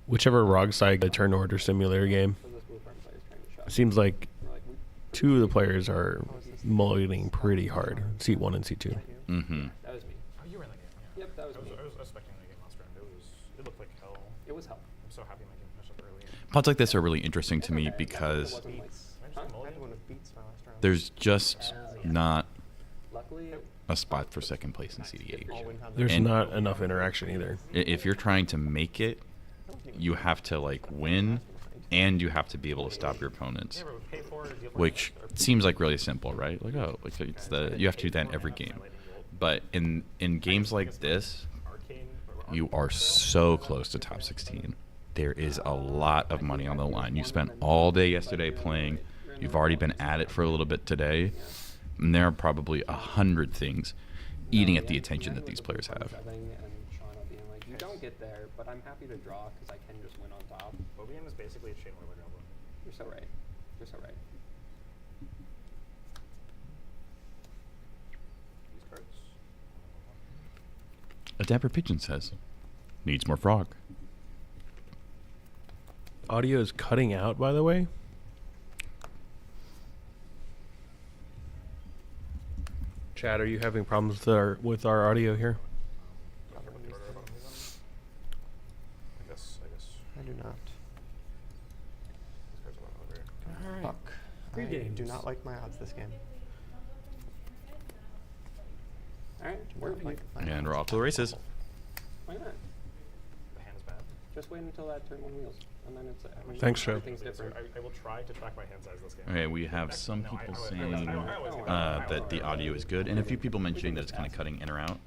whichever ROG side the turn order simulator game, it seems like 2 of the players are mulliganing pretty hard. Seat 1 and Seat 2. Mm-hmm. That was me. Oh, you were in the game. Yeah. Yep, that was me. I was expecting the game last round. It looked like hell. It was hell. I'm so happy my game finished up early. Pods like this are really interesting to me because It wasn't like, I huh? just I had one with beats my last round. there's just not Luckily, a spot for second place in CDH. All win time. There's And- not enough interaction either. If you're trying to make it, you have to like win, and you have to be able to stop your opponents, Yeah, but pay for it, deal for which it, seems like really simple, right? Like it's you have to do that in every game. But in games like this, arcane, you are so close to top 16. There is a lot of money on the line. You spent all day yesterday playing. You've already been at it for a little bit today, and there are probably 100 things eating at the attention that these players have. and Shauna being like, you don't get there, but I'm happy to draw because I can just win on top. Obium is basically a chain whirler goblin. You're so right. You're so right. These cards. A Dapper Pigeon says, needs more frog. Audio is cutting out, by the way. Chad, are you having problems with our audio here? I guess. I do not. These cards are not over. Fuck. Free I do games. not like my odds this game. All right, Do where not are you? like my And odds. we're off to the races. Why not? The hand is bad. Just wait until that turn 1 wheels, and then it's. I mean, Thanks, Joe. everything's different. I will try to track my hand size this game. Okay, we have some people saying that that the audio is good, and a few people mentioning that it's kind of cutting in or out.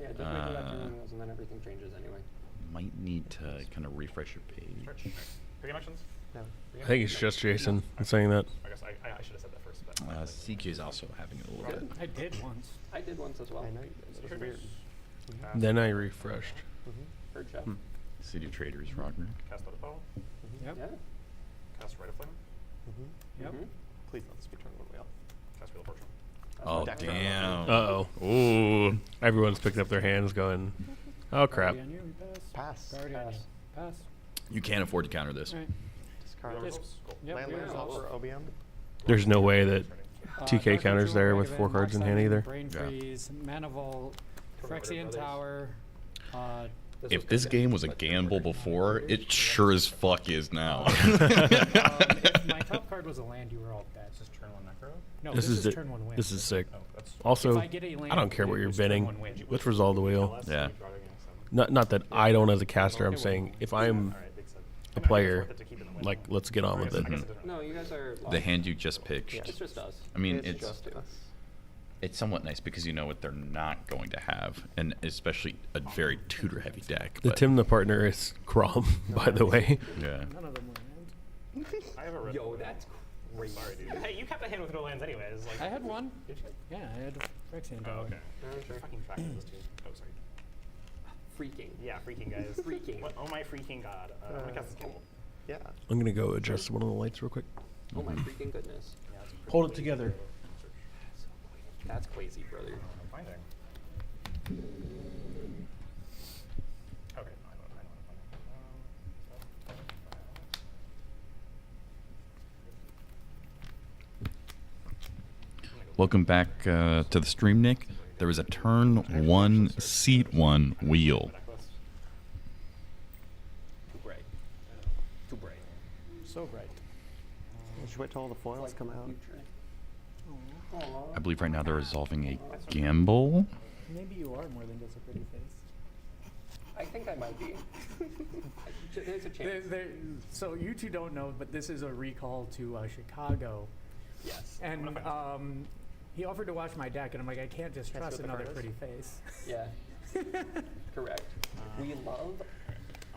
Yeah, just wait till that turn 1 wheels, and then everything changes anyway. Might need to kind of refresh your page. Pre-game actions? No. I think it's just Jason saying that. I guess I should have said that first. But CJ is also having it a little bit. I did once. I did once as well. I know you did. It was weird. Then I refreshed. Heard Jeff. City of Traders, Rogner. Cast out of spell. Yeah. Cast Rite of Flame. Yep. Please let this be turn 1 wheel. Cast Wheel of Fortune. Oh, Deck damn. Uh-oh. Ooh. Everyone's picked up their hands going, oh, crap. Pass. Pass. Pass. You can't afford to counter this. Alright. Discard. Just- yep, Land we lands resolve. for OBM. There's no way that TK Dark counters Angel, there with Ragavan, 4 cards in hand Mox either. Brain Yeah. Freeze, Manival, Phyrexian Tower. If this game was a gamble before, it sure as fuck is now. If my top card was a land, you were all dead. Is this turn 1 necro? No, This is turn 1 win. this is sick. Oh, that's Also, If I get a land, I don't care what it you're was turn bidding. 1 win. Let's resolve the wheel. Yeah. Not that I don't as a caster. I'm saying if I'm a player, like let's get on with it. No, you guys are. The hand you just pitched. It's just us. I mean, It's just us. it's somewhat nice because you know what they're not going to have, and especially a very tutor-heavy deck. The but- Tim the partner is Crom, by the way. Yeah. None of them were land. I have a red. Yo, that's crazy. Sorry, dude. Hey, you kept a hand with no lands anyways. Like, I had one. Did you? Yeah, I had Phyrexian Oh, Tower. okay. Fucking fact this too. Oh, sorry. Freaking. Yeah, freaking guys. Freaking. What? Oh my freaking god. I'm gonna cast this gamble. Yeah. I'm gonna go adjust one of the lights real quick. Oh my freaking goodness. Yeah, it's pretty Hold it crazy. together. That's crazy, brother. I'm finding. Okay, I know. Welcome back to the stream, Nick. There was a turn 1, seat 1 wheel. Too bright. Too bright. So bright. Should wait till all the foils come out. I believe right now they're resolving a gamble. Maybe you are more than just a pretty face. I think I might be. There's a chance. So you two don't know, but this is a recall to Chicago. Yes. And he offered to watch my deck, and I'm like, I can't just trust what the another card is? pretty face. Yeah. Correct. We love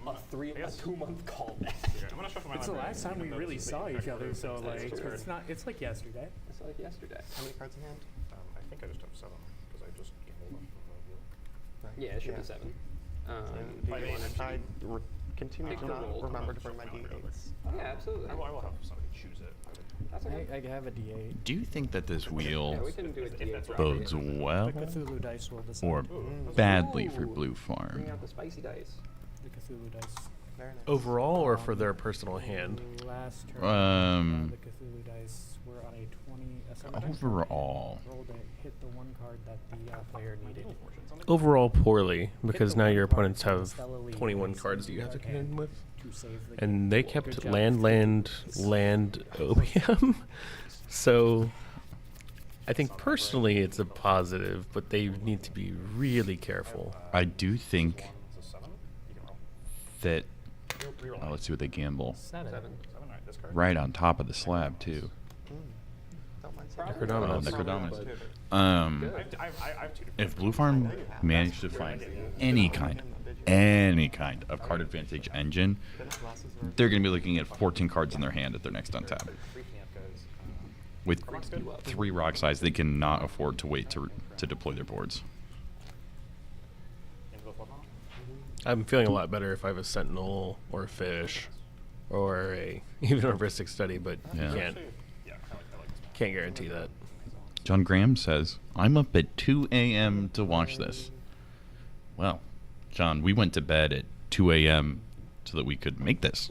a 2-month callback. I'm gonna shuffle my It's the library. last time we really saw each other, so like, true. it's like yesterday. It's like yesterday. How many cards in hand? I think I just have 7 because I just gambled off of the wheel. Yeah, it should be 7. Do you want to continue Pick to the not roll. remember to bring my D8s? Oh, yeah, absolutely. I will have somebody choose it. That's okay. I have a D8. Do you think that this Yeah, wheel we can do a D8 bodes round. well The Cthulhu dice will decide. or badly for Blue Farm? Bring out the spicy dice. The Cthulhu dice. Very nice. Overall, or for their personal hand? Last turn, Um, the Cthulhu dice were on a 20. A 17. Overall, Rolled it, hit the one card that the player needed. Overall, poorly, because the now one your card opponents from have Stellar League 21 face cards that you have to into contend with. To save the And game. they Good kept job. land OBM. So I think personally it's a positive, but they need to be really careful. I do think It's a 7. You can roll. that. Reroll. Oh, let's see what they gamble. 7. 7. Alright, this card. Right on top of the slab too. Don't mind Probably. Necrodominus. Oh, Necrodominus. I have 2 different. If Blue Farm managed to find any kind of card advantage engine, they're going to be looking at 14 cards in their hand at their next untap. Freaking out, guys. With 3 rock size, they cannot afford to wait to deploy their boards. Into the flop on. I'm feeling a lot better if I have a Sentinel or a Fish or a even a Ristic Study, but Yeah. you can't Yeah, I like this. can't guarantee that. John Graham says, I'm up at 2 a.m. to watch this. Well, John, we went to bed at 2 a.m. so that we could make this.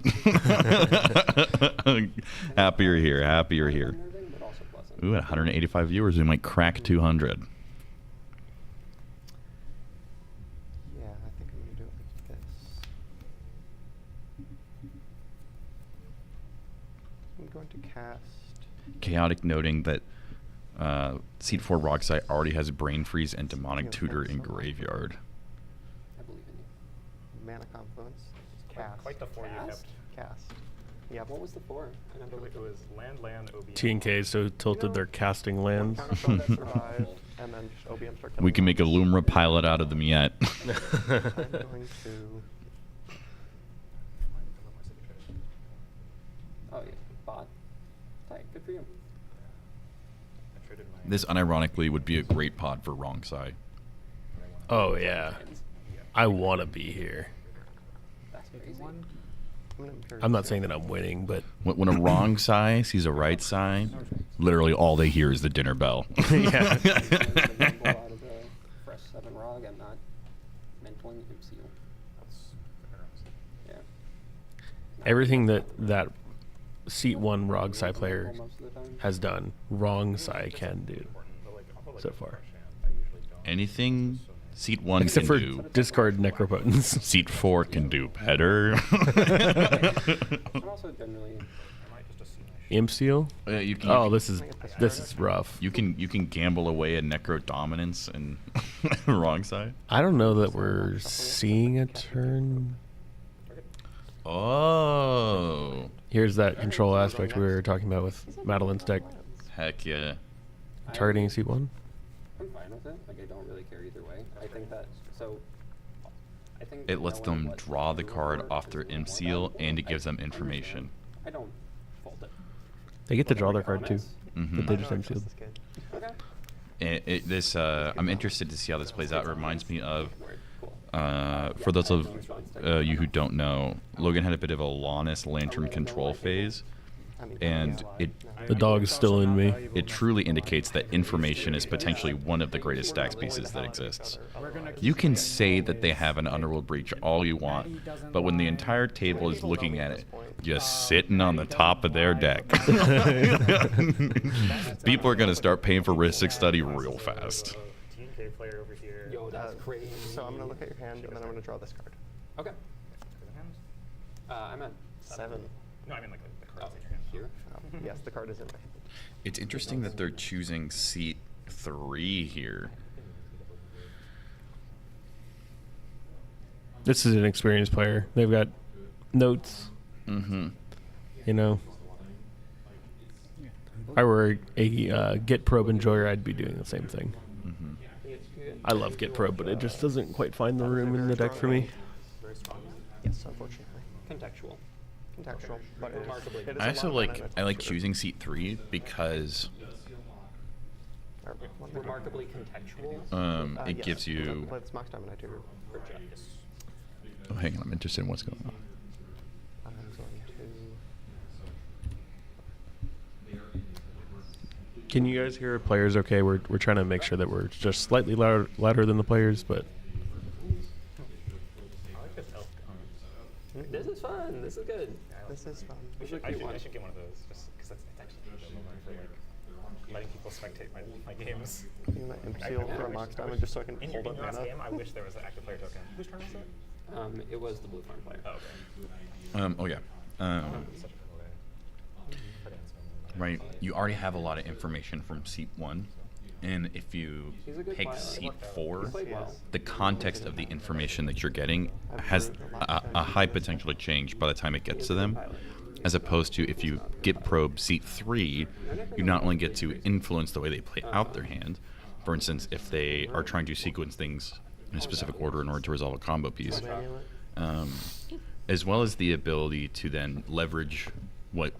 Happy you're here. Happy you're here. Unnerving, but also pleasant. Ooh, at 185 viewers, we might crack 200. Yeah, I think I'm going to do it like this. I'm going to cast... Chaotic noting that Seed 4 Rocksite already has Brain Freeze and Demonic Tutor in Graveyard. I believe in you. Mana Confluence. Cast. Quite the 4 you Cast? kept. Cast. Yep. What was the 4? I It never was land, OBM. T&K so tilted their casting lands. Counterspell that survive, and then just OBM start We killing can make a them. Lumra pilot out of them yet. I'm going to... Oh, yeah. Bot. Tight. Good for you. I traded my. This unironically would be a great pod for Wrong Side. Oh yeah, I want to be here. That's Take crazy. one. I'm not saying that I'm winning, but When a Wrong Side sees a Right Side, literally all they hear is the dinner bell. yeah. Out of the fresh 7 Rog, I'm not mentoring MCU. That's fair. Yeah. everything that seat 1 Rog Sai player most of the time. has done, wrong Sai can do so far. Anything seat 1 Except can for do, discard Necropotence. seat 4 can do better. I'm also generally. Imp Seal? You can, Oh, this is rough. you can gamble away a Necro Dominance and wrong side. I don't know that we're seeing a turn. Oh, Here's that control aspect we were talking about with Madeline's deck, heck yeah. targeting seat 1. I'm fine with it. Like I don't really care either way. I think that so. I think It lets knowing them what draw the they card want off their is imp more seal, valuable. and it gives them I understand. information. I don't fault it. They get to draw their card too, Mhm. but they just imp sealed. Okay. I'm interested to see how this plays out. It reminds me of, Word. Cool. for those of you who don't know, Logan had a bit of a Lannis Lantern control phase, and The dog's still in me. it truly indicates that information is potentially one of the greatest stacks pieces that exists. You can say that they have an Underworld Breach all you want, but when the entire table is looking at it, just sitting on the top of their deck, people are going to start paying for Ristic Study real fast. TNK player over here. Yo, that's crazy. So I'm gonna look at your hand and then I'm gonna draw this card. Okay. I'm at 7. No, I mean like the Oh, cards in your hand. here. Yes, the card is in my hand. It's interesting that they're choosing seat 3 here. This is an experienced player. They've got notes, Mm-hmm. you know. If I were a Get Probe enjoyer, I'd be doing the same thing. Mm-hmm. I love Get Probe, but it just doesn't quite find the room in the deck for me. Yes, unfortunately. Contextual. Contextual, but it is, Remarkably. it is I a also lot of mana, like that's for sure. choosing seat 3 because Or one more. Remarkably contextual. it Yes. gives you. Let's Mox Diamond, I do. For Jeff. Oh, hang on, I'm interested in what's going on. I'm going to. Can you guys hear players okay? We're trying to make sure that we're just slightly louder than the players, but I like this elf comment. This is fun. This is good. This is fun. We should I keep should, one. I should get one of those just because it's actually a good moment for like letting people spectate my games. I'm gonna Imp Seal for a Mox Diamond just so I can In your hold up last mana. game, I wish there was an active player token. Whose turn was it? It was the blue farm player. Oh, okay. Oh yeah. Such a cool way. Put in some- Right. You already have a lot of information from seat 1, and if you He's a good pick player. seat He 4, played well. the context of the information that you're getting has a high potential to change by the time it gets to them, as opposed to if you get probe seat 3, you not only get to influence the way they play out their hand. For instance, if they are trying to sequence things in a specific order in order to resolve a combo piece, as well as the ability to then leverage what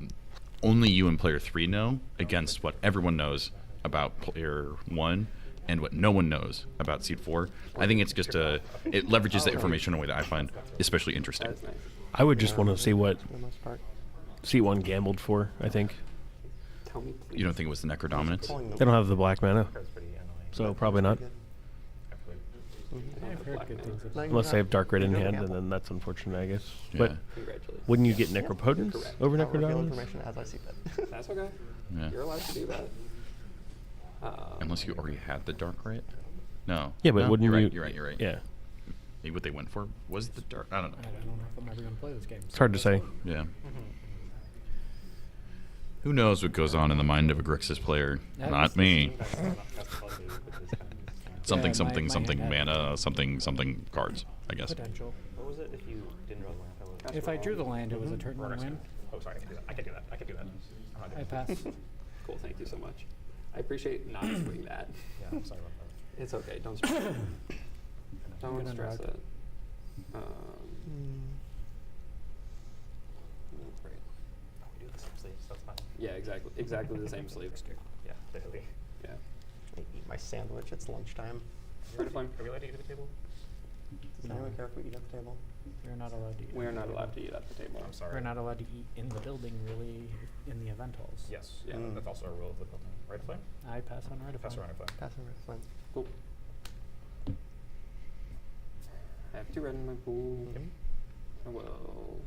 only you and player 3 know against what everyone knows about player 1 and what no one knows about seat 4. I think it's just it leverages the information in a way that I find especially interesting. That's nice. I would just want to see what For the most part. seat 1 gambled for, I think. Tell me, please. You don't think it was the Necro Dominance? Pulling the They don't have the black mana, Card's pretty annoying. so probably not. I feel like- Black mana. Unless they have Dark Red in You don't hand, gamble. and then that's unfortunate, I guess. Yeah. But Congratulations. wouldn't you get Necropotence correct. over I'll reveal Necrodominance? information as I see fit. That's okay. Yeah. You're allowed to do that. Unless you already had the Dark Right? No. Yeah, but No, wouldn't you're you? right, you're right, you're right. Yeah, Maybe what they went for was the Dark. I don't know. I don't know if I'm ever going to play this game. it's hard to say. Yeah. Who knows what goes on in the mind of a Grixis player? Not me. Something, Yeah, something, my something, hand had- mana, something, something, cards, I guess. Potential. What was it if you didn't draw the land? If I drew the land, it was a turn one Next win. turn. Oh, sorry, I can do that. I can do that. I can do that. I'm not I doing pass. Cool, thank you so much. I appreciate not doing that. Yeah, I'm sorry about that. It's okay, don't stress it. Don't gonna stress drag. it. Great. Oh, we do the same sleeves. That's fine. Yeah, exactly the same sleeve. Yeah, literally. Yeah. I eat my sandwich. It's lunchtime. Ready, Flame? Are we allowed to eat at the table? Does anyone care if we eat at the table? We're not allowed to eat. We are not allowed to eat at the table. I'm sorry. We're not allowed to eat in the building, really, in the event halls. Yes, yeah, Mm. that's also a rule of the building. Right of flame? I pass on right of Pass around of flame. Passing red flame. Cool. I have 2 red in my pool. Yep. I will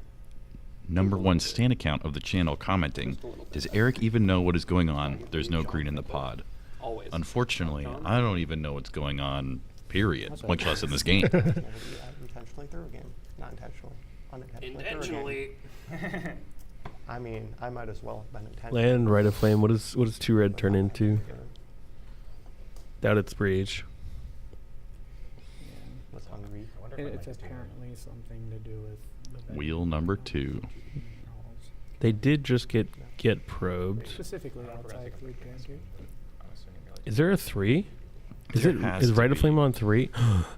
#1 stan account of the channel commenting, "Does Eric even know what is going on? There's no green in the pod." Always. Unfortunately, I don't even know what's going on, period, That's much less in this game. Intentionally through a game. Not intentionally. Unintentionally. Intentionally. I mean, I might as well have been intentional. Land, Rite of Flame. What does 2 red turn into? Doubt it's Breach. Was hungry. It's apparently something to do with the Wheel number 2. They did just get probed. specifically outside 3 pancake. Is there a 3? There has Is to Rite of be. Flame on 3?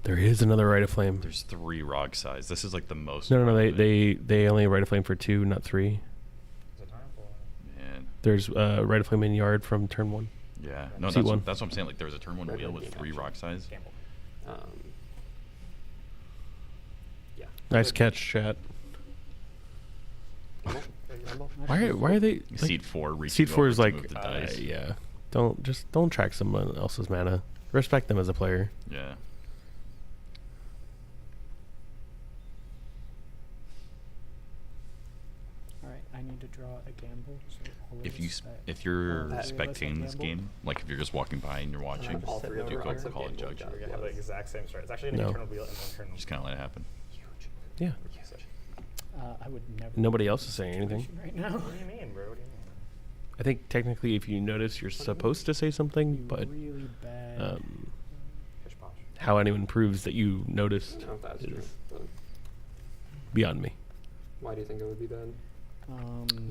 There is another Rite of Flame. There's 3 Rog size. This is like the most. No, relevant. they only Rite of Flame for 2, not 3. Man. There's Rite of Flame in yard from turn 1. Yeah. No, Seat one. that's what I'm saying. Like there was a turn 1 Red wheel red with game 3 action. Rog size. Yeah. Nice catch, chat. Why are they like, Seat 4 reaching Seat 4 over is to like move the dice. yeah. Don't track someone else's mana. Respect them as a player. Yeah. Alright, I need to draw a gamble. So If you're that- spectating this game, like if you're just walking by and you're watching, all three of do the go rocks call a judge. We're gonna have the exact same start. It's actually an No. internal wheel and an internal. Just kind of let it happen. Yeah. I would never. Nobody else is saying anything. Right now. What do you mean, bro? What do you mean? I think technically, if you notice, you're supposed to say something, You but really bad. Pish posh. how anyone proves that you noticed No, that's true. is But beyond me. why do you think it would be bad?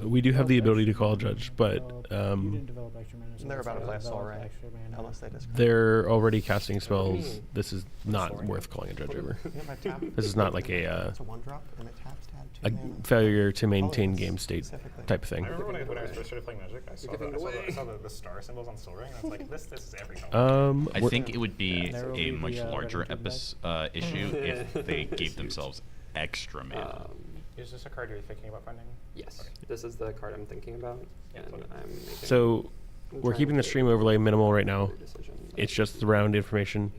We do have the develop ability to extra call a mana, judge, but you didn't develop extra mana. So They're that's about to why play I a soul developed ray. extra mana. Unless they discard. they're already casting What do you spells. mean? This is not worth calling a judge over. Yeah, my tap. This is not like a It's a 1-drop and it taps to add 2 a mana. failure to maintain this game state specifically. type of thing. I remember when I first started playing Magic, I saw, giving I saw the star symbols on Soul Ring, and I was like, this is every color. I we're- think it would be There will a be much the, larger Red Doom issue if they gave themselves extra mana. Is this a card you're thinking about funding? Yes. This is the card I'm thinking about, Yeah, and okay. I'm making. So I'm we're trying keeping the to stream make overlay minimal right now. another decision. It's just the round information.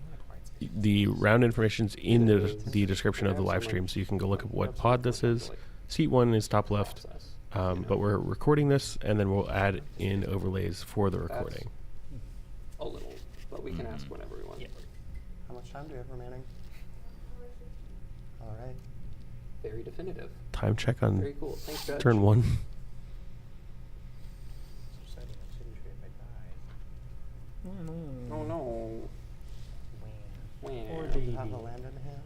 The round information's in the description of the live stream, so you can go look at what pod this is. Seat 1 is top left, but we're recording this, and then we'll add in overlays for the recording. A little, but we can ask whenever we want. How much time do you have remaining? All right. Very definitive. Time check on Very cool. Thanks, Judge. turn 1. Oh no. Or Wah. the- You have the land in hand,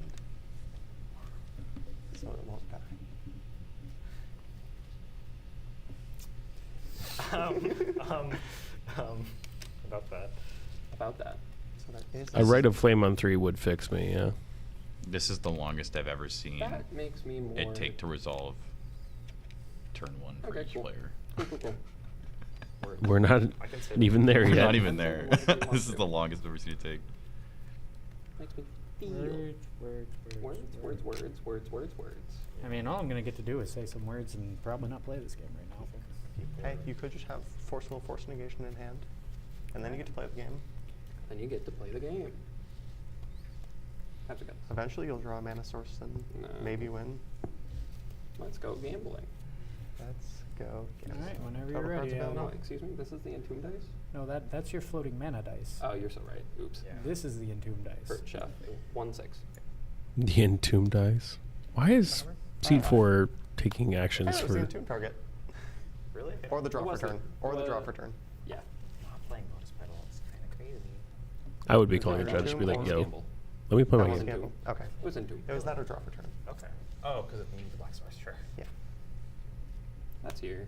so it won't die. About that. About that. So there is A Rite of Flame on 3 would fix me, yeah. This is the longest I've ever seen That makes me more. it take to resolve turn 1 for Okay, each cool. player. Cool, cool, cool. We're not I can say even there We're yet. not even there. What do you want This is to? the longest I've ever seen it take. Makes me feel. Words. I mean, all I'm gonna get to do is say some words and probably not play this game right now. Hey, you could just have forceful force negation in hand, and then you get to play the game. Then you get to play the game. Have to go. Eventually, you'll draw a mana source and No. maybe win. Let's go gambling. Let's go. All right, whenever Total you're cards ready. available. No, excuse me. This is the Entomb dice. No, that's your floating mana dice. Oh, you're so right. Oops. This is the Entomb dice. Hurt chef. 1/6. The Entomb dice. Why is Seat 4 taking actions Hey, it was the for... Entomb target. Really? Or the draw It for wasn't. turn. Or the draw What? for turn. Yeah. Not playing Lotus Petal. It's kind of crazy. I would be Was calling a it judge to be like, Entomb or yo, Gamble? let me play That my was game. gamble. Okay. It was Entomb. It was that or draw for turn. Okay. Oh, because it needs the black source, sure. Yeah. That's here.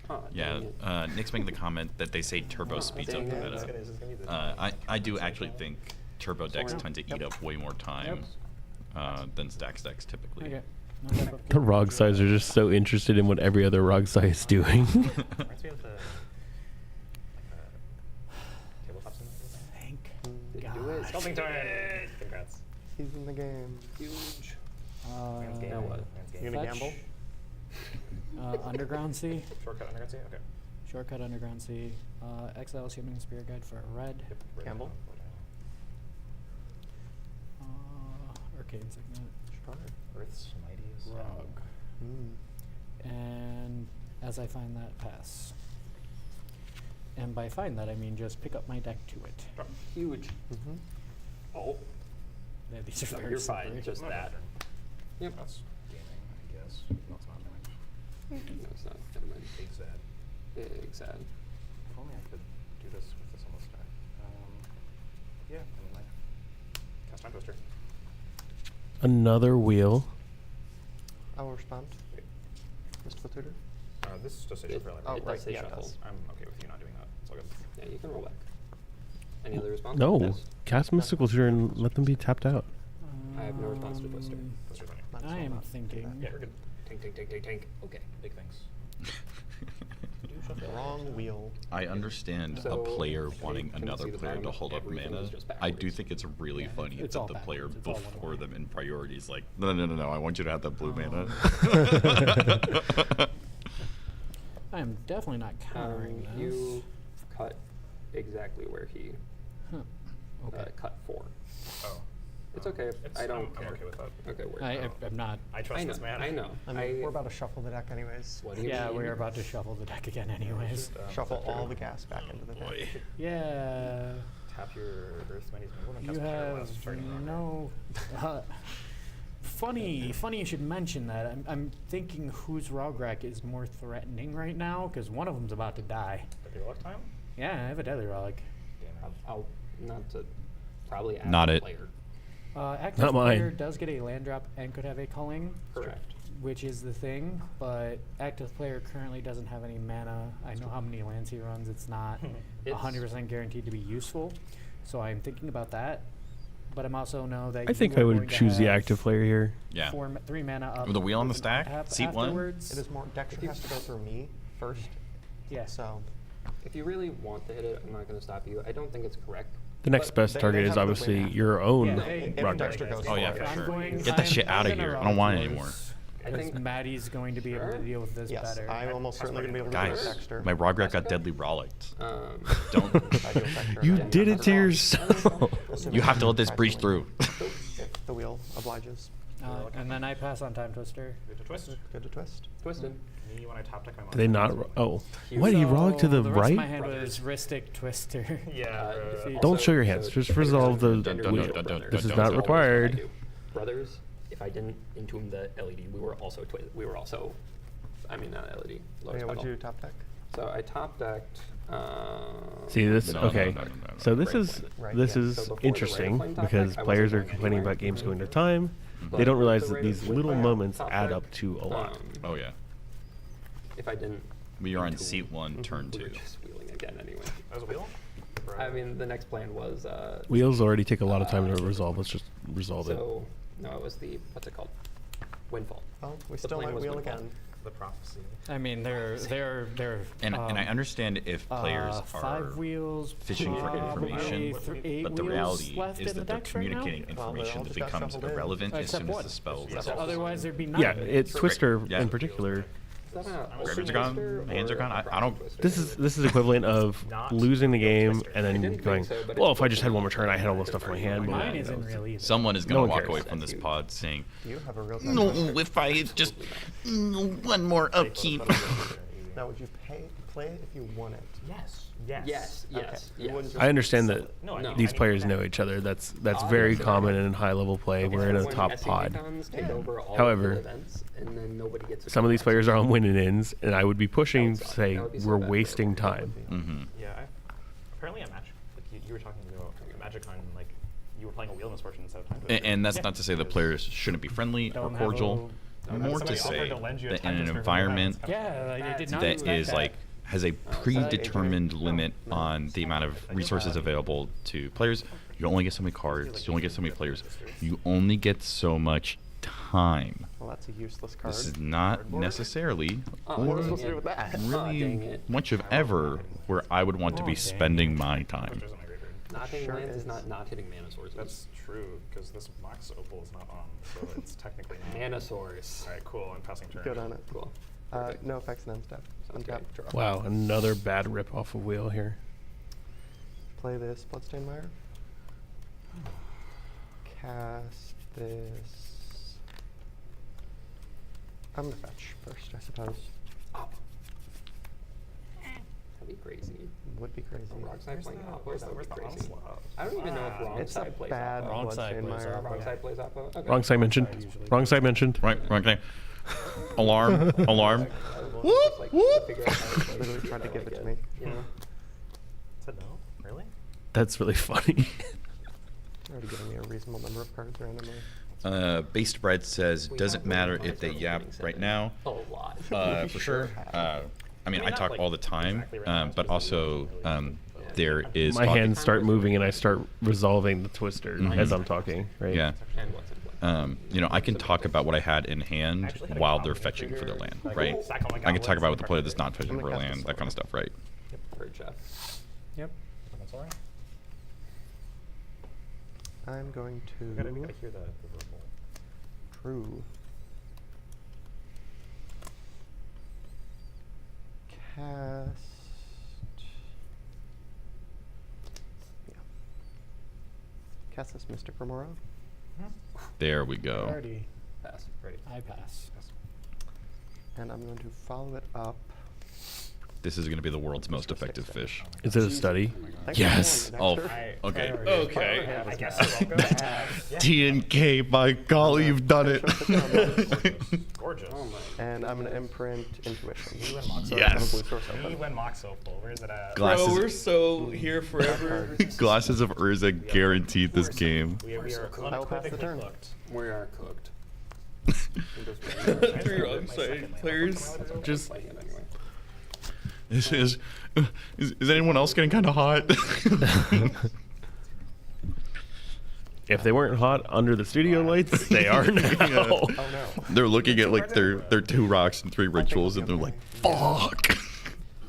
Oh, Yeah, dang it. Nick's making the comment that they say turbo speeds up dang the it. meta. This is gonna be the I do actually think turbo decks Sorry. tend to eat up way more time than stacks decks typically. Okay. No type of The Rog size are just so interested in what every other Rog size is doing. Reminds me of the tabletop simulator. Thank Did God. you do it? Sculpting turn! Congrats. He's in the game. Huge. Man's game. Now what? Man's game. You gonna Fetch. gamble? Underground Sea. Shortcut underground sea? Okay. Shortcut Underground Sea. Exiles Human Spirit Guide for a red. Yep, right Gamble? now. Arcane Signet. Sure. Earth's mightiest. Rog. Mm. And as I find that, pass. And by find that, I mean just pick up my deck to it. Huge. Oh. Yeah, these are No, very you're fine. slippery. Just that. Yep. That's gaming, I guess. No, it's not damage. No, it's not. Never mind. Big sad. Big sad. If only I could do this with this on the stack. Yeah, I mean, like, cast Time Twister. Another wheel. I will respond. Mr. Tutor. This just says It- shuffle. Oh, it does right, say yeah, it shuffle. does. I'm okay with you not doing that. It's all good. Yeah, you can roll back. Any other response? No. Yes. Cast Mystical Tutor and let them be tapped out. I have no response to Twister. Twister's on you. Might as I well am not do thinking. that. Yeah, we're good. Tank. Okay. Big things. Wrong wheel. I understand So, a player if you wanting can another see the player bottom to of hold up everything mana. is just I do backwards. think it's really Yeah, funny it's that all the player backwards. It's all one before way. them in priority is like, no, I want you to have that blue mana. I am definitely not countering this. You cut exactly where he Huh. Okay. cut 4. Oh. It's okay. I don't I'm care. okay with that. Okay, word. I'm not. I trust I know. this man. I know. I mean, we're about to shuffle the deck anyways. What do you Yeah, mean? we're about to shuffle the deck again, anyways. Shuffle all the gas back into the deck. Yeah. Tap your Earth Mighty's Moon and You cast Paralyze, have starting on no. Funny you should mention that. I'm thinking whose Rograk is more threatening right now, because one of them's about to die. the Deluxe time. Yeah, I have a Deadly Relic. I'll not to probably add Not the it. player. Active Not mine. player does get a land drop and could have a culling, Correct. which is the thing, but active player currently doesn't have any mana. I know how many lands he runs. It's not It's- 100% guaranteed to be useful, so I'm thinking about that. But I'm also know that I think you I are would going to choose the have active player here. Yeah. 3 mana up. With the wheel on the with an stack, untap seat one? afterwards. It is more. Dexter has to go through me first. Yeah. So If you really want to hit it, I'm not going to stop you. I don't think it's correct. The next But best they target is have the obviously win. your own Yeah, if Rograk. Dexter goes Oh, yeah, for for it. sure. I'm Get that shit outta gonna here. I don't want it roll anymore. close, I 'cause think- Maddie's going to be able to Sure. deal with this Yes, better. I'm almost certainly going to be able to Guys, do Dexter. my Rograk got Jessica? deadly rollicked. Don't. If I do Dexter, You then did yeah, it to yourself. Assuming You have to let this tries breeze win. through. If the wheel obliges. And then I pass on Time Twister. Good to twist. Good to twist. Twisted. Me when I top deck my Did they not? Oh, what? He So rogged to the the rest of my right? hand was Ristic Twister. Yeah. defeat. Don't show your hands. Just resolve the wheel. This is not required. Brothers, if I didn't entomb the LED, we were also I mean not LED. Lowest Yeah, what'd pedal. you top deck? So I top decked. See this? No, Okay. no. So this Right is flame. Right, this yeah. is So before the interesting right flame top because deck, I players are wasn't going complaining anywhere. about games going to time. But They don't realize with the that these right little flame moments top add deck, up to a lot. Oh, yeah. If I didn't. We are on entomb, seat 1, turn we were 2. just wheeling again anyway. As a wheel. I mean, the next plan was. Wheels already take a lot of time to resolve. Let's just resolve it. So no, it was the what's it called? Windfall. Oh, we The still plan might was wheel Windfall. again. The prophecy. I mean, they're And I understand if players 5 are wheels, fishing for probably information, 8 but the wheels reality left is in the that they're decks right now? communicating Well, they information all that just got becomes shuffled in. irrelevant as Except soon as one. the spell Yeah. is Otherwise, there'd be 9. Yeah, it's Twister Yeah. in particular. Is that an Graveyards open are gone, twister my hands are or gone, a I proper don't- twister? This is equivalent of Not losing the real game Twister. and I then didn't going, think so, but well, it's if I just had one more different. turn, I had all the stuff in my hand. but Mine you isn't know, really. Someone is No going one to walk cares. away from That's this huge. pod saying, You have a real no, twister. if I just one more upkeep. Now, would you play it if you won it? Yes. Yes. Okay. You wouldn't just I understand sell that it. No, I No. mean, these I mean players that. know each other. That's Obviously. very common in high level play. Okay, We're in so a when top SCG pod. cons take Yeah. over all However, of the events, and then nobody gets a Some of these chance. players are on win and ins, and I would be pushing to suck. say That would be so we're bad for wasting everyone. time. Mm-hmm. Yeah. Apparently at Magic, like you were talking about MagicCon, like you were playing a wheel Misfortune instead of Time Twister. And that's Yeah. not to say the players shouldn't be friendly or Don't have cordial. No, More somebody to offered say to lend you a that in Time an Twister for environment balance. Yeah, I did not that expect is that. like has a predetermined limit on the amount of resources available to players. You only get so many cards. You only get so many players. You only get so much time. Well, that's a useless card. This is not necessarily Oh, What or are we supposed to do with that? dang really it. much of ever where I would want to be dang spending my time. Twister's in my graveyard. Not hitting Sure lands is is. not hitting mana sources. That's true, because this Mox Opal is not on, so it's technically not. mana source. Alright, cool. I'm passing turn. Good on it. Cool. No effects and unstep. Sounds Untap. great. Wow, another bad rip off of wheel here. Play this Bloodstained Mire. Cast this. I'm gonna fetch first, I suppose. That'd be crazy. Would be crazy. Wrong side playing Oppo, where's that would be the crazy. onslaught? I don't even know if wrong It's side a plays bad Oppo. Wrong what's side in plays my Oppo. Wrong side plays Oppo? Okay. Wrong side mentioned. Wrong side mentioned. Right, okay. Alarm, alarm. Whoop, whoop. Literally tried to give it to me. You know? So no? Really? That's really funny. Already giving me a reasonable number of cards randomly. Based Bread says, doesn't matter if they yap right now. A lot. For sure. I mean, I talk all the time, but also there is... My hands start moving and I start resolving the twister as I'm talking, right? Yeah. You know, I can talk about what I had in hand while they're fetching for their land, right? I can talk about what the player that's not fetching for a land, that kind of stuff, right? Third chef. Yep. That's alright. I'm going to... We gotta hear the verbal. True. Cast... Yeah. Cast this Mystic Remora. There we go. Already. Pass. Ready. I pass. And I'm going to follow it up. This is going to be the world's most effective fish. Is it a study? Yes. Oh, okay. Okay. I guess TNK, by golly, you've done it. Gorgeous. And I'm going to imprint Intuition. You and Moxo. Yes. You and Moxo full. Where's it at? Glasses. Bro, we're so here forever. Glasses of Urza guaranteed this game. We are I will pass the turn. cooked. We are cooked. Three wrong side players just... This is anyone else getting kind of hot? If they weren't hot under the studio lights, they are now. Oh no. They're looking at like their 2 rocks and 3 rituals, and they're like, "Fuck."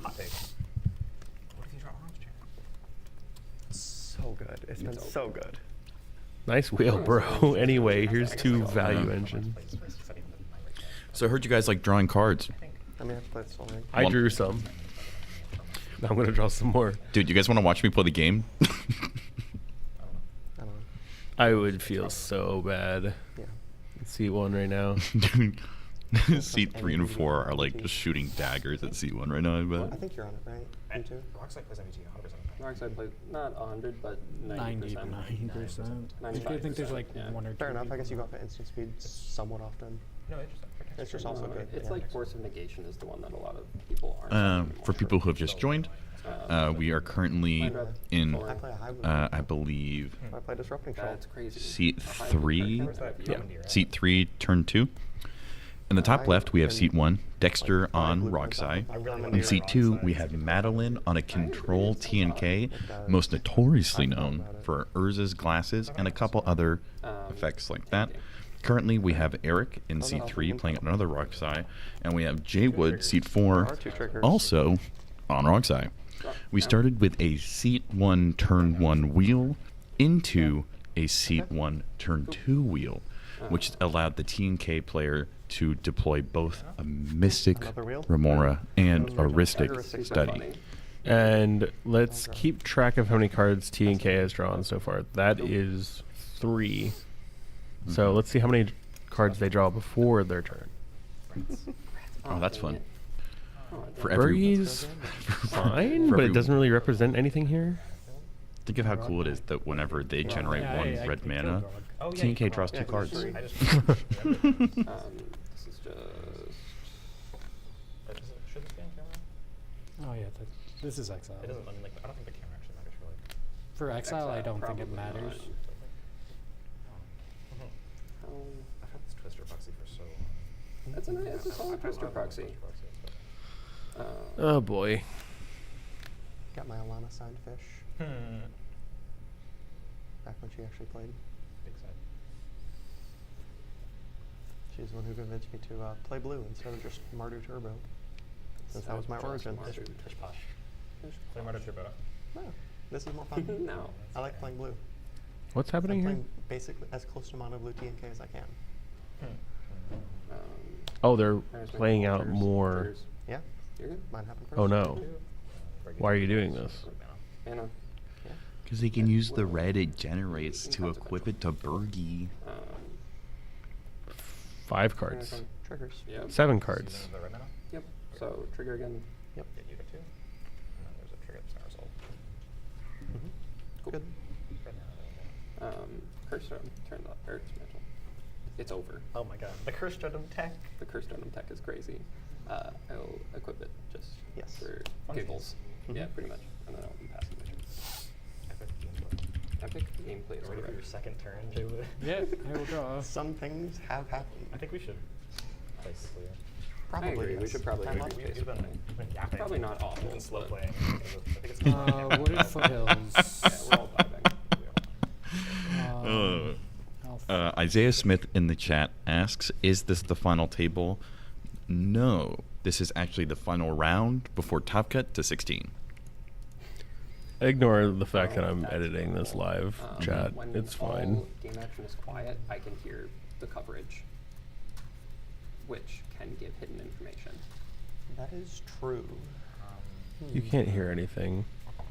Hot take. What if you draw orange chair? So good. It's been so good. Nice wheel, bro. Anyway, here's 2 value engines. So I heard you guys like drawing cards. I mean, I've played Soul Ring. I drew some. Now I'm gonna draw some more. Dude, you guys want to watch me play the game? I don't know. I would feel so bad. Yeah. Seat 1 right now. Dude, seat 3 and 4 are like just shooting daggers at seat 1 right now, I I bet. think you're on it, right? You too? Rockside plays MVT 100%. Wrong side plays not 100, but 90%. 99%. I 95%. think there's like Yeah. 1 or 2. Fair enough. I guess you go people. up at instant speed somewhat often. No, interesting. It's just also good. It's yeah. like Force of Negation is the one that a lot of people aren't. For people who have just joined, we are currently in, I play a high wound. I believe, I play Disrupting Shoal. That's crazy. seat 3. Yeah. Seat 3, turn 2. In the top left, we have seat 1, Dexter on Roxai. In seat 2, we have Madeline on a Control TNK, most notoriously known for Urza's glasses and a couple other effects like that. Currently, we have Eric in seat 3 playing another Roxai, and we have Jay Wood, seat 4, also on Roxai. We started with a seat 1, turn 1 wheel into a seat 1, turn 2 wheel, which allowed the TNK player to deploy both a Mystic Remora and a Ristic Study. And let's keep track of how many cards T&K has drawn so far. That is 3. So let's see how many cards they draw before their turn. Oh, that's fun. For Birdie's fine, but it doesn't really represent anything here. Think of how cool it is that whenever they generate Yeah, 1 I red can mana, Oh, yeah, TNK draws 2 cards. This is just. Should this be on camera? Oh yeah, this is Exile. It doesn't. I mean, like, I don't think the camera actually matters really. For Exile, I don't think it Probably matters. not. I've had this Twister proxy for so long. That's a solid Twister proxy. Oh boy. Got my Alana signed fish. Back when she actually played. Big side. She's the one who convinced me to play blue instead of just Mardu Turbo. Since that was my origin. Tish Posh. Play Marta Turbo. No, this is more fun. No. I like playing blue. What's happening I'm here? playing basically as close to mono blue TNK as I can. Oh, they're playing out more. Yeah, You're good. mine happened first. Oh no. Why are you doing this? Mana. Because they can use the red it generates to equip it to Bergie. 5 cards. Triggers. Yep. 7 cards. Season of the red mana? Yep. So trigger again. Yep. Yeah, you get 2. And then there's a trigger that's not resolved. Mm-hmm. Cool. Good. Red mana, Curse Totem turns off. Or Mantle. It's over. oh my god. The Curse Totem tech. The Curse Totem tech is crazy. I'll equip it just Yes. for Fun giggles. Mhm. Yeah, pretty much. And then I'll be passing mission. Epic gameplay. Epic gameplay is Ready for your correct. second turn, Jaywood? Yeah, I will draw. Some things have happened. I think we should play Clear. Probably. I agree. We yes. should probably Time increase up. pace You've of been, play. you've been yapping. Probably not awful, You've been slow but- playing. I think it's Wooded Foothills. Yeah, we're all vibing. Isaiah Smith in the chat asks, "Is this the final table?" No, this is actually the final round before Top Cut to 16. Ignore the fact that I'm editing this live chat. When It's all fine. game action is quiet, I can hear the coverage, which can give hidden information. That is true. You can't hear anything.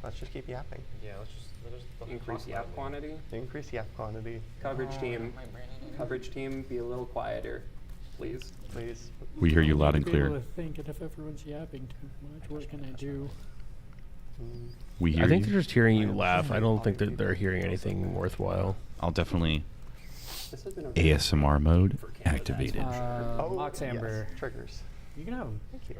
Let's just keep yapping. Yeah, let's just Increase talk yap about it. quantity. Increase yap quantity. Coverage team. Coverage team, be a little quieter, please. Please. We hear you loud and Be able clear. to think, and if everyone's yapping too much, what can I do? Mm. We hear I think you. they're just hearing you laugh. I don't think that they're hearing anything worthwhile. I'll definitely This has been a ASMR mode for Canada, activated. that's for sure. Mox Amber. Yes. Triggers. You can have them. Thank you.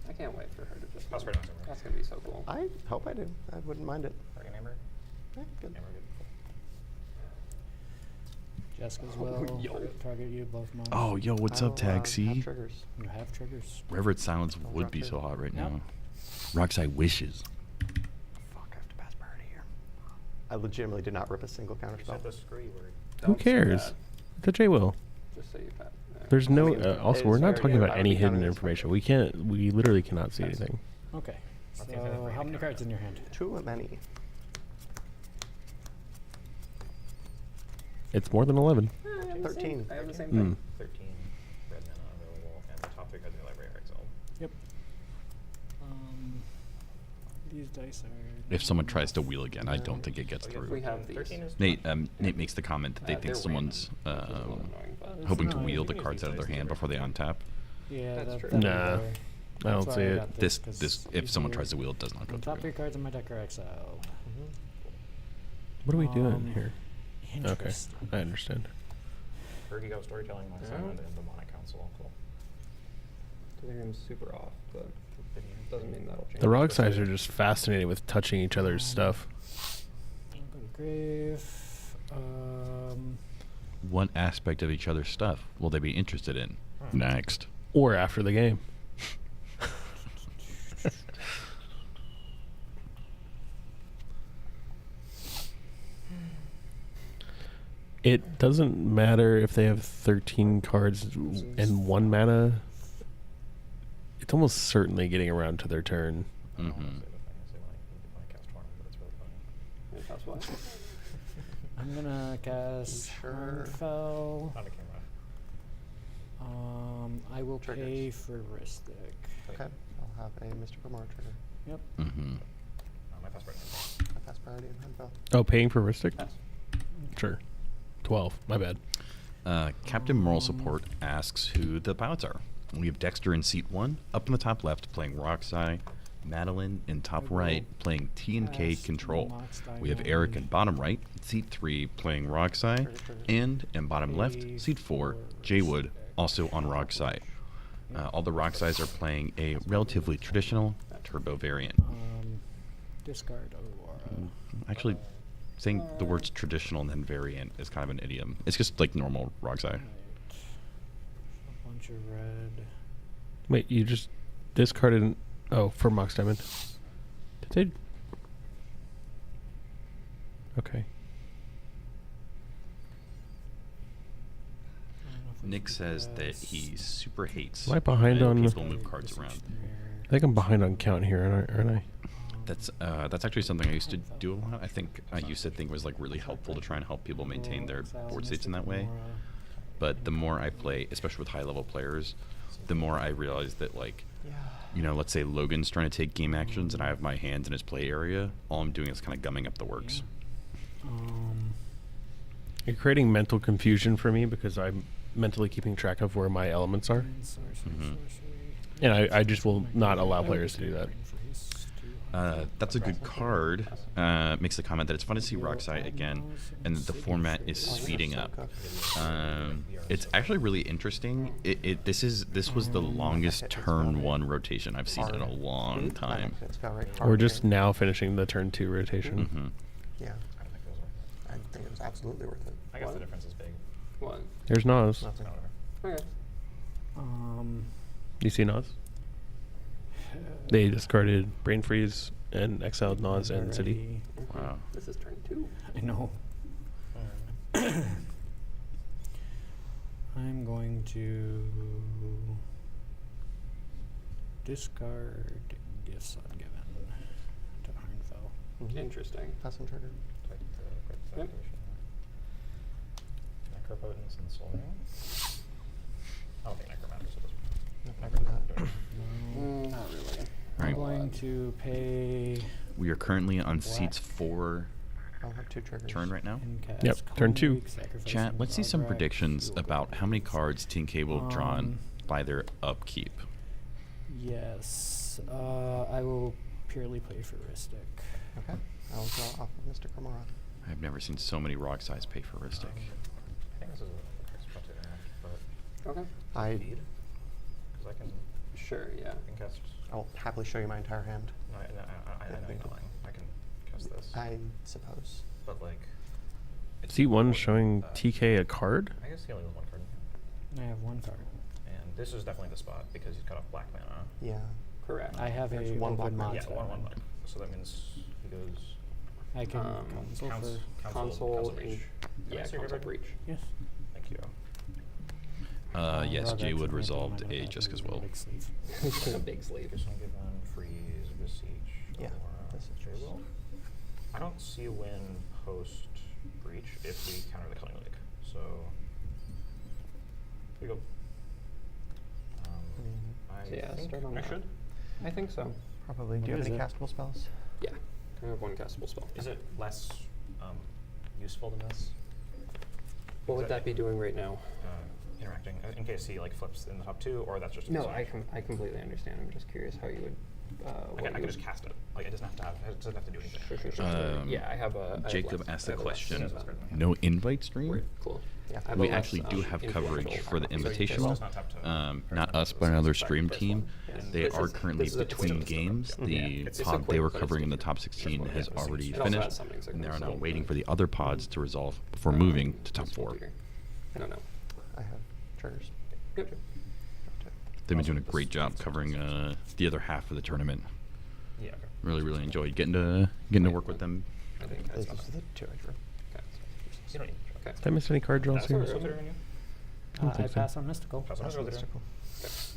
I can't wait for her to just. That's right, Mox Amber. That's gonna be so cool. I hope I do. I wouldn't mind it. Target Amber? Yeah, good. Amber, good. Jessica's Oh, will yo. target you both months. Oh, yo, what's I up, will, Tag have C? triggers. You have triggers. Reverend Silence I'll would drop be it. so hot right Yep. now. Rockside wishes. Fuck, I have to pass priority here. I legitimately did not rip a single You counter said spell. the screwy word. Who Don't say cares? that. The J will. Just say you've had. There's no. I mean, Also, it's we're not very talking good. about I would any be counting hidden this information. one. We can't. We literally cannot see anything. Okay. So, What's the infinite how many rating cards in your hand? Too many. It's more than 11. I have the same- 13. I have the same Hmm. thing. 13 red mana available, and the top 3 cards in the library are exiled. Yep. These dice are. If someone tries to wheel again, I don't think it gets Oh, yeah, through. We have these. 13 is Nate makes the comment that they They're think someone's random, which is a little annoying, but- It's hoping to not- wheel you the can use cards these out of their dice hand to before they untap. Yeah, That's that, true. that'd be Nah, better. I don't That's see why I it. got This, 'cause this, it's if someone easier. tries to wheel, it does not go The top 3 through. cards in my deck are exiled. What are we doing here? Okay, Interesting. I understand. Vertigo, Storytelling, Mox Yeah. Diamond, and Demonic Council. Cool. Delirium's super off, but it doesn't mean that'll change. The rock sides are just fascinated with touching each other's stuff. I'll go to grave. What aspect of each other's stuff will they be interested in? Next. Or after the game. It doesn't matter if they have 13 cards and 1 mana. It's almost certainly getting around to their turn. I don't Mhm. wanna say the thing, I say like cast Torment, but it's really funny. Yeah, that's why. I'm gonna cast Sure. Fell. Not a camera. I will Triggers. pay for Ristic. Okay. I'll have a Mr. Bramar trigger. Yep. Mm-hmm. My fast priority. I pass priority and hand fell. Oh, paying for Ristic? Pass. Sure. 12. My bad. Captain Moral Support asks who the pilots are. We have Dexter in seat 1, up in the top left playing Roxai, Madeline in top right playing T&K Pass Control. Mox We have Eric in Diamond. bottom right, seat 3 playing Roxai, Trigger, trigger. and in bottom left, Pay seat 4, for Jaywood, Ristic. also on Roxai. All the Roxais are playing a relatively traditional turbo variant. Discard Aurora. Actually, saying the words traditional and then variant is kind of an idiom. It's just like normal Roxai. Right. A bunch of red. Wait, you just discarded. Oh, for Mox Diamond. Did they? Okay. I don't know if we Nick can says that pass. he super hates Am I behind when on- people move cards around. I think I'm behind on count here, aren't I? That's actually something I used to do a lot. I think I used to think it was like really helpful to try and help people maintain their board states in that way. But the more I play, especially with high level players, the more I realize that like, you know, let's say Logan's trying to take game actions and I have my hands in his play area. All I'm doing is kind of gumming up the works. You're creating mental confusion for me because I mentally keeping track of where my elements are, And sorcery, Mhm. sorcery. and I just will not allow players to do that. That's a good card. Makes the comment that it's fun to see Rockside again, and that the format is speeding up. It's actually really interesting. This was the longest turn 1 rotation I've seen in a long time. We're just now finishing the turn 2 rotation. Mm-hmm. Yeah. I think it was absolutely worth it. I guess the difference is big. What? There's Nas. Nothing. Okay. You see Nas? They discarded Brain Freeze and exiled Nas and City. Wow. This is turn 2. I know. I'm going to discard Gifts Ungiven to Harnfell. Interesting. Pass and trigger. Like the quick Yep. activation. Necropotence and Soul Ring. I don't think Necromancer so Not really. I'm Right. going to pay We are currently on seats 4 I'll have 2 triggers. turn right now. and cast Yep, turn 2. Conwake, sacrificing Chat, let's see some Rograk, predictions Fuel about how many cards TNK will have drawn Um, by their upkeep. Yes. I will purely play for Ristic. Okay. I'll draw off of Mr. Kamara. I've never seen so many rock size pay for Ristic. I think this is a spot to interact, but Okay. because I can Sure, yeah. cast. I'll happily show you my entire hand. No, I know you're not lying. I can cast this. I suppose. But like, it's Seat 1 more showing than, TK a card? I guess he only has 1 card. I have 1 card. And this is definitely the spot because he's cut off black mana. Yeah. Correct. I have There's a one open black Yeah, mana. mindset. one black. So that means he goes I can console council, for. Console breach. Yeah, Can I see your console red? breach. Yes. Thank you. Yes, Rograk's Jay would a resolved random, I a don't just have as to do well. a big sleeve. A big sleeve. Just gonna give one freeze, besiege. Yeah, Or, this is Jay just- will. I don't see a win post breach if we counter the Culling Lake. So here we go. I So yeah, think start on I that. should. I think so. Probably. Do you have What any is it? castable spells? Yeah. I have 1 castable spell. Is it less useful than this? What would Is that be doing right now? Interacting in case he like flips in the top 2, or that's just a No, besiege? I completely understand. I'm just curious how you would. I can just cast it. Like it doesn't have to have. It doesn't have to do anything. Yeah, I have a. I have Jacob less- asked I the have less question. of that. No invite stream? Weird, cool. Yeah. I have We a less, actually do have coverage influential for the power. Invitational. Not us, but another stream team. They This are is- currently this is a between twist. games. Yeah. The It's a pod they quick, were but it's covering in the different. top 16 has It also already has finished, summoning and they are now signals, waiting so- for the other pods to resolve before moving to top 4. I don't know. I have triggers. Yep. They've been doing a great job covering the other half of the tournament. Yeah. Okay. Really enjoyed getting to work with them. I think This that's is the 2 I drew. okay. You don't need. Okay. Did I miss any card draws That's here? what I'm doing. don't I think so. pass on Mystical. Pass on That's Mystical. mystical.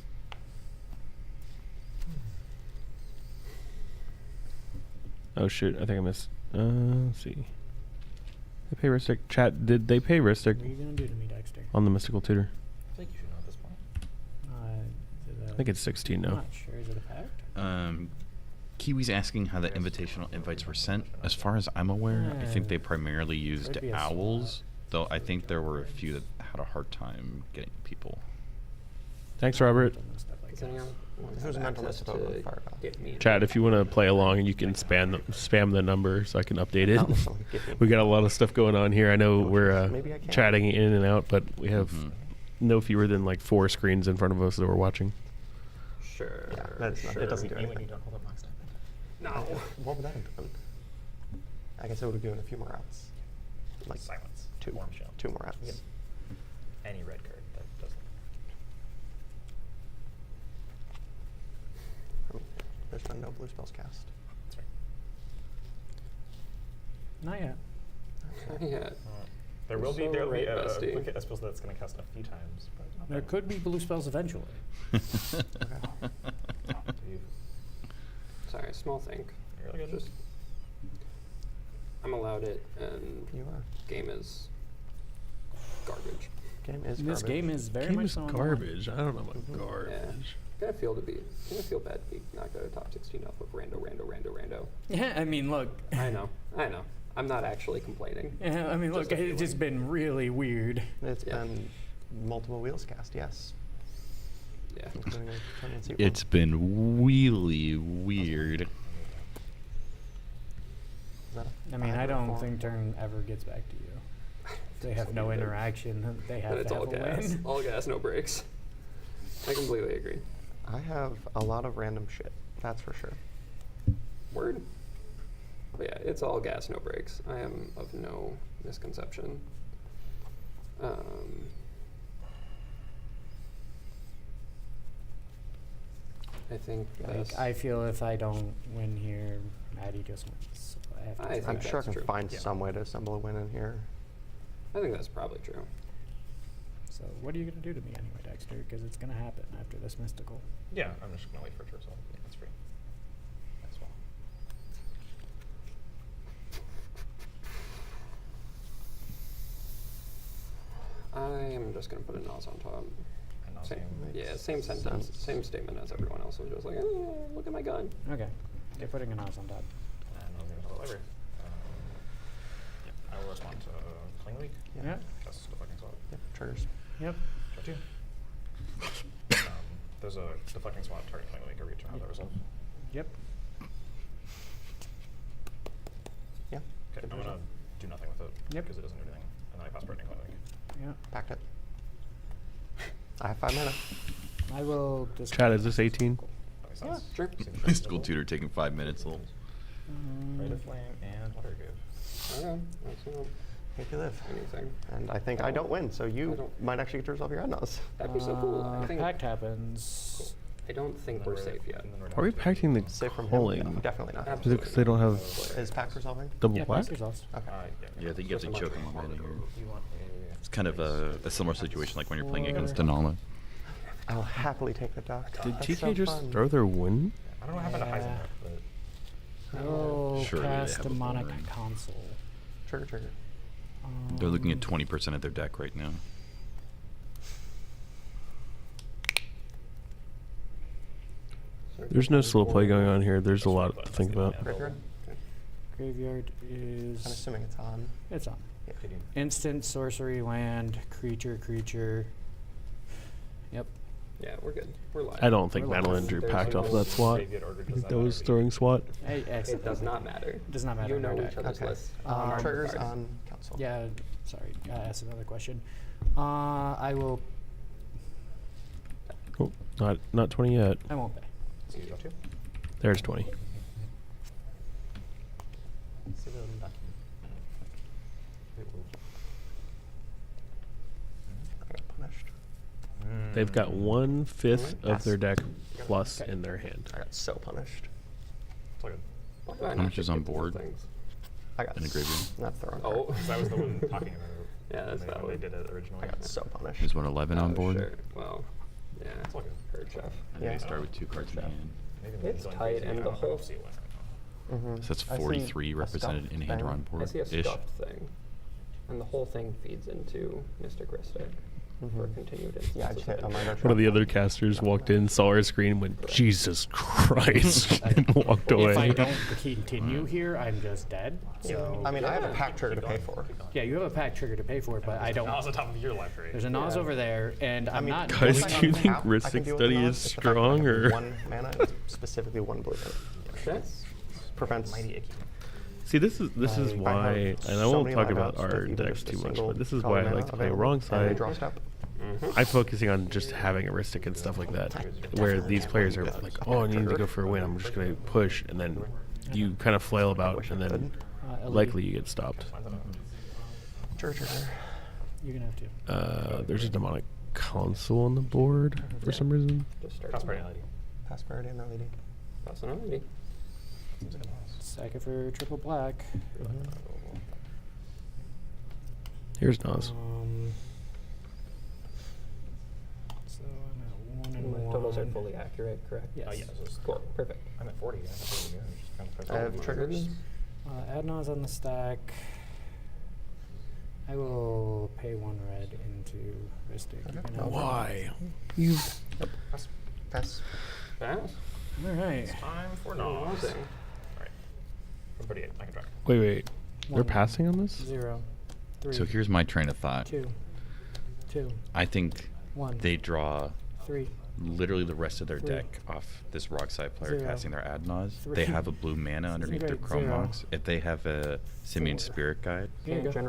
Oh shoot, I think I missed. Let's see. They pay Ristic. Chat, did they pay Ristic What are you gonna do to me, Dexter? on the Mystical Tutor? I think you should know at this point. I think it's 16 I'm now. not sure. Is it a pact? Kiwi's asking how the invitational invites were sent. As far as I'm aware, I think they primarily used Could be a owls, though I think there were a few that had a hard time getting people. Thanks, Robert. Does anyone want Who's to have mental access list of to Fireball? get me? Chat, if you want to play along, you can spam the number so I can update it. Oh, so give me- We got a lot of stuff going on here. I know we're Maybe I can. chatting in and out, but we have Mhm. no fewer than like 4 screens in front of us that we're watching. Sure. Yeah, that's not, sure. it doesn't do When anything. you don't hold up box type. No. What would that have done? I guess it would have given a few more outs. Like Silence. 2 Warm shell. 2 more outs. Yep. Any red card that doesn't. I mean, there's been no blue spells cast. That's right. Not yet. Yeah. There You're will be so right, a bestie. quick spell that's going to cast a few times, but not There that could be blue spells eventually. you- Sorry, small thing. You're really good. Just, I'm allowed it, and You are. game is garbage. Game is This garbage. game is very Game much is so on the garbage. I don't know about Mhm. garbage. Gonna feel bad to be knocked out of top 16 off of rando. Yeah, I mean, look. I know. I'm not actually complaining. Yeah, I mean, look, Just a it's just feeling. been really weird. It's Yeah. been multiple wheels cast, yes. Yeah. Including a turn in seat It's been really weird. Is that a I mean, 5 I or a don't 4? think turn ever gets back to you. If they have no interaction, they have And it's to all have a gas. win. All gas, no brakes. I completely agree. I have a lot of random shit, that's for sure. Word. But yeah, it's all gas, no brakes. I am of no misconception. I think Like, I feel if I don't win here, Maddie just wins. So I have to. I try. think I'm sure I that's can true. find some way to assemble a win in here. I think that's probably true. So what are you gonna do to me anyway, Dexter? Because it's gonna happen after this mystical. Yeah, I'm just gonna wait for it to resolve. Yeah, that's free. That's well. I am just gonna put a NOS on top. And I'll Same, see. yeah, same sentence, same statement as everyone else was just like, oh, look at my gun. Okay. You're putting a NOS on top. And I'll go to the library. Yeah, I will respond to Cling Leak. Yeah. That's deflecting swat. Yep, triggers. Yep. Draw 2. There's a deflecting swat target Cling Leak every turn of that resolve. Yep. Yeah. Okay, I'm good gonna result. do nothing with it. Yep. Because it doesn't do anything. And then I pass Brightening Cling Leak. Yeah. Packed it. I have 5 mana. I will just. Chad, is this 18? That makes Yeah, sense. sure. Mystical tutor taking 5 minutes. Little. Rite of Flame and Water Give. Okay, that's not Make you live. anything. And I think I don't win, so you don't- might actually get to resolve your adnos. That'd be so cool. I think. Pact happens. I don't think we're safe yet. Are we pacting the Safe from him? culling? Definitely not. Is it because they don't have Is pact resolving? double Yeah, black? Pact resolves. Okay. Yeah, I think you have to Just a choke much him harder in here. You want a... It's kind of a similar situation like when you're playing Or- against Denala. I'll happily take the duck. Did That's TK so just fun. throw their win? I don't know what happened to Yeah. Heisenberg, but... I will Surely they cast have a Demonic boomerang. Console. Trigger. They're looking at 20% of their deck right now. There's no slow play going on here. There's a lot to think about. Graveyard? Graveyard I'm is. assuming it's on. It's on. Yeah. Instant, sorcery, land, creature. Yep. Yeah, we're good. We're live. I don't think We're Madeline live. drew There's packed no off of that SWAT. Graveyard order, I does think that that was matter? throwing SWAT. It does not matter. Does not matter You in our know deck. each other's Okay. lists. Triggers cards. on council. Yeah, sorry. Ask another question. I will. Oh, not 20 yet. I won't pay. So you draw 2. There's 20. I got punished. They've got 1/5 of Yes. their deck plus Okay. in their hand. I got so punished. It's all good. Why do I How not much is get on people board? things? I got In a graveyard? Not throwing. Oh. Because I was the one talking about it. Yeah, that's when they valid. did it originally. I got so punished. Is 111 on Oh, board? Sure. Well, yeah. It's all good. Heard, Chef. And Yeah. they start with 2 cards in hand. Maybe It's going tight, crazy. and I the don't whole- see it went right now. Mm-hmm. So that's 43 represented in hand or on board. I see a ish. stuffed thing, and the whole thing feeds into Mystic Ristic for continued instances. Yeah, I just hit a minor One of the other casters walked in, saw our screen, went, Jesus Christ, and walked away. If I don't continue here, I'm just dead. So. I mean, I have a pack trigger to pay for. Yeah, you have a pack trigger to pay for it, but I don't. Now is the top of your library. There's a Nas over there, and I'm not. Guys, doing do you think anything. Ristic Study is strong, or? 1 mana, it's specifically 1 blue. Okay. Prevents. Mighty icky. See, this is I why, have and I so won't many talk lineups about our with even decks just a too much, single but this is color why I mana like to play available, wrong and they side. draw step. I'm focusing on just having a Ristic and stuff like that, where these players are like, oh, I need to go for a win, I'm just going to push, and then you kind of flail about, and then likely you get stopped. Trigger. You're gonna have to. There's a Demonic Console on the board for some reason. Just start. Prosperity. Pass priority and LED. That's an LED. Sack it for triple black. Here's Nas. So I'm at 1 and 1. Totals are fully accurate, correct? Yes. Yeah, so it's Cool. Perfect. I'm at 40. I think we're just kind of I have triggers. Add Nas on the stack. I will pay 1 red into Ristic. You can have it. Why? You. Pass. Pass. Pass. All right. It's time for Nas. Amazing. Alright. I'm 38. I can track. Wait. They're 1, passing on this? 0, 3. So here's my train of thought. 2. 2, I think 1, they draw 3. literally the rest of their 3, deck off this Rockside player 0, casting their Adnaz. 3. They have a blue mana underneath their Great, Chrome 0, Mox. If they have a Simian 4. Spirit Guide, Here you go.